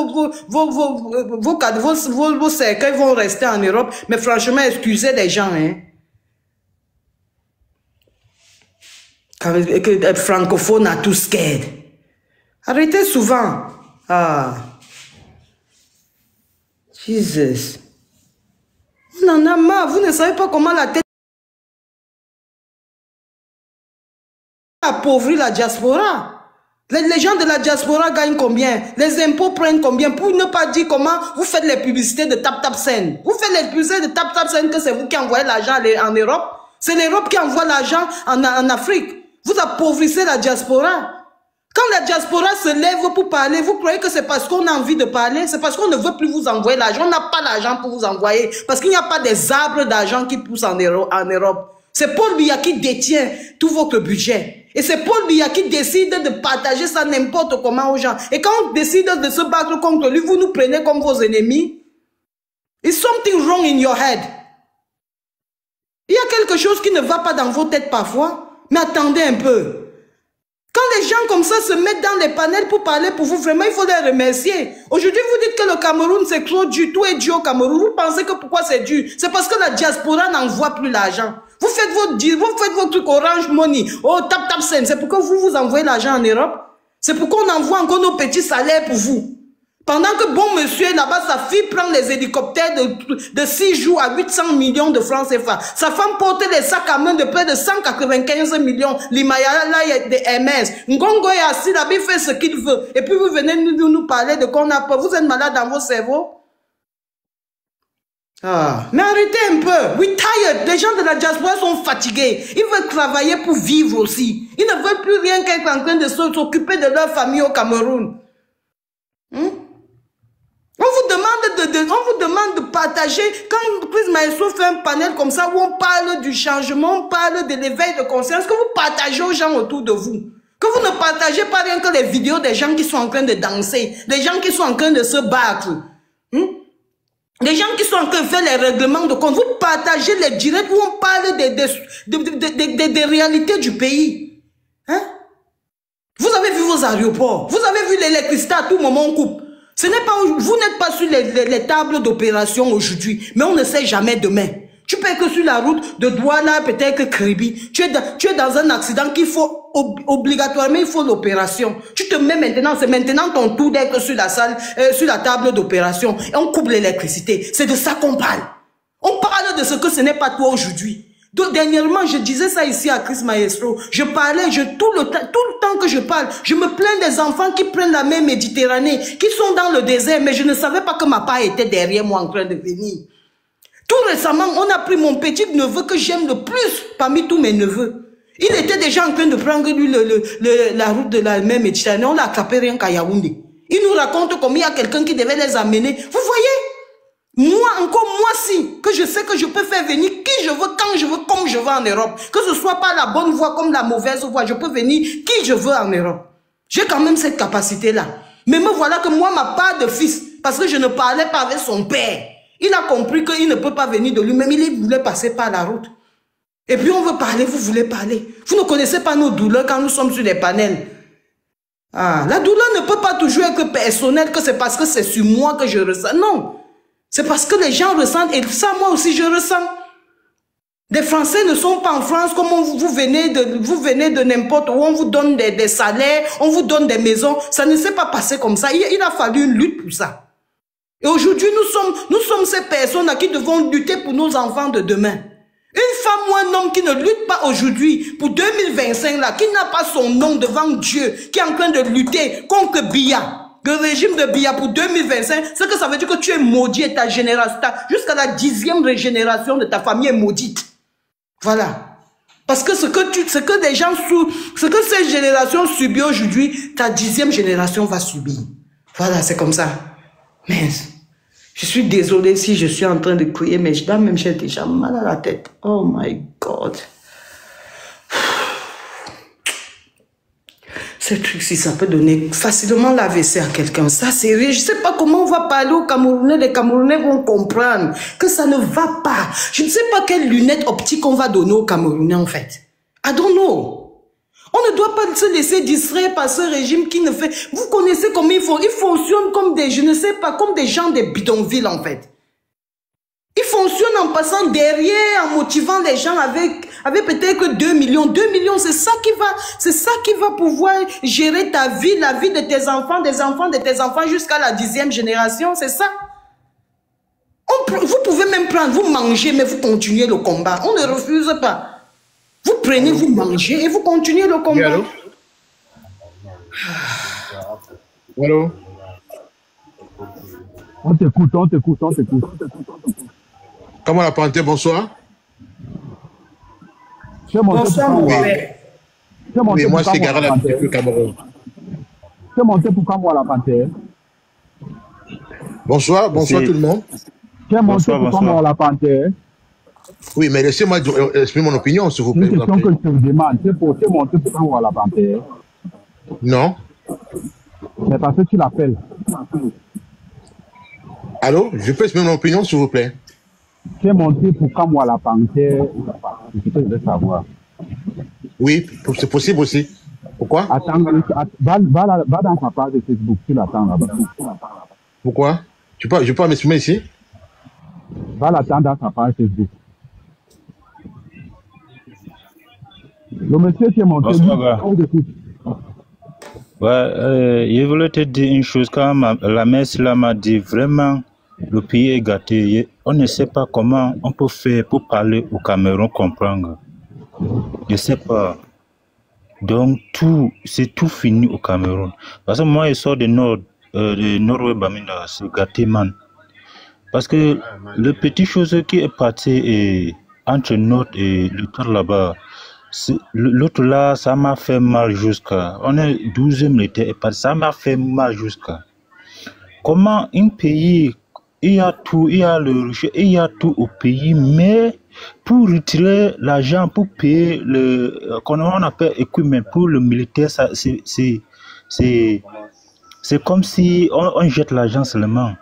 vos cercueils vont rester en Europe, mais franchement, excusez les gens, hein. Que francophone are too scared. Arrêtez souvent. Ah. Jesus. On en a marre. Vous ne savez pas comment la tête appauvrit la diaspora. Les gens de la diaspora gagnent combien? Les impôts prennent combien? Pour ne pas dire comment vous faites les publicités de TapTapSend. Vous faites les publicités de TapTapSend que c'est vous qui envoyez l'argent en Europe. C'est l'Europe qui envoie l'argent en Afrique. Vous appauvrissez la diaspora. Quand la diaspora se lève pour parler, vous croyez que c'est parce qu'on a envie de parler? C'est parce qu'on ne veut plus vous envoyer l'argent. On n'a pas l'argent pour vous envoyer. Parce qu'il n'y a pas des arbres d'argent qui poussent en Europe. C'est Paul Biya qui détient tout votre budget. Et c'est Paul Biya qui décide de partager ça n'importe comment aux gens. Et quand on décide de se battre contre lui, vous nous prenez comme vos ennemis. Is something wrong in your head? Il y a quelque chose qui ne va pas dans vos têtes parfois. Mais attendez un peu. Quand les gens comme ça se mettent dans les panels pour parler pour vous, vraiment, il faut les remercier. Aujourd'hui, vous dites que le Cameroun, c'est trop dur, tout est dur au Cameroun. Vous pensez que pourquoi c'est dur? C'est parce que la diaspora n'envoie plus l'argent. Vous faites votre truc Orange Money, oh TapTapSend. C'est pourquoi vous envoyez l'argent en Europe. C'est pourquoi on envoie encore nos petits salaires pour vous. Pendant que bon monsieur est là-bas, sa fille prend les hélicoptères de 6 jours à 800 millions de francs CFA. Sa femme porte les sacs à main de près de 195 millions. L'Himalaya, là, il y a des Hermès. Ngongo est assis là-bas, il fait ce qu'il veut. Et puis vous venez nous parler de qu'on a peur. Vous êtes malade dans vos cerveaux? Ah, mais arrêtez un peu. We tired. Les gens de la diaspora sont fatigués. Ils veulent travailler pour vivre aussi. Ils ne veulent plus rien qu'être en train de s'occuper de leur famille au Cameroun. On vous demande de partager. Quand Chris Maestro fait un panel comme ça où on parle du changement, on parle de l'éveil de conscience, que vous partagez aux gens autour de vous. Que vous ne partagez pas rien que les vidéos des gens qui sont en train de danser, des gens qui sont en train de se battre. Les gens qui sont en train de faire les règlements de compte, vous partagez les directs où on parle des réalités du pays. Hein? Vous avez vu vos aéroports, vous avez vu l'électricité à tout moment on coupe. Ce n'est pas, vous n'êtes pas sur les tables d'opération aujourd'hui, mais on ne sait jamais demain. Tu peux être que sur la route de Douala, peut-être Kribi. Tu es dans un accident qu'il faut, obligatoirement, il faut l'opération. Tu te mets maintenant, c'est maintenant ton tour d'être sur la salle, sur la table d'opération. Et on coupe l'électricité. C'est de ça qu'on parle. On parle de ce que ce n'est pas toi aujourd'hui. Donc, dernièrement, je disais ça ici à Chris Maestro. Je parlais, tout le temps que je parle, je me plains des enfants qui prennent la mer Méditerranée, qui sont dans le désert, mais je ne savais pas que ma part était derrière moi en train de venir. Tout récemment, on a pris mon petit neveu que j'aime le plus parmi tous mes neveux. Il était déjà en train de prendre lui la route de la mer Méditerranée. On l'a attrapé rien qu'à Yaoundé. Il nous raconte comme il y a quelqu'un qui devait les amener. Vous voyez? Moi, encore moi si, que je sais que je peux faire venir qui je veux, quand je veux, comme je veux en Europe. Que ce soit pas la bonne voie comme la mauvaise voie. Je peux venir qui je veux en Europe. J'ai quand même cette capacité-là. Mais me voilà que moi, ma part de fils, parce que je ne parlais pas avec son père. Il a compris qu'il ne peut pas venir de lui-même. Il voulait passer par la route. Et puis on veut parler, vous voulez parler. Vous ne connaissez pas nos douleurs quand nous sommes sur les panels. Ah, la douleur ne peut pas toujours être personnelle, que c'est parce que c'est sur moi que je ressens. Non. C'est parce que les gens ressentent, et ça, moi aussi, je ressens. Les Français ne sont pas en France comme vous venez de n'importe où, on vous donne des salaires, on vous donne des maisons. Ça ne s'est pas passé comme ça. Il a fallu une lutte pour ça. Et aujourd'hui, nous sommes ces personnes qui devons lutter pour nos enfants de demain. Une femme ou un homme qui ne lutte pas aujourd'hui pour 2025, là, qui n'a pas son nom devant Dieu, qui est en train de lutter contre Biya. Le régime de Biya pour 2025, c'est que ça veut dire que tu es maudit et ta génération, jusqu'à la 10e régénération de ta famille est maudite. Voilà. Parce que ce que cette génération subit aujourd'hui, ta 10e génération va subir. Voilà, c'est comme ça. Mais, je suis désolée si je suis en train de crier, mais j'ai déjà mal à la tête. Oh my God. Ce truc-ci, ça peut donner facilement l'AVC à quelqu'un. Ça, c'est vrai. Je ne sais pas comment on va parler aux Camerounais. Les Camerounais vont comprendre que ça ne va pas. Je ne sais pas quelle lunette optique on va donner aux Camerounais, en fait. I don't know. On ne doit pas se laisser distraire par ce régime qui ne fait... Vous connaissez comment ils font. Ils fonctionnent comme des, je ne sais pas, comme des gens des bidonvilles, en fait. Ils fonctionnent en passant derrière, en motivant les gens avec peut-être 2 millions. 2 millions, c'est ça qui va pouvoir gérer ta vie, la vie de tes enfants, des enfants de tes enfants jusqu'à la 10e génération, c'est ça. Vous pouvez même prendre, vous mangez, mais vous continuez le combat. On ne refuse pas. Vous prenez, vous mangez et vous continuez le combat. Allô? Allô? On t'écoute. Comment la panthère, bonsoir. Bonsoir, mon père. Oui, moi c'est Gara la panthère Cameroun. Tu es monté pour quand moi la panthère? Bonsoir tout le monde. Tu es monté pour quand moi la panthère? Oui, mais laissez-moi exprimer mon opinion, s'il vous plaît. Une question que je te demande, tu es monté pour quand moi la panthère? Non. Mais parce que tu l'appelles. Allô? Je peux exprimer mon opinion, s'il vous plaît. Tu es monté pour quand moi la panthère? C'est ce que je veux savoir. Oui, c'est possible aussi. Pourquoi? Attends, va dans sa page de Facebook, tu l'attends là-bas. Pourquoi? Je peux pas m'exprimer ici? Va l'attendre dans sa page Facebook. Le monsieur qui est monté, Ouais, je voulais te dire une chose. Quand la mère là m'a dit vraiment, le pays est gâté. On ne sait pas comment on peut faire pour parler au Cameroun, comprendre. Je ne sais pas. Donc, c'est tout fini au Cameroun. Parce que moi, je sors de Nord-Ouest Bamenda, c'est gâté, man. Parce que le petit chose qui est parti entre Nord et le temps là-bas, l'autre là, ça m'a fait mal jusqu'à. On est 12e l'été et ça m'a fait mal jusqu'à. Comment un pays, il y a tout, il y a le riche, il y a tout au pays, mais pour retirer l'argent, pour payer comment on appelle équipement pour le militaire, c'est comme si on jette l'argent seulement.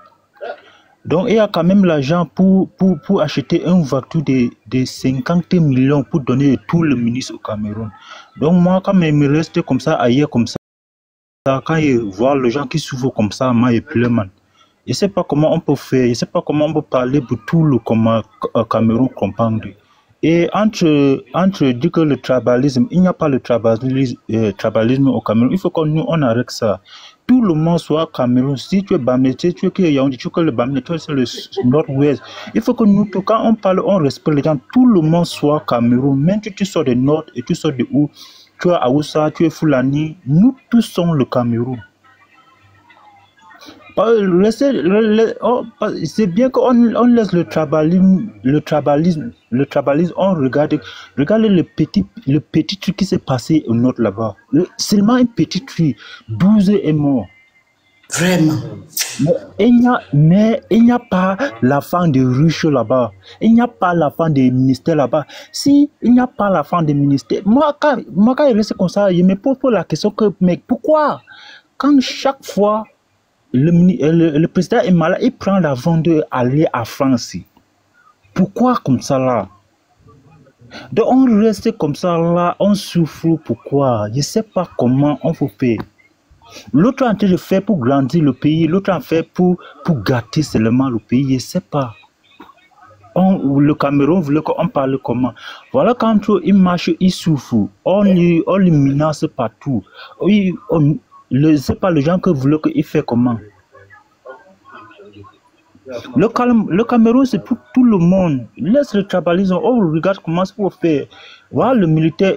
Donc, il y a quand même l'argent pour acheter une voiture de 50 millions pour donner tout le ministre au Cameroun. Donc, moi, quand il me reste comme ça, ailleurs comme ça, quand je vois les gens qui souffrent comme ça, moi, je pleure, man. Je ne sais pas comment on peut faire, je ne sais pas comment on peut parler pour tout le Cameroun comprendre. Et entre dire que le tribalisme, il n'y a pas le tribalisme au Cameroun, il faut qu'on on arrête ça. Tout le monde soit Cameroun. Si tu es Bamé, tu es que Yaoundé, tu es que le Bamé, tu es le Nord-Ouest. Il faut que nous, quand on parle, on respecte les gens. Tout le monde soit Cameroun. Même si tu sors de Nord et tu sors de où, tu es Aoussa, tu es Fulani, nous tous sommes le Cameroun. C'est bien qu'on laisse le tribalisme, on regarde le petit truc qui s'est passé au nord là-bas. Seulement un petit truc, 12 est mort. Vraiment. Mais il n'y a pas la fin des riches là-bas. Il n'y a pas la fin des ministères là-bas. Si il n'y a pas la fin des ministères, moi quand il reste comme ça, je me pose la question que, mais pourquoi? Quand chaque fois, le président est malade, il prend l'avion d'aller à France. Pourquoi comme ça là? Donc on reste comme ça là, on souffre, pourquoi? Je ne sais pas comment on peut faire. L'autre en train de faire pour grandir le pays, l'autre en fait pour gâter seulement le pays, je ne sais pas. Le Cameroun voulait qu'on parle comment? Voilà quand il marche, il souffre, on le menace partout. C'est pas les gens que voulaient qu'il fait comment. Le Cameroun, c'est pour tout le monde. Laisse le tribalisme. On regarde comment c'est pour faire. Voilà le militaire.